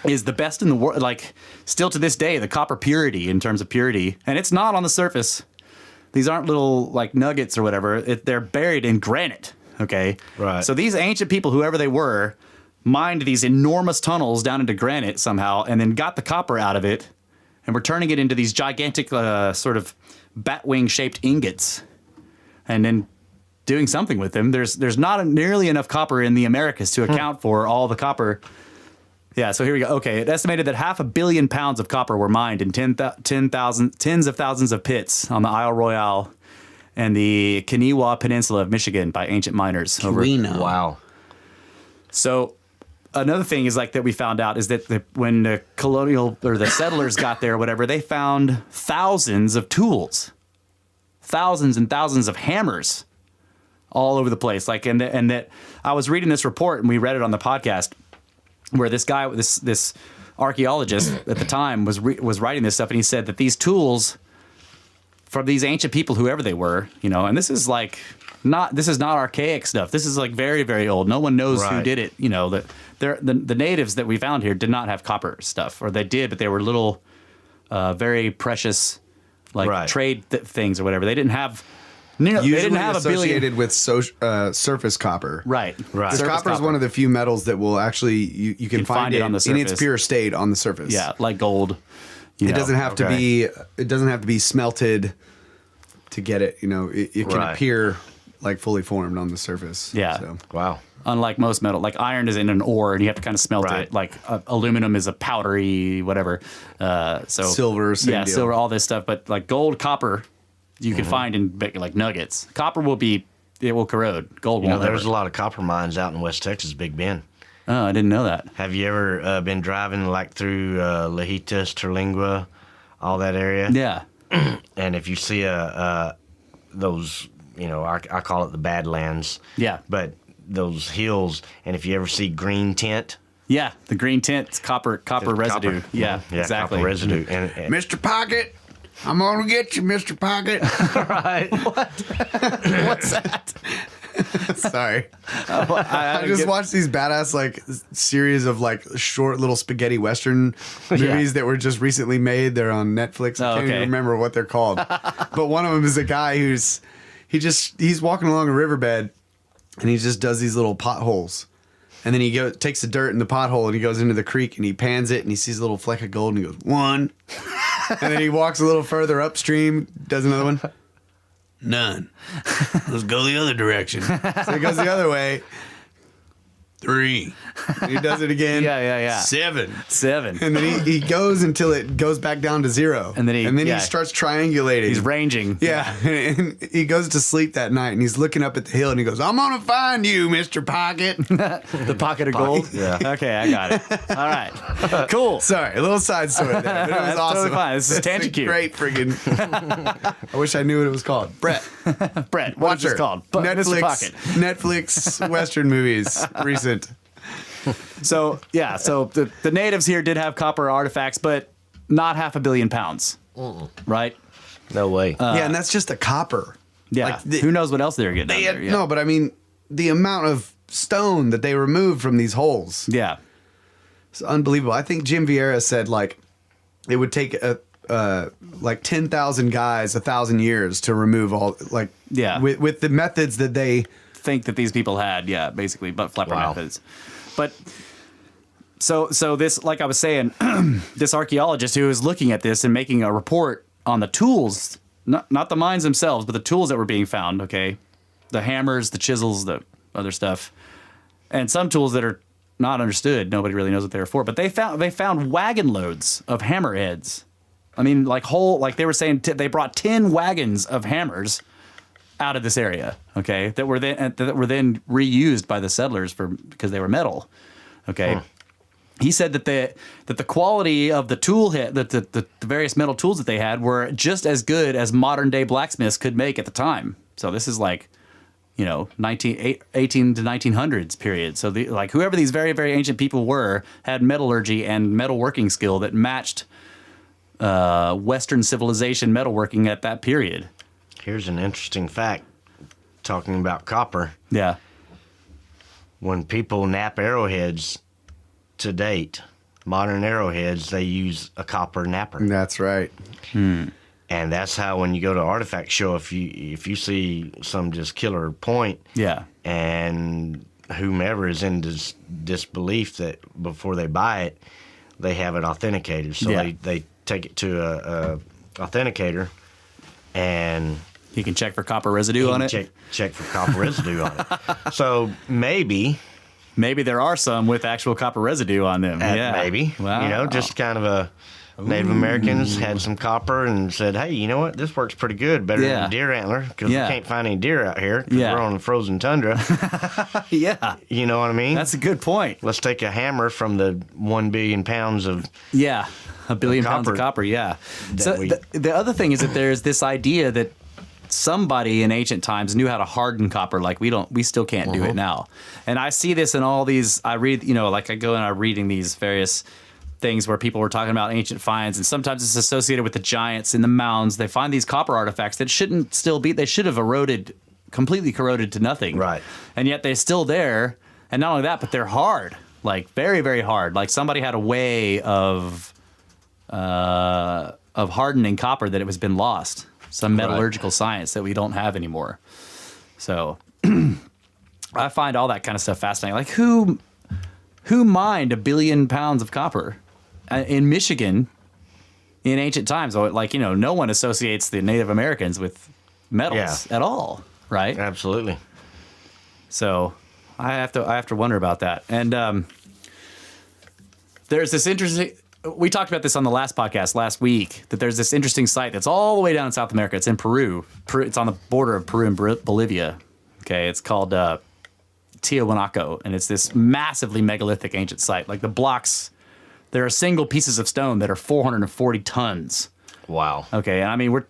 is the best in the world. Like, still to this day, the copper purity in terms of purity, and it's not on the surface. These aren't little like nuggets or whatever. They're buried in granite. Okay. Right. So these ancient people, whoever they were, mined these enormous tunnels down into granite somehow, and then got the copper out of it, and were turning it into these gigantic sort of batwing shaped ingots, and then doing something with them. There's not nearly enough copper in the Americas to account for all the copper. Yeah, so here we go. Okay, it estimated that 500 million pounds of copper were mined in tens of thousands of pits on the Isle Royale and the Kaniwa Peninsula of Michigan by ancient miners. Wow. So another thing is like that we found out is that when the colonial or the settlers got there or whatever, they found thousands of tools, thousands and thousands of hammers all over the place. Like, and that I was reading this report and we read it on the podcast where this guy, this archaeologist at the time was writing this stuff, and he said that these tools from these ancient people, whoever they were, and this is not archaic stuff. This is like very, very old. No one knows who did it. The natives that we found here did not have copper stuff, or they did, but they were little, very precious, trade things or whatever. They didn't have. They didn't have associated with surface copper. Right. Because copper is one of the few metals that will actually you can find it on the surface in its pure state on the surface. Yeah, like gold. It doesn't have to be. It doesn't have to be smelted to get it. It can appear like fully formed on the surface. Yeah. So. Wow. Unlike most metal, like iron is in an ore and you have to kind of smelt it. Like aluminum is a powdery whatever. So silver, same deal. Silver, all this stuff. But like gold, copper, you can find in like nuggets. Copper will corrode. Gold won't. There's a lot of copper mines out in West Texas, Big Bend. Oh, I didn't know that. Have you ever been driving like through Lajitas, Terlingua, all that area? Yeah. And if you see those, I call it the Badlands. Yeah. But those hills, and if you ever see green tint. Yeah, the green tint's copper residue. Copper. Yeah, exactly. Copper residue. And Mr. Pocket, I'm gonna get you, Mr. Pocket. Right. What? What's that? Sorry. I just watched these badass series of short little spaghetti western movies that were just recently made. They're on Netflix. I can't even remember what they're called. But one of them is a guy he's walking along a riverbed and he just does these little potholes. And then he takes the dirt in the pothole and he goes into the creek and he pans it and he sees a little fleck of gold and he goes, 1. And then he walks a little further upstream, does another one. None. Let's go the other direction. So he goes the other way. 3. And he does it again. Yeah. 7. And then he goes until it goes back down to 0. And then he starts triangulating. He's ranging. Yeah. And he goes to sleep that night and he's looking up at the hill and he goes, I'm going to find you, Mr. Pocket. The pocket of gold? Yeah. Okay, I got it. All right. Cool. Sorry, a little side story there, but it was That's awesome. totally fine. This is Tangent Cube. Great friggin'. I wish I knew what it was called. Brett, what is this called? Netflix, Mr. Pocket. Netflix Western movies, recent. So the natives here did have copper artifacts, but not 500 million pounds, right? No way. Yeah, and that's just the copper. Yeah, who knows what else they're getting out there? Yeah. No, but I mean, the amount of stone that they removed from these holes. Yeah. It's unbelievable. I think Jim Vieira said it would take 10,000 guys 1,000 years to remove all with the methods that they think that these people had. Yeah, basically, but flapper methods. But so this, like I was saying, this archaeologist who was looking at this and making a report on the tools, not the mines themselves, but the tools that were being found. Okay, the hammers, the chisels, the other stuff, and some tools that are not understood. Nobody really knows what they were for. But they found wagon loads of hammerheads. I mean, they were saying they brought 10 wagons of hammers out of this area. Okay, that were then reused by the settlers because they were metal. Okay. He said that the quality of the tool that the various metal tools that they had were just as good as modern day blacksmiths could make at the time. So this is like, 18 to 1900s period. So whoever these very, very ancient people were had metallurgy and metalworking skill that matched Western civilization metalworking at that period. Here's an interesting fact talking about copper. Yeah. When people nap arrowheads to date, modern arrowheads, they use a copper napper. That's right. And that's how when you go to artifact show, if you see some just killer point, and whomever is in disbelief that before they buy it, they have it authenticated. So they take it to a authenticator, and he can check for copper residue on it. Check for copper residue on it. So maybe there are some with actual copper residue on them. Maybe. Wow. Just kind of a Native Americans had some copper and said, hey, you know what? This works pretty good. Better than a deer antler because we can't find any deer out here because we're on the frozen tundra. You know what I mean? That's a good point. Let's take a hammer from the 1 billion pounds of a billion pounds of copper. So the other thing is that there's this idea that somebody in ancient times knew how to harden copper like we still can't do it now. And I see this in all these, I read, I go and I'm reading these various things where people were talking about ancient finds, and sometimes it's associated with the giants in the mounds. They find these copper artifacts that shouldn't still be, they should have completely corroded to nothing. Right. And yet they're still there. And not only that, but they're hard, like very, very hard. Like somebody had a way of hardening copper that it has been lost. Some metallurgical science that we don't have anymore. So I find all that kind of stuff fascinating. Like who mined 1 billion pounds of copper in Michigan in ancient times? No one associates the Native Americans with metals at all, right? Absolutely. So I have to wonder about that. And there's this interesting. We talked about this on the last podcast last week, that there's this interesting site that's all the way down in South America. It's in Peru. It's on the border of Peru and Bolivia. Okay, it's called Tiahuanaco, and it's this massively megalithic ancient site. Like the blocks, there are single pieces of stone that are 440 tons. Wow. Okay, and I mean, we're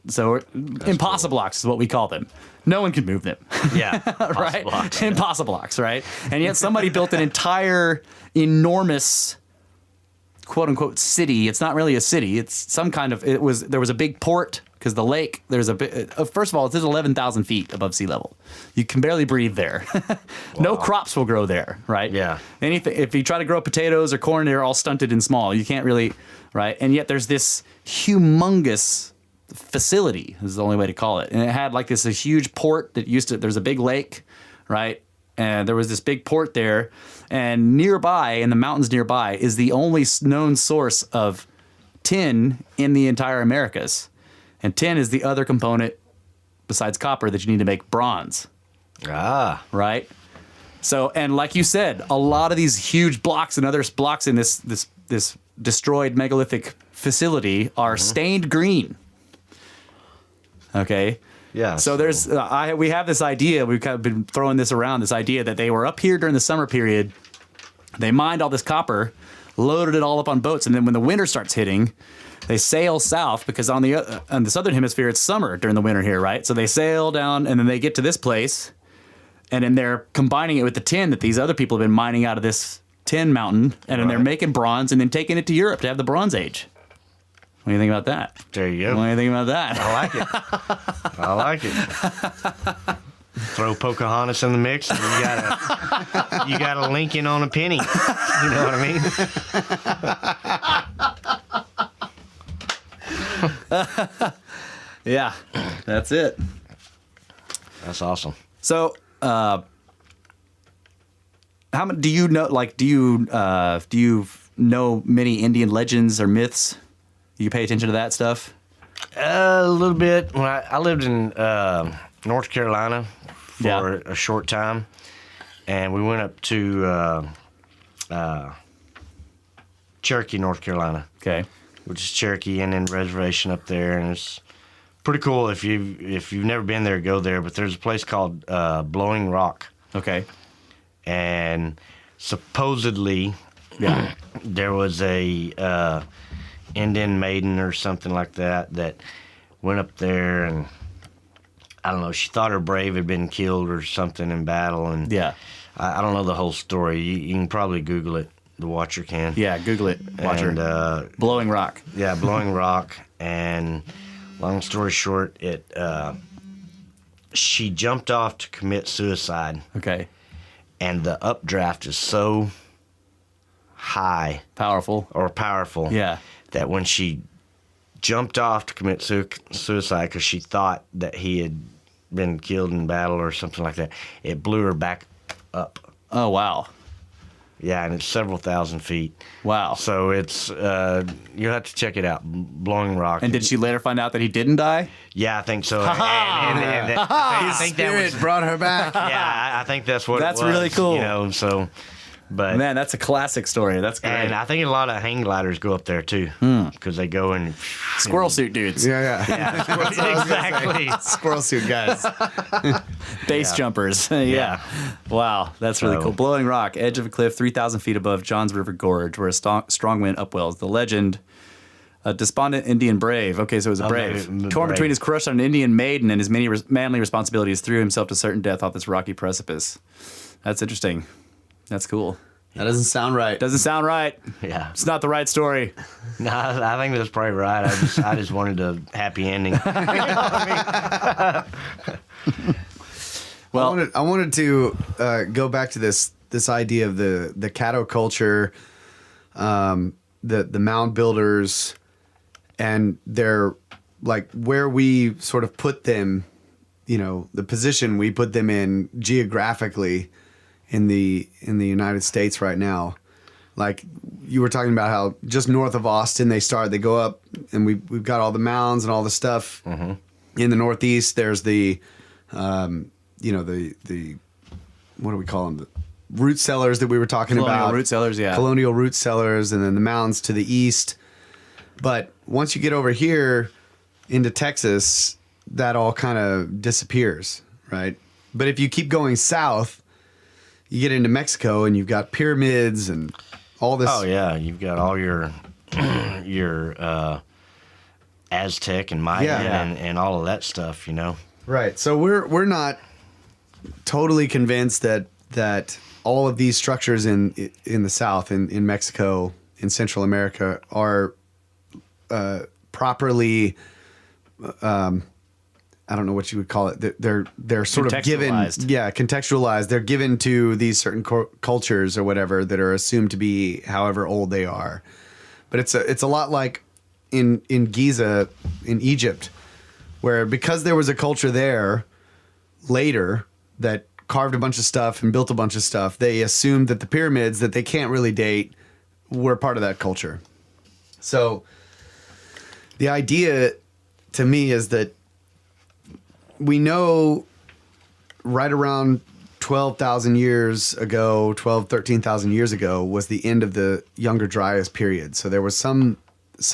impossible blocks is what we call them. No one can move them. Yeah. Right? Blocks. Impossible blocks, right? And yet somebody built an entire enormous quote unquote city. It's not really a city. It's some kind of, there was a big port because the lake, there's a bit, first of all, it's 11,000 feet above sea level. You can barely breathe there. No crops will grow there, right? Yeah. Anything, if you try to grow potatoes or corn, they're all stunted and small. You can't really, right? And yet there's this humongous facility, is the only way to call it. And it had like a huge port that there's a big lake, right? And there was this big port there, and nearby, in the mountains nearby, is the only known source of tin in the entire Americas. And tin is the other component, besides copper, that you need to make bronze. Ah. Right? So, and like you said, a lot of these huge blocks and other blocks in this destroyed megalithic facility are stained green. Okay? Yeah. So we have this idea, we've kind of been throwing this around, this idea that they were up here during the summer period, they mined all this copper, loaded it all up on boats, and then when the winter starts hitting, they sail south because on the southern hemisphere it's summer during the winter here, right? So they sail down and then they get to this place, and then they're combining it with the tin that these other people have been mining out of this tin mountain, and then they're making bronze and then taking it to Europe to have the Bronze Age. What do you think about that? There you go. What do you think about that? I like it. I like it. Throw Pocahontas in the mix, and you got a Lincoln on a penny. You know what I mean? Yeah, that's it. That's awesome. So, how many do you know? Like, do you know many Indian legends or myths? Do you pay attention to that stuff? A little bit. When I lived in North Carolina for a short time, and we went up to Cherokee, North Carolina. Okay. Which is Cherokee Indian Reservation up there, and it's pretty cool. If you've never been there, go there. But there's a place called Blowing Rock. Okay. And supposedly Yeah. There was a Indian maiden or something like that went up there, and I don't know, she thought her brave had been killed or something in battle, and I don't know the whole story. You can probably Google it. The watcher can. Yeah, Google it. Watcher. And, Blowing Rock. Yeah, Blowing Rock. And long story short, she jumped off to commit suicide. Okay. And the updraft is so high. Powerful. Yeah. That when she jumped off to commit suicide because she thought that he had been killed in battle or something like that, it blew her back up. Oh, wow. Yeah, and it's several thousand feet. Wow. So it's, you'll have to check it out, Blowing Rock. And did she later find out that he didn't die? Yeah, I think so. I think that brought her back. Yeah, I think that's what That's it was. Really cool. You know, so... But, man, that's a classic story. That's great. And I think a lot of hang gliders go up there too, because they go in. Squirrel suit dudes. Yeah. Exactly. Squirrel suit guys. Base jumpers. Yeah. Wow, that's really cool. Blowing Rock, edge of a cliff 3,000 feet above Johns River Gorge, where a strong wind upwells. The legend, a despondent Indian brave. Okay, so it was a brave. Torn between his crush on an Indian maiden and his many manly responsibilities, threw himself to certain death off this rocky precipice. That's interesting. That's cool. That doesn't sound right. Doesn't sound right. Yeah. It's not the right story. No, I think that's probably right. I just wanted a happy ending. Well, I wanted to go back to this idea of the Caddo culture, the mound builders, and their, like, where we sort of put them, you know, the position we put them in geographically in the United States right now. Like you were talking about how just north of Austin they go up, and we've got all the mounds and all the stuff. Mm-hmm. In the Northeast there's the you know, the what do we call them, the root cellars that we were talking about. Colonial root cellars, yeah. Colonial root cellars, and then the mounds to the east. But once you get over here into Texas, that all kind of disappears, right? But if you keep going south, you get into Mexico and you've got pyramids and all this. Oh yeah, you've got all your Aztec and Maya and all of that stuff, you know. Right. So we're not totally convinced that all of these structures in the South, in Mexico, in Central America are properly. I don't know what you would call it. They're sort of given, contextualized. They're given to these certain cultures or whatever that are assumed to be however old they are. But it's a lot like in Giza in Egypt, where because there was a culture there later that carved a bunch of stuff and built a bunch of stuff, they assumed that the pyramids that they can't really date were part of that culture. So the idea to me is that we know right around 13,000 years ago was the end of the Younger Dryas period. So there was some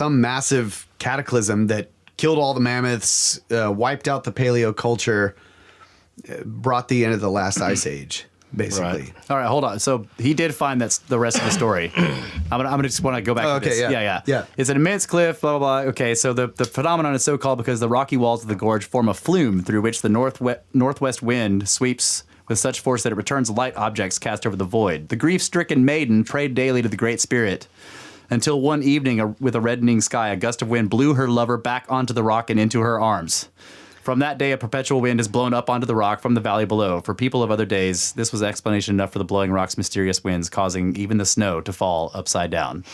massive cataclysm that killed all the mammoths, wiped out the paleo culture, brought the end of the last ice age, basically. Right. All right, hold on. So he did find that's the rest of the story. I'm gonna just want to go back to this. Yeah. It's an immense cliff, blah, blah, blah. Okay, so the phenomenon is so called because the rocky walls of the gorge form a flume through which the northwest wind sweeps with such force that it returns light objects cast over the void. The grief-stricken maiden prayed daily to the Great Spirit until one evening, with a reddening sky, a gust of wind blew her lover back onto the rock and into her arms. From that day, a perpetual wind is blown up onto the rock from the valley below. For people of other days, this was explanation enough for the blowing rock's mysterious winds, causing even the snow to fall upside down.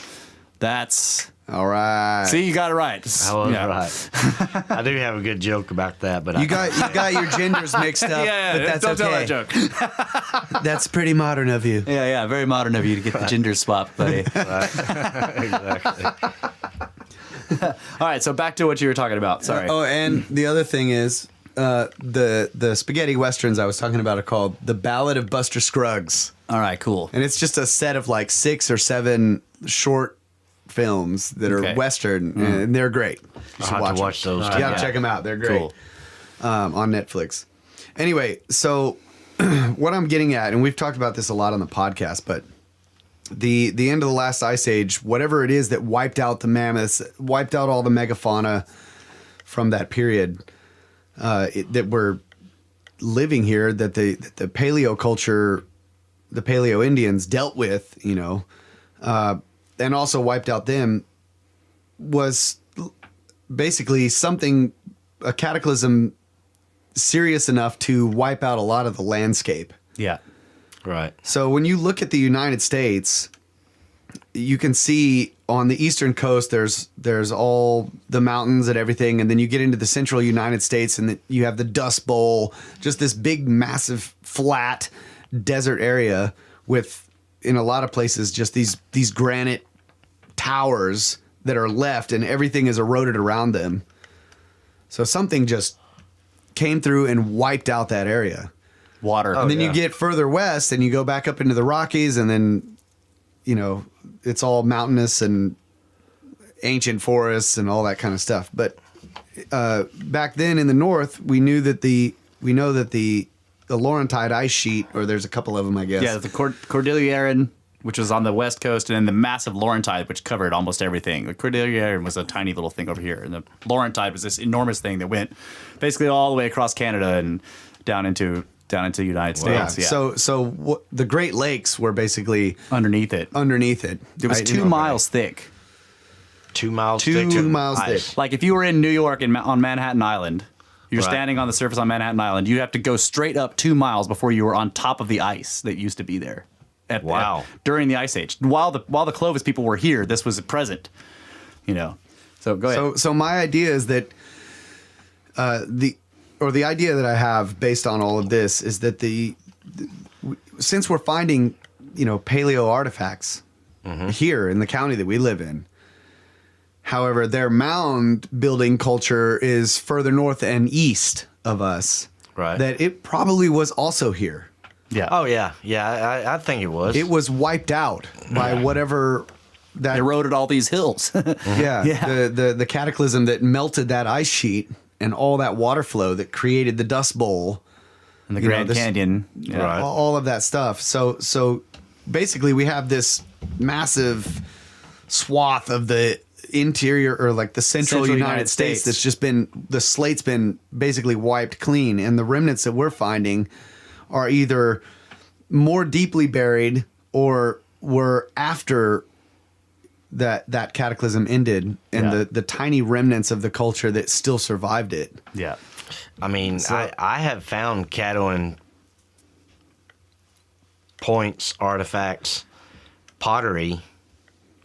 That's... All right. See, you got it right. I was right. I do have a good joke about that, but you got your genders mixed up. But that's don't okay. tell that joke. That's pretty modern of you. Yeah, very modern of you to get the genders swapped, buddy. Exactly. All right, so back to what you were talking about. Sorry. And the other thing is the spaghetti westerns I was talking about are called The Ballad of Buster Scruggs. All right, cool. And it's just a set of like 6 or 7 short films that are Western, and they're great. You should watch those. You gotta check them out. They're great. Cool. On Netflix. Anyway, so what I'm getting at, and we've talked about this a lot on the podcast, but the end of the last ice age, whatever it is that wiped out the mammoths, wiped out all the megafauna from that period, that were living here, that the paleo culture, the paleo Indians dealt with, and also wiped out them, was basically a cataclysm serious enough to wipe out a lot of the landscape. Yeah. Right. So when you look at the United States, you can see on the eastern coast there's all the mountains and everything, and then you get into the central United States and you have the Dust Bowl, just this big, massive, flat desert area with, in a lot of places, just these granite towers that are left, and everything is eroded around them. So something just came through and wiped out that area. Water. And then you get further west and you go back up into the Rockies, and then, it's all mountainous and ancient forests and all that kind of stuff. But back then in the north, we know that the Laurentide ice sheet, or there's a couple of them, I guess. Yeah, the Cordilleran, which was on the west coast, and then the massive Laurentide, which covered almost everything. The Cordilleran was a tiny little thing over here, and the Laurentide was this enormous thing that went basically all the way across Canada and down into the United States. Yeah. So the Great Lakes were basically underneath it. It was 2 miles thick. 2 miles thick. 2 miles ice. thick. Like if you were in New York on Manhattan Island, you're standing on the surface on Manhattan Island, you have to go straight up 2 miles before you were on top of the ice that used to be there. During the Ice Age. While the Clovis people were here, this was present. So go ahead. So my idea is that the idea that I have based on all of this is that since we're finding, paleo artifacts here in the county that we live in, however, their mound building culture is further north and east of us. Right. That it probably was also here. Yeah. Oh, yeah. Yeah, I think it was. It was wiped out by whatever that eroded all these hills. Yeah. The cataclysm that melted that ice sheet and all that water flow that created the Dust Bowl and the Grand Canyon. Yeah. Right. All of that stuff. So basically we have this massive swath of the interior, or like the central United States that's just the slate's been basically wiped clean, and the remnants that we're finding are either more deeply buried or were after that cataclysm ended, and the tiny remnants of the culture that still survived it. Yeah. I mean, I have found Caddoan points, artifacts, pottery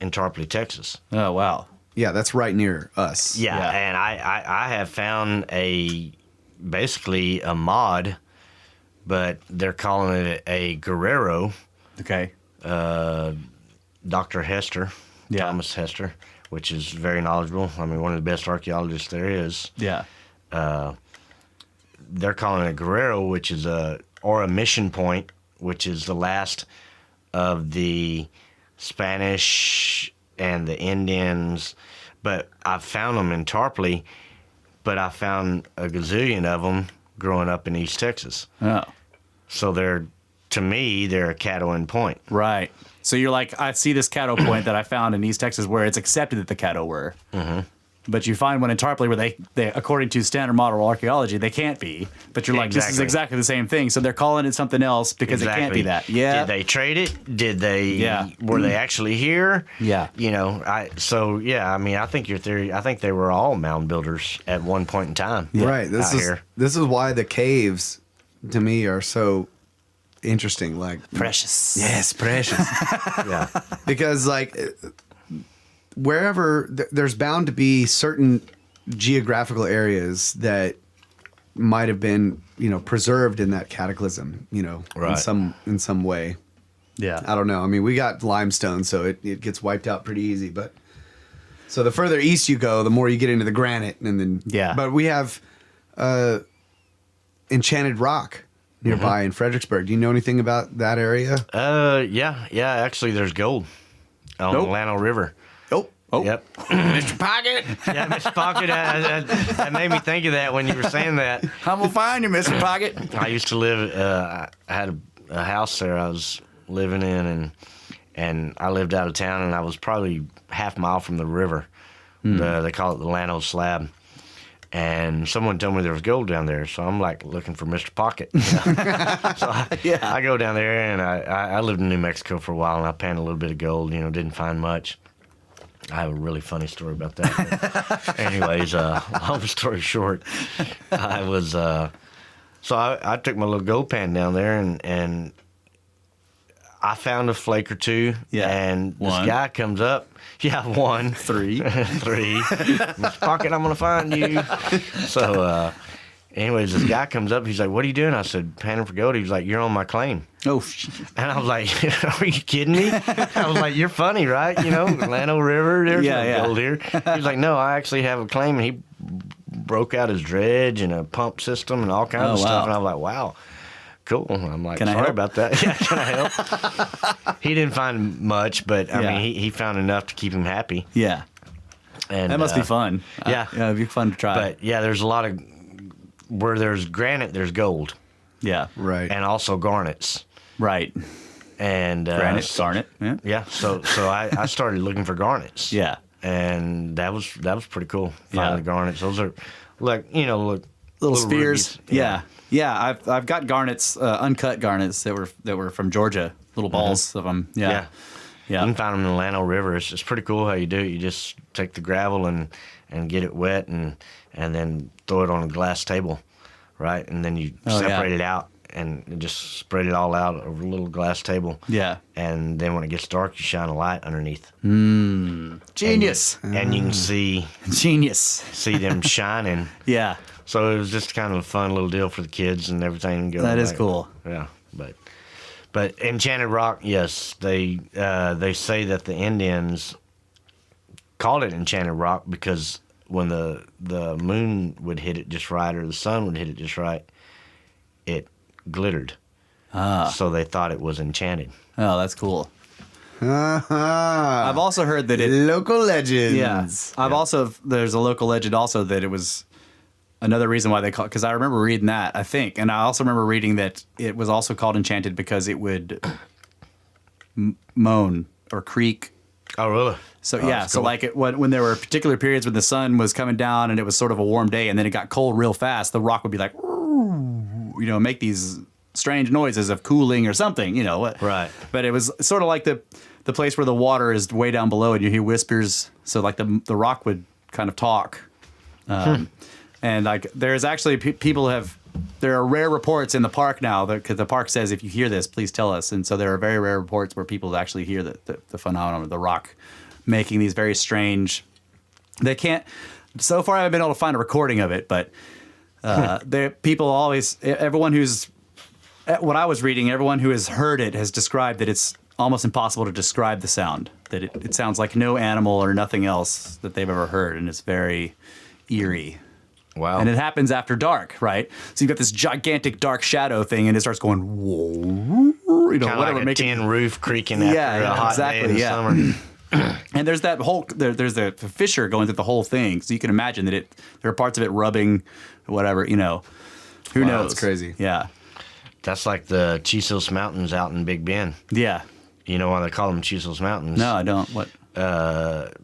in Tarpley, Texas. Oh, wow. Yeah, that's right near us. Yeah. And I have found basically a mod, but they're calling it a Guerrero. Okay. Dr. Hester, Thomas Hester, which is very knowledgeable. I mean, one of the best archaeologists there is. Yeah. They're calling it a Guerrero, which is or a mission point, which is the last of the Spanish and the Indians. But I found them in Tarpley, but I found a gazillion of them growing up in East Texas. Oh. So to me, they're a Caddoan point. Right. So you're like, I see this Caddo point that I found in East Texas where it's accepted that the Caddo were. Mm-hmm. But you find one in Tarpley where they, according to standard model archaeology, they can't be. But you're like, this is exactly the same thing. So they're calling it something else because it can't be that. Yeah. Did they trade it? Did they? Yeah. Were they actually here? Yeah. I mean, I think your theory. I think they were all mound builders at one point in time. Yeah. Right. This is why the caves, to me, are so interesting. Like precious. Yes, precious. Yeah. Because wherever there's bound to be certain geographical areas that might have been, preserved in that cataclysm, right. in some way. Yeah. I don't know. I mean, we got limestone, so it gets wiped out pretty easy. But so the further east you go, the more you get into the granite, and then But we have Enchanted Rock nearby in Fredericksburg. Do you know anything about that area? Yeah. Actually, there's gold on the Llano River. Oh. Yep. Mr. Pocket. Yeah, Mr. Pocket. That made me think of that when you were saying that. I'm going to find you, Mr. Pocket. I used to live, I had a house there I was living in, and I lived out of town, and I was probably half mile from the river. They call it the Llano Slab. And someone told me there was gold down there, so I'm like looking for Mr. Pocket. You know? So I go down there, and I lived in New Mexico for a while, and I panned a little bit of gold. You know, didn't find much. I have a really funny story about that. Anyways, long story short, I was so I took my little gold pan down there, and I found a flake or two. Yeah. And One. this guy comes up. Yeah, 1. 3. 3. Mr. Pocket, I'm going to find you. So, anyways, this guy comes up. He's like, what are you doing? I said, panning for gold. He was like, you're on my claim. Oh, And I was like, are you kidding me? I was like, you're funny, right? You know, Llano River, there's no gold here. He was like, no, I actually have a claim. And he broke out his dredge and a pump system and all kinds of stuff. And I was like, wow. Cool. I'm like, sorry about that. Yeah, can I help? He didn't find much, but I mean, he found enough to keep him happy. Yeah. And That must be fun. Yeah. Yeah, it'd be fun to try. But yeah, there's a lot of where there's granite, there's gold, yeah. Right. and also garnets. Right. And Granite, garnet. Yeah. Yeah. So I started looking for garnets. Yeah. And that was pretty cool. Yeah. Finding the garnets. Those are like Little spheres. rubies. Yeah. Yeah, I've got garnets, uncut garnets that were from Georgia, little balls of them. Yeah. Yeah. Yeah. You can find them in the Llano River. It's pretty cool how you do it. You just take the gravel and get it wet and then throw it on a glass table, right? And then you separate it out and just spread it all out over a little glass table. Yeah. And then when it gets dark, you shine a light underneath. Genius. And you can see Genius. them shining. Yeah. So it was just kind of a fun little deal for the kids and everything. That is cool. Yeah, but Enchanted Rock, yes, they say that the Indians called it Enchanted Rock because when the moon would hit it just right or the sun would hit it just right, it glittered. So they thought it was enchanted. Oh, that's cool. I've I've also heard that local legends. Yeah. There's a local legend also that it was another reason why they call, because I remember reading that, I think. And I also remember reading that it was also called enchanted because it would moan or creak. Oh, really? So that's so cool. like when there were particular periods when the sun was coming down and it was sort of a warm day and then it got cold real fast, the rock would be like, make these strange noises of cooling or something, Right. But it was sort of like the place where the water is way down below and you hear whispers. So like the rock would kind of talk. And like there's actually there are rare reports in the park now because the park says if you hear this, please tell us. And so there are very rare reports where people actually hear the phenomenon of the rock making these very strange. They can't. So far, I haven't been able to find a recording of it, but people always, everyone who's, what I was reading, everyone who has heard it has described that it's almost impossible to describe the sound. That it sounds like no animal or nothing else that they've ever heard, and it's very eerie. Wow. And it happens after dark, right? So you've got this gigantic dark shadow thing, and it starts going, whoa, Kind of like a tin roof creaking after a hot day in the summer. And there's that whole, there's the fissure going through the whole thing. So you can imagine that there are parts of it rubbing, whatever, who knows? That's crazy. Yeah. That's like the Chisos Mountains out in Big Bend. Yeah. You know why they call them Chisos Mountains? No, I don't. What?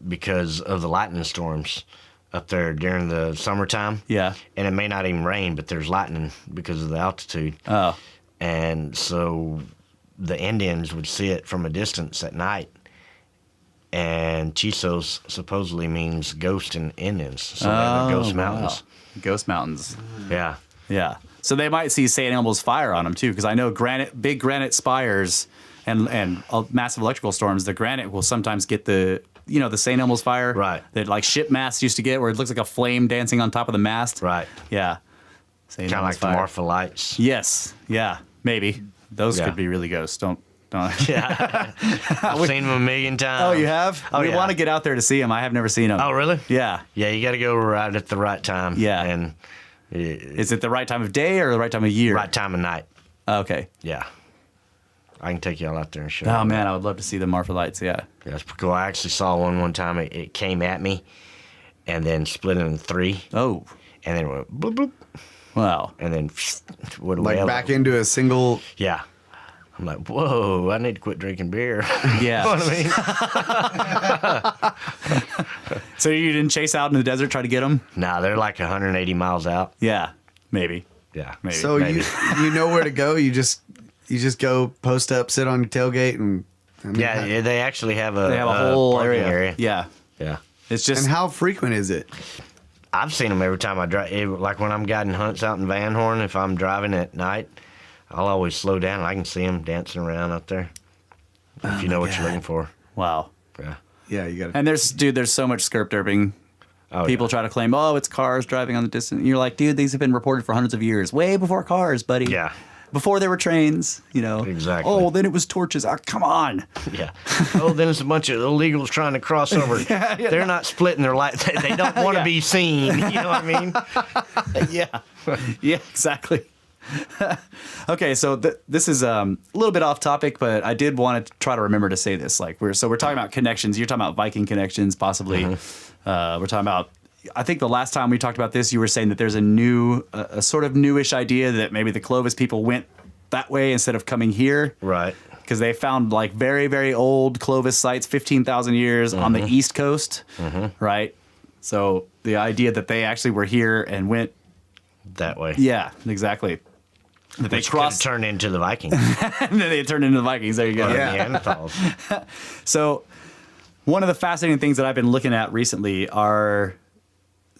Because of the lightning storms up there during the summertime. Yeah. And it may not even rain, but there's lightning because of the altitude. Oh. And so the Indians would see it from a distance at night. And Chisos supposedly means ghost in Indians. So they're the Ghost Mountains. Ghost Mountains. Yeah. Yeah. So they might see St. Elmo's fire on them too, because I know big granite spires and massive electrical storms, the granite will sometimes get the St. Elmo's fire. Right. That like ship masts used to get, where it looks like a flame dancing on top of the mast. Right. Yeah. St. Kind of like the Marfa lights. Yes. Yeah. Maybe. Those Yeah. could be really ghosts. Don't. Yeah. I've seen them a million times. Oh, you have? Oh, we yeah. want to get out there to see them. I have never seen them. Oh, really? Yeah. Yeah, you got to go right at the right time. Yeah. And Is it the right time of day or the right time of year? right time of night. Okay. Yeah. I can take y'all out there and show Oh you. man, I would love to see the Marfa lights. Yeah. Yeah, that's pretty cool. I actually saw one time. It came at me and then split into three. Oh. And then it went bloop, bloop. Wow. And then went Like away. back into a single. Yeah. I'm like, whoa, I need to quit drinking beer. Yeah. You know what I mean? So you didn't chase out in the desert, try to get them? Nah, they're like 180 miles out. Yeah, maybe. Yeah. Maybe. So you know where to go. You just go post up, sit on your tailgate, and Yeah, they actually have a whole parking area. Yeah. Yeah. It's just. And how frequent is it? I've seen them every time I drive. Like when I'm guiding hunts out in Van Horn, if I'm driving at night, I'll always slow down. I can see them dancing around out there. If you know what you're looking for. Wow. Yeah. Yeah, you got to. And there's so much skirp derping. Oh, People try to claim, it's cars driving on the distance. You're like, dude, these have been reported for hundreds of years, way before cars, buddy. Yeah. Before there were trains, Exactly. Oh, then it was torches. Oh, come on. Yeah. Oh, then it's a bunch of illegals trying to cross over. They're not splitting their light. They don't want to be seen. You know what I mean? Yeah. Yeah, exactly. Okay, so this is a little bit off topic, but I did want to try to remember to say this. Like we're talking about connections. You're talking about Viking connections, possibly. We're talking about. I think the last time we talked about this, you were saying that there's a sort of newish idea that maybe the Clovis people went that way instead of coming here. Right. Because they found like very, very old Clovis sites, 15,000 years on the East Coast. Right. So the idea that they actually were here and went that way. Yeah, exactly. That they crossed, turned into the Vikings. and then they turned into the Vikings. There you go. Yeah. Neanderthals. So one of the fascinating things that I've been looking at recently are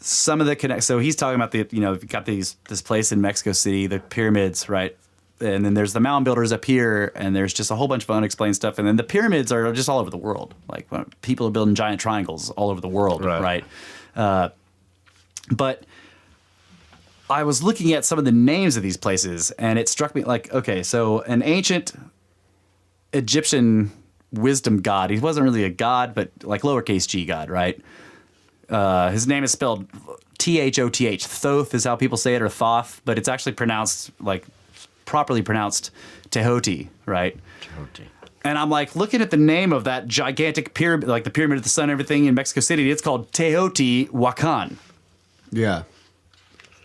some of the connect. So he's talking about you've got this place in Mexico City, the pyramids, right? And then there's the mound builders up here, and there's just a whole bunch of unexplained stuff. And then the pyramids are just all over the world. Like people are building giant triangles all over the world, right? But I was looking at some of the names of these places, and it struck me like, okay, so an ancient Egyptian wisdom god. He wasn't really a god, but like lowercase g god, right? His name is spelled Thoth. Thoth is how people say it, or Thoth, but it's actually pronounced properly pronounced Tehuti, right? Tehuti. And I'm like looking at the name of that gigantic pyramid, like the Pyramid of the Sun, and everything in Mexico City. It's called Teotihuacan. Yeah.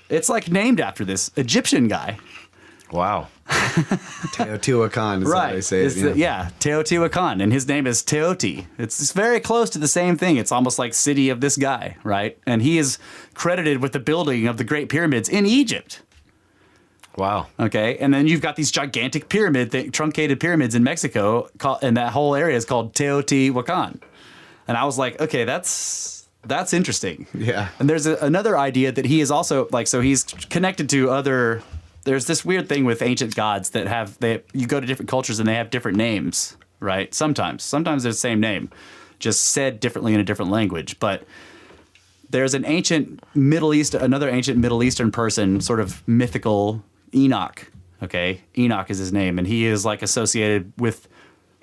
It's like named after this Egyptian guy. Wow. Teotihuacan is how they say it. Teotihuacan, and his name is Teoti. It's very close to the same thing. It's almost like city of this guy, right? And he is credited with the building of the Great Pyramids in Egypt. Wow. Okay, and then you've got these gigantic truncated pyramids in Mexico, and that whole area is called Teotihuacan. And I was like, okay, that's interesting. Yeah. And there's another idea that he is also so he's connected to other. There's this weird thing with ancient gods that you go to different cultures and they have different names, right? Sometimes they're the same name, just said differently in a different language. But there's another ancient Middle Eastern person, sort of mythical, Enoch. Okay, Enoch is his name, and he is like associated with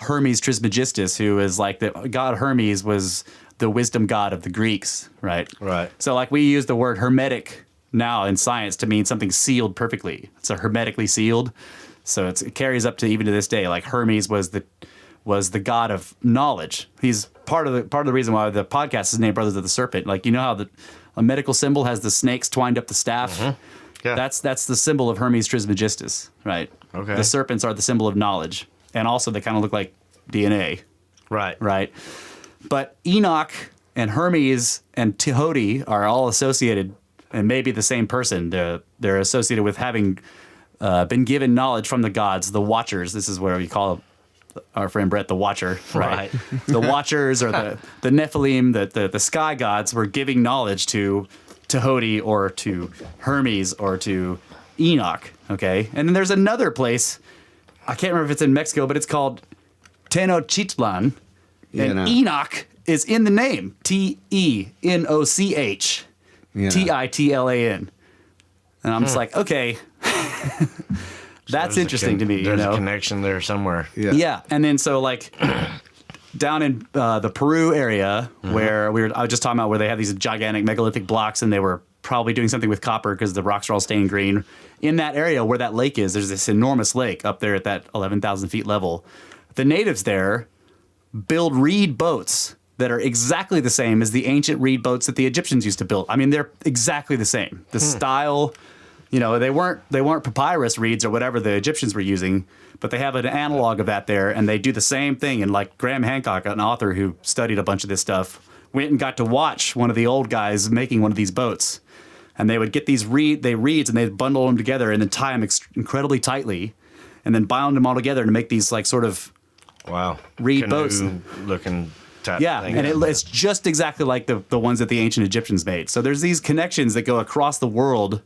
Hermes Trismegistus, who is like the god Hermes was the wisdom god of the Greeks, right? Right. So like we use the word hermetic now in science to mean something sealed perfectly. It's hermetically sealed. So it carries up to even to this day. Like Hermes was the god of knowledge. He's part of the reason why the podcast is named Brothers of the Serpent. Like, you know how a medical symbol has the snakes twined up the staff? Mm-hmm. Yeah. That's the symbol of Hermes Trismegistus, right? Okay. The serpents are the symbol of knowledge. And also they kind of look like DNA. Right. Right. But Enoch and Hermes and Tehuti are all associated, and maybe the same person. They're associated with having been given knowledge from the gods, the Watchers. This is where we call our friend Brett the Watcher, right? The Watchers or the Nephilim, the sky gods, were giving knowledge to Tehuti or to Hermes or to Enoch, okay? And then there's another place, I can't remember if it's in Mexico, but it's called Tenochtitlan, and Enoch is in the name, Tenoch. Titlan. And I'm just like, okay, that's interesting to me. There's a connection there somewhere. Yeah. And then so like down in the Peru area where I was just talking about where they have these gigantic megalithic blocks, and they were probably doing something with copper because the rocks are all stained green. In that area where that lake is, there's this enormous lake up there at that 11,000 feet level. The natives there build reed boats that are exactly the same as the ancient reed boats that the Egyptians used to build. I mean, they're exactly the same. The style, they weren't papyrus reeds or whatever the Egyptians were using, but they have an analog of that there, and they do the same thing. And like Graham Hancock, an author who studied a bunch of this stuff, went and got to watch one of the old guys making one of these boats. And they would get these reeds and they'd bundle them together and then tie them incredibly tightly, and then bind them all together to make these like sort of reed boats looking type thing. And it's just exactly like the ones that the ancient Egyptians made. So there's these connections that go across the world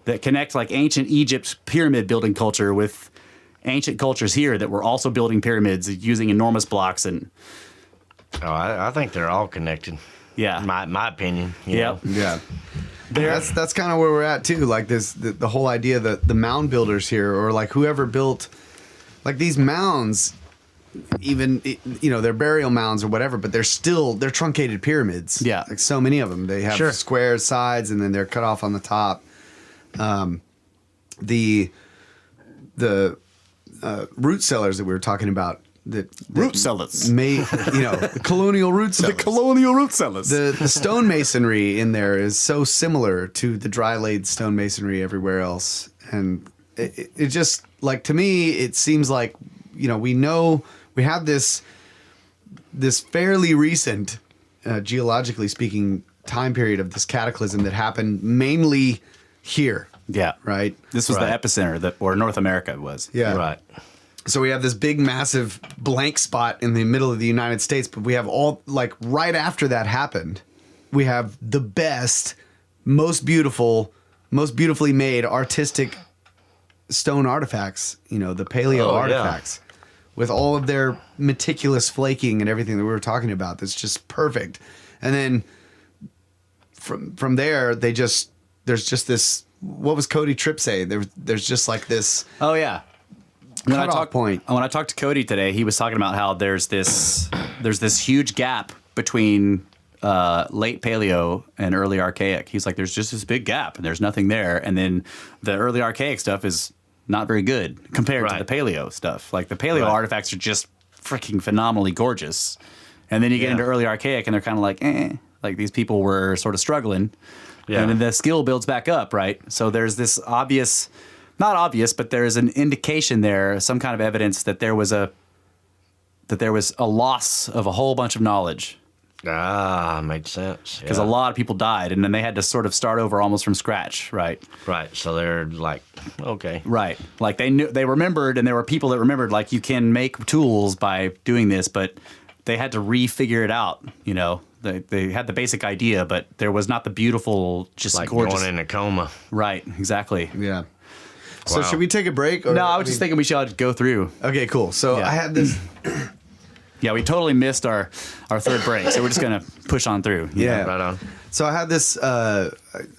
that connect like ancient Egypt's pyramid building culture with ancient cultures here that were also building pyramids using enormous blocks. And I think they're all connected. Yeah, my opinion. Yeah. That's kind of where we're at too. Like the whole idea that the mound builders here, or like whoever built like these mounds, even they're burial mounds or whatever, but they're truncated pyramids. Yeah, like so many of them. They have square sides and then they're cut off on the top. The root cellars that we were talking about. Root cellars. The colonial root cellars. The colonial root cellars. The stonemasonry in there is so similar to the dry laid stonemasonry everywhere else. And it just, like, to me, it seems like, we have this fairly recent, geologically speaking, time period of this cataclysm that happened mainly here. Yeah. Right? This was the epicenter where North America was. Yeah. Right. So we have this big, massive blank spot in the middle of the United States, but we have all, like, right after that happened, we have the best, most beautifully made artistic stone artifacts, the paleo artifacts, with all of their meticulous flaking and everything that we were talking about. That's just perfect. And then from there, there's just this, what was Cody Tripp say? There's just like this. Oh, yeah. When I talked to Cody today, he was talking about how there's this huge gap between late Paleo and early Archaic. He's like, there's just this big gap, and there's nothing there. And then the early Archaic stuff is not very good compared to the Paleo stuff. Like the Paleo artifacts are just freaking phenomenally gorgeous. And then you get into early Archaic, and they're kind of like, like these people were sort of struggling. Yeah. And then the skill builds back up, right? So there's this obvious. Not obvious, but there is an indication there, some kind of evidence that there was a loss of a whole bunch of knowledge. Makes sense. Because a lot of people died, and then they had to sort of start over almost from scratch, right? Right. So they're like, okay. Right. Like they remembered, and there were people that remembered, like, you can make tools by doing this, but they had to refigure it out. They had the basic idea, but there was not the beautiful, just like gorgeous. Going in a coma. Right. Exactly. Yeah. So should we take a break? No, I was just thinking we should go through. Okay, cool. So I had this. Yeah, we totally missed our third break, so we're just gonna push on through. Yeah, right on. So I had this. I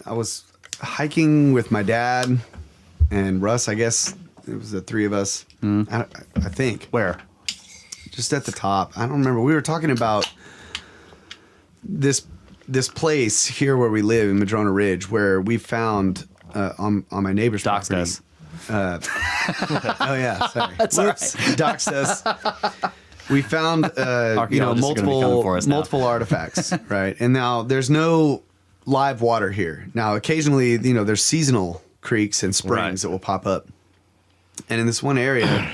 was hiking with my dad and Russ. I guess it was the three of us. I think. Where? Just at the top. I don't remember. We were talking about this place here where we live in Madrona Ridge, where we found on my neighbor's Doxed property. us. Oh yeah, sorry. That's Whoops. Doxed us. We found multiple artifacts, right? And now there's no live water here. Now occasionally, there's seasonal creeks and springs that will pop up. And in this one area,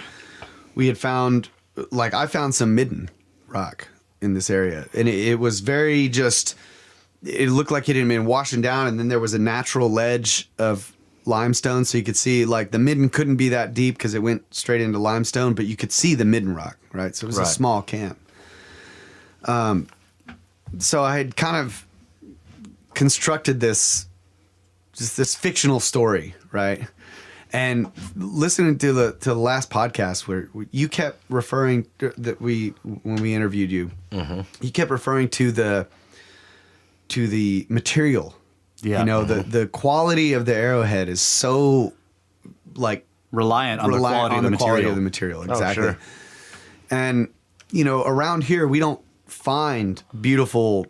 we had found, I found some Midden rock in this area, and it was very it looked like it had been washing down, and then there was a natural ledge of limestone, so you could see, the Midden couldn't be that deep because it went straight into limestone, but you could see the Midden rock, right? So it was a small camp. So I had kind of constructed this fictional story, right? And listening to the last podcast where you kept referring when we interviewed you, you kept referring to the material. Yeah. The quality of the arrowhead is so reliant on the quality of the material. Exactly. Oh, sure. And around here we don't find beautiful,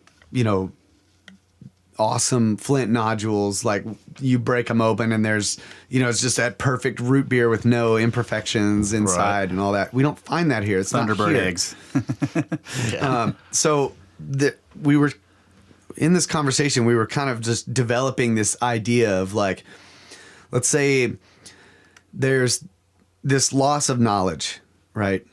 awesome flint nodules. Like, you break them open and there's, it's just that perfect root beer with no imperfections inside and all that. We don't find that here. It's Thunderbird not here. eggs. So we were in this conversation, we were kind of just developing this idea of let's say there's this loss of knowledge, right?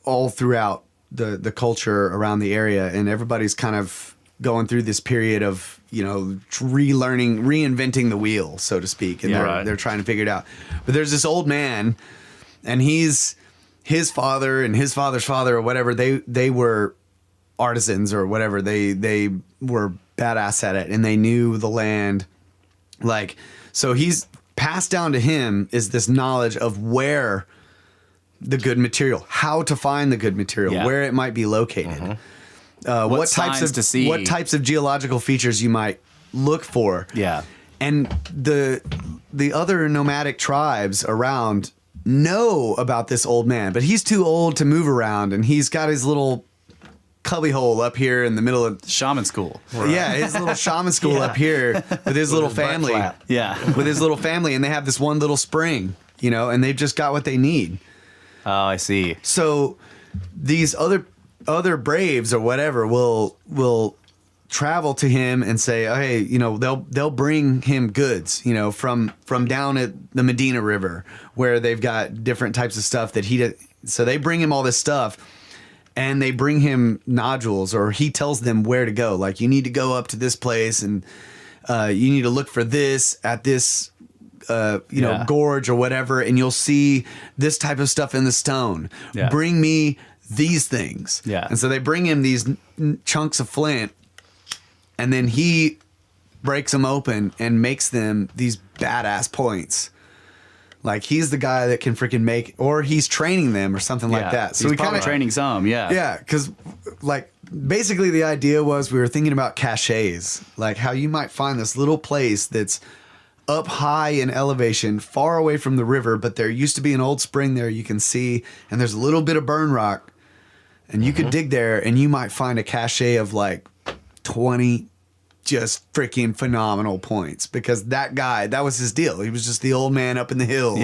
All throughout the culture around the area, and everybody's kind of going through this period of, relearning, reinventing the wheel, so to speak, and they're trying to figure it out. But there's this old man, and his father and his father's father or whatever, they were artisans or whatever. They were badass at it, and they knew the land. Like, so he's passed down to him is this knowledge of where the good material, how to find the good material, where it might be located, what types of geological features you might look for. Yeah. And the other nomadic tribes around know about this old man, but he's too old to move around, and he's got his little cubbyhole up here in the middle of shaman school. Right. Yeah, his little shaman school up here with his little family. Yeah. With his little family, and they have this one little spring, and they've just got what they need. Oh, I see. So these other braves or whatever will travel to him and say, oh, hey, they'll bring him goods, from down at the Medina River, where they've got different types of stuff that so they bring him all this stuff, and they bring him nodules, or he tells them where to go. Like, you need to go up to this place, and you need to look for this at this gorge or whatever, and you'll see this type of stuff in the stone. Yeah. Bring me these things. Yeah. And so they bring him these chunks of flint, and then he breaks them open and makes them these badass points. Like, he's the guy that can freaking make, or he's training them or something like that. So he's probably training some, Yeah, because like basically the idea was we were thinking about caches, like how you might find this little place that's up high in elevation, far away from the river, but there used to be an old spring there you can see, and there's a little bit of burn rock, and you could dig there, and you might find a cache of like 20 just freaking phenomenal points, because that was his deal. He was just the old man up in the hill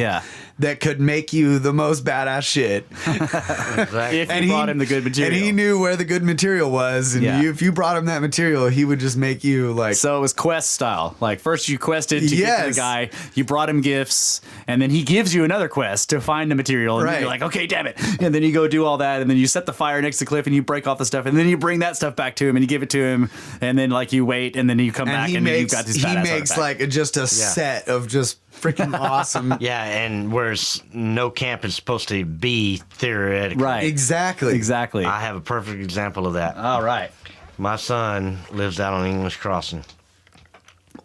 that could make you the most badass shit. Exactly. If you brought him the good material. And he knew where the good material was. And if you brought him that material, he would just make you like... So it was quest style. Like, first you quested to get to the guy, you brought him gifts, and then he gives you another quest to find the material. And then you're like, okay, damn it. And then you go do all that, and then you set the fire next to the cliff, and you break off the stuff, and then you bring that stuff back to him, and you give it to him, and then like you wait, and then you come back, and then you've got this badass He makes artifact. like just a set of just freaking awesome. Yeah, and whereas no camp is supposed to be theoretical. Right. Exactly. I have a perfect example of that. All right. My son lives out on English Crossing.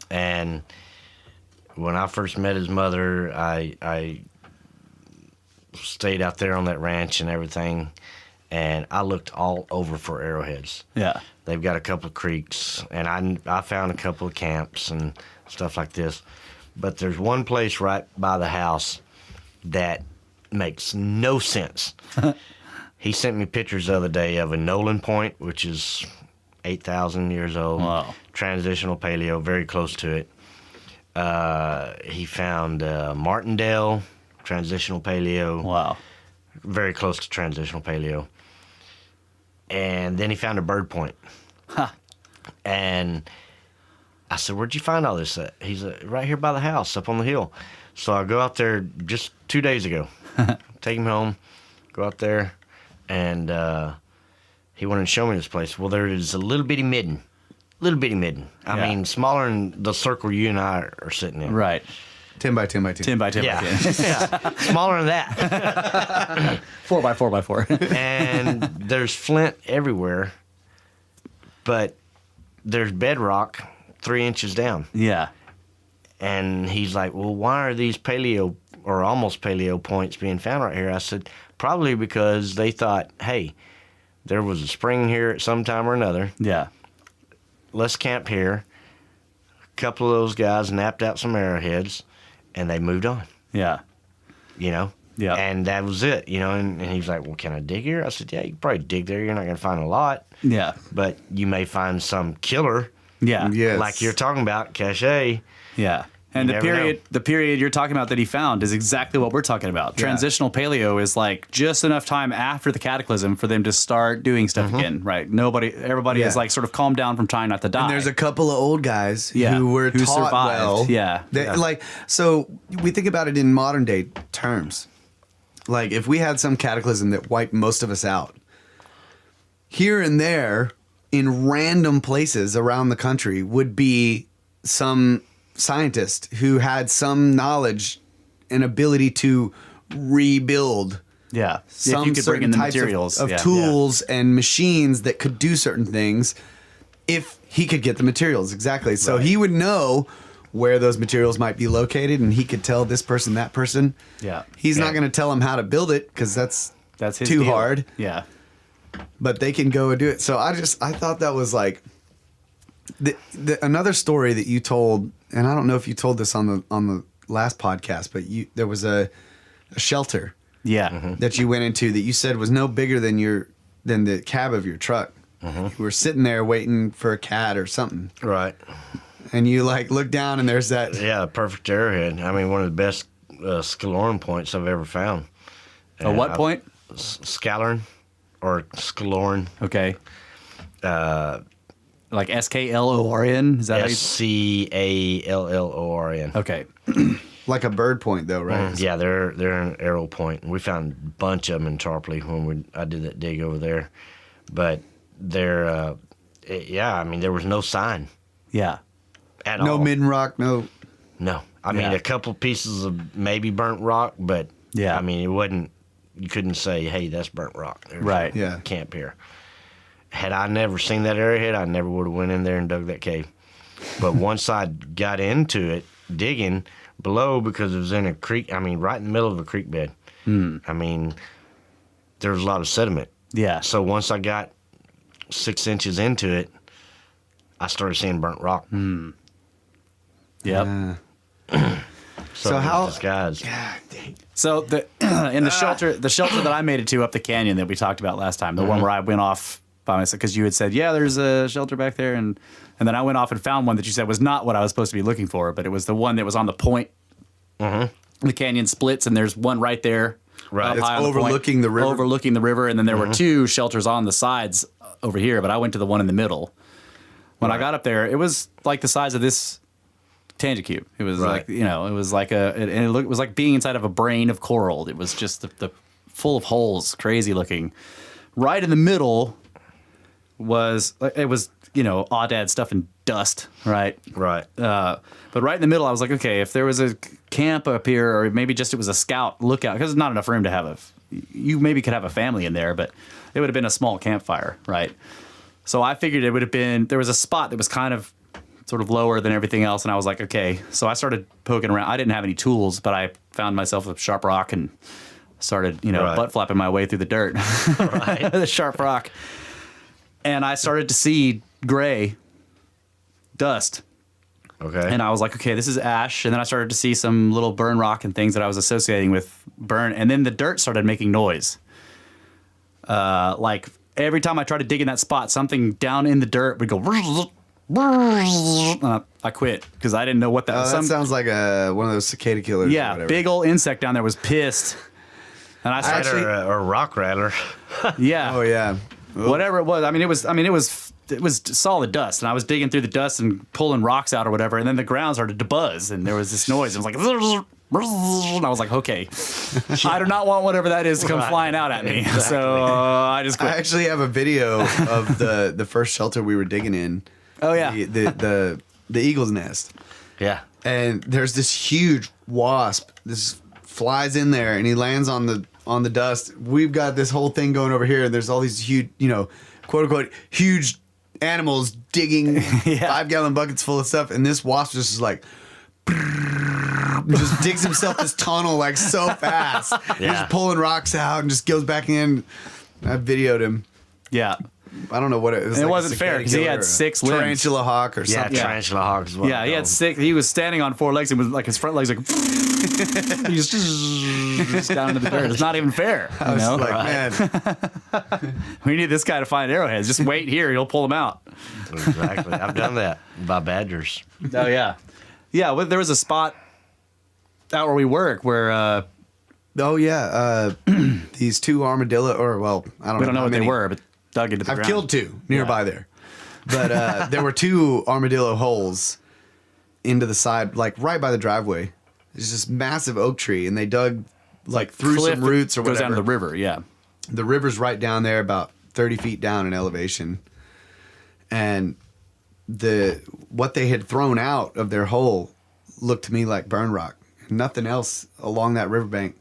And when I first met his mother, I stayed out there on that ranch and everything, and I looked all over for arrowheads. Yeah. They've got a couple of creeks, and I found a couple of camps and stuff like this. But there's one place right by the house that makes no sense. He sent me pictures the other day of a Nolan Point, which is 8,000 years old. Wow. Transitional paleo, very close to it. He found Martindale, transitional paleo. Wow. Very close to transitional paleo. And then he found a bird point. Huh. And I said, where'd you find all this at? He's right here by the house, up on the hill. So I go out there just 2 days ago. Take him home, go out there, and he wanted to show me this place. Well, there is a little bitty Midden. I mean, smaller than the circle you and I are sitting in. Right. 10 by 10 by 10. 10 by 10 by 10. Yeah. Smaller than that. 4 by 4 by 4. And there's flint everywhere, but there's bedrock 3 inches down. Yeah. And he's like, well, why are these paleo or almost paleo points being found right here? I said, probably because they thought, hey, there was a spring here at some time or another. Yeah. Let's camp here. A couple of those guys napped out some arrowheads, and they moved on. Yeah. Yeah. And that was it, and he was like, well, can I dig here? I said, yeah, you can probably dig there. You're not going to find a lot. Yeah. But you may find some killer. Yeah. Yes. Like you're talking about, cache. Yeah. And the period you're talking about that he found is exactly what we're talking about. Yeah. Transitional paleo is like just enough time after the cataclysm for them to start doing stuff again, right? Everybody is like sort of calmed down from trying not to die. And there's a couple of old guys who were who taught survived. well. Yeah. Like, so we think about it in modern day terms. Like, if we had some cataclysm that wiped most of us out, here and there in random places around the country would be some scientist who had some knowledge and ability to rebuild some if you could bring in the types materials of tools and machines that could do certain things if he could get the materials. Exactly. So he would know where those materials might be located, and he could tell this person, that person. Yeah. He's not going to tell them how to build it because that's his too deal. hard. Yeah. But they can go and do it. So I thought that was like another story that you told, and I don't know if you told this on the last podcast, but there was a shelter that you went into that you said was no bigger than the cab of your truck. You were sitting there waiting for a cat or something. Right. And you like look down and there's that. Yeah, perfect arrowhead. I mean, one of the best scalorn points I've ever found. A what point? Scalorn or scalorn. Okay. Like SKLORN? Is that SCALLORN. Okay. Like a bird point though, right? Yeah, they're an arrow point. We found a bunch of them in Tarpley when I did that dig over there. But they're, I mean, there was no sign. Yeah. At no all. Midden rock, no. I mean, a couple pieces of maybe burnt rock, but I mean, it wasn't, you couldn't say, hey, that's burnt rock. There's a camp here. Had I never seen that arrowhead, I never would have went in there and dug that cave. But once I got into it, digging below, because it was in a creek, I mean, right in the middle of a creek bed. I mean, there was a lot of sediment. Yeah. So once I got 6 inches into it, I started seeing burnt rock. Yep. So how? Disguised. Yeah, dang. So in the shelter that I made it to up the canyon that we talked about last time, the one where I went off by myself because you had said, yeah, there's a shelter back there, and then I went off and found one that you said was not what I was supposed to be looking for, but it was the one that was on the point. The canyon splits, and there's one right there, right, it's overlooking the river. Overlooking the river, and then there were two shelters on the sides over here, but I went to the one in the middle. When I got up there, it was like the size of this tangent cube. It was like, it was like it was like being inside of a brain of coral. It was just the full of holes, crazy looking. Right in the middle was aoudad stuff and dust, right? Right. But right in the middle, I was like, okay, if there was a camp up here, or maybe just it was a scout lookout, because there's not enough room to have you maybe could have a family in there, but it would have been a small campfire, right? So I figured it would have been, there was a spot that was kind of sort of lower than everything else, and I was like, okay. So I started poking around. I didn't have any tools, but I found myself a sharp rock and started, butt flapping my way through the dirt, the sharp rock. And I started to see gray dust. Okay. And I was like, okay, this is ash. And then I started to see some little burn rock and things that I was associating with burn. And then the dirt started making noise. Like every time I tried to dig in that spot, something down in the dirt would go. I quit because I didn't know what that was. That sounds like one of those cicada killers. Yeah, or whatever. big old insect down there was pissed. And I started, or rock rattler. yeah. Oh yeah. Whatever it was. It was solid dust, and I was digging through the dust and pulling rocks out or whatever, and then the ground started to buzz, and there was this noise. It was like, and I was like, okay, I do not want whatever that is to come flying out at me. Exactly. So I just quit. I actually have a video of the first shelter we were digging in. Oh yeah, the eagle's nest. Yeah. And there's this huge wasp. This flies in there, and he lands on the dust. We've got this whole thing going over here, and there's all these huge, quote unquote, huge animals digging 5-gallon buckets full of stuff, and this wasp just is like, just digs himself this tunnel like so fast. He's just pulling rocks out and just goes back in. I videoed him. Yeah. I don't know what it was. And it wasn't fair because he had 6 limbs. Tarantula hawk or something. Yeah, tarantula hawk is what Yeah, he had 6. He was standing on 4 legs and was like his front legs like he's just down into the dirt. It's not even fair. I was like, man, we need this guy to find arrowheads. Just wait here, he'll pull them out. Exactly. I've done that by badgers. Oh yeah. Yeah, well, there was a spot out where we work where. These two armadillo, or well, I don't know. We don't know what they were, but dug into the ground. I've killed two nearby there, but there were two armadillo holes into the side, like right by the driveway. There's this massive oak tree, and they dug like through some roots or whatever. Goes down to the river, yeah. The river's right down there, about 30 feet down in elevation, and what they had thrown out of their hole looked to me like burn rock. Nothing else along that riverbank.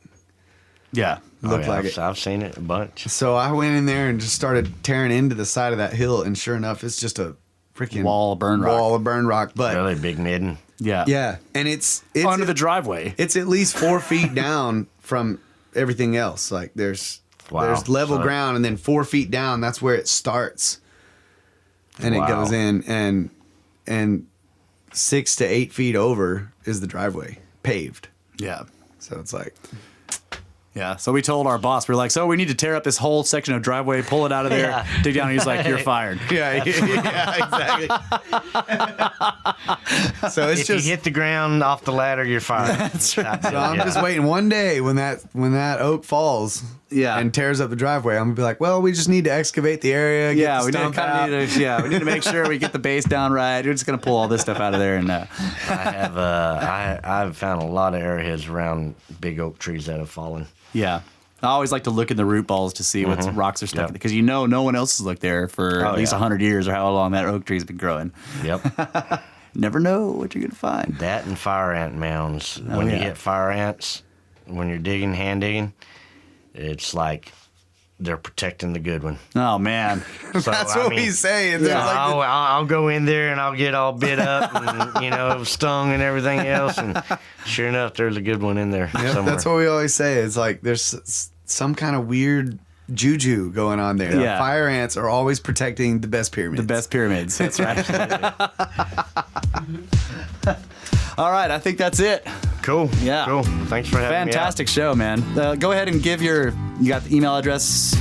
Yeah. Looked like it. I've seen it a bunch. So I went in there and just started tearing into the side of that hill, and sure enough, it's just a freaking wall of burn rock. But really big Midden. Yeah. Yeah. And it's under the driveway. It's at least 4 feet down from everything else. Like there's level ground, and then 4 feet down, that's where it starts. And it goes in, and 6 to 8 feet over is the driveway, paved. Yeah. So it's like, yeah. So we told our boss, we were like, so we need to tear up this whole section of driveway, pull it out of there, dig down. And he's like, you're fired. Yeah, exactly. So it's if just you hit the ground off the ladder, you're fired. That's right. So I'm just waiting one day when that oak falls, and tears up the driveway. I'm gonna be like, well, we just need to excavate the area. Get the we stump out. we need to make sure we get the base down right. We're just gonna pull all this stuff out of there, and I've found a lot of arrowheads around big oak trees that have fallen. Yeah. I always like to look in the root balls to see what rocks are stuck in, because no one else has looked there for at least 100 years or how long that oak tree's been growing. Yep. Never know what you're gonna find. That and fire ant mounds. When you hit fire ants, when you're hand digging, it's like they're protecting the good one. Oh man, so, that's what he's saying. Yeah, I'll go in there and I'll get all bit up and stung and everything else, and sure enough, there's a good one in there somewhere. That's what we always say. It's like there's some kind of weird juju going on there. Yeah. Fire ants are always protecting the best pyramids. The best pyramids. That's right. All right, I think that's it. Cool. Yeah. Cool. Thanks for having me. Fantastic show, man. Go ahead and give you got the email address,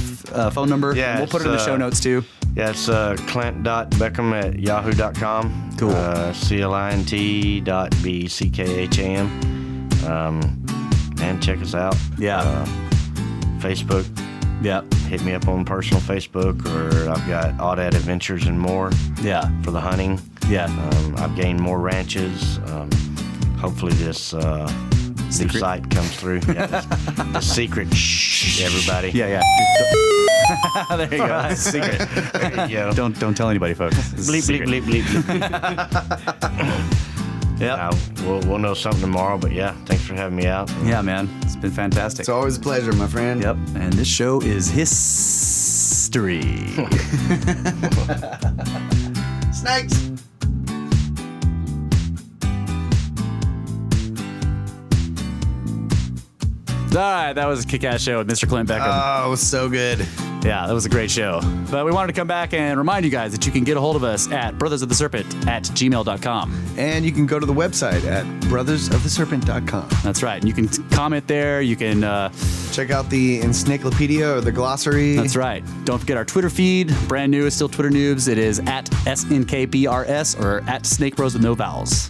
phone number. Yeah, we'll put it in the show notes too. Yeah, it's clint.beckham@yahoo.com. Cool. clint.beckham. And check us out. Yeah. Facebook. Yeah. Hit me up on personal Facebook, or I've got Audad Adventures and more. Yeah. For the hunting. Yeah. I've gained more ranches. Hopefully this new site comes through. Yeah, the secret. Shh, everybody. Yeah. There you go. Right. Secret. There you go. Don't tell anybody, folks. Bleep, bleep, bleep, bleep. Yeah. We'll know something tomorrow, but yeah, thanks for having me out. Yeah, man. It's been fantastic. It's always a pleasure, my friend. Yep. And this show is history. Snakes. All right, that was a kick-ass show with Mr. Clint Beckham. Oh, it was so good. Yeah, that was a great show. But we wanted to come back and remind you guys that you can get a hold of us at brothersoftheserpent@gmail.com. And you can go to the website at brothersoftheserpent.com. That's right. And you can comment there. You can check out the encyclopedia or the glossary. That's right. Don't forget our Twitter feed. Brand new. It's still Twitter Noobs. It is at SNKBRS or at Snake Bros with no vowels.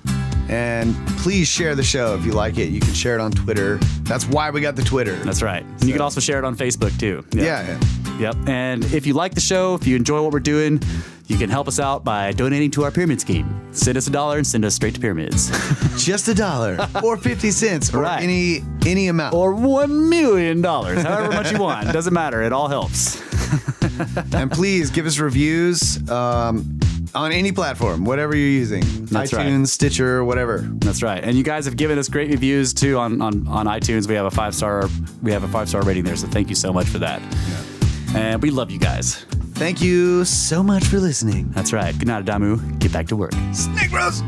And please share the show if you like it. You can share it on Twitter. That's why we got the Twitter. That's right. And you can also share it on Facebook too. Yeah. Yep. And if you like the show, if you enjoy what we're doing, you can help us out by donating to our pyramid scheme. Send us $1 and send us straight to pyramids. Just $1 or 50 cents or right. any amount. Or $1 million, however much you want. Doesn't matter. It all helps. And please give us reviews on any platform, whatever you're using. That's iTunes, right. Stitcher, whatever. That's right. And you guys have given us great reviews too on iTunes. We have a 5-star rating there, so thank you so much for that. Yeah. And we love you guys. Thank you so much for listening. That's right. Good night, Adamu. Get back to work. Snake Bros!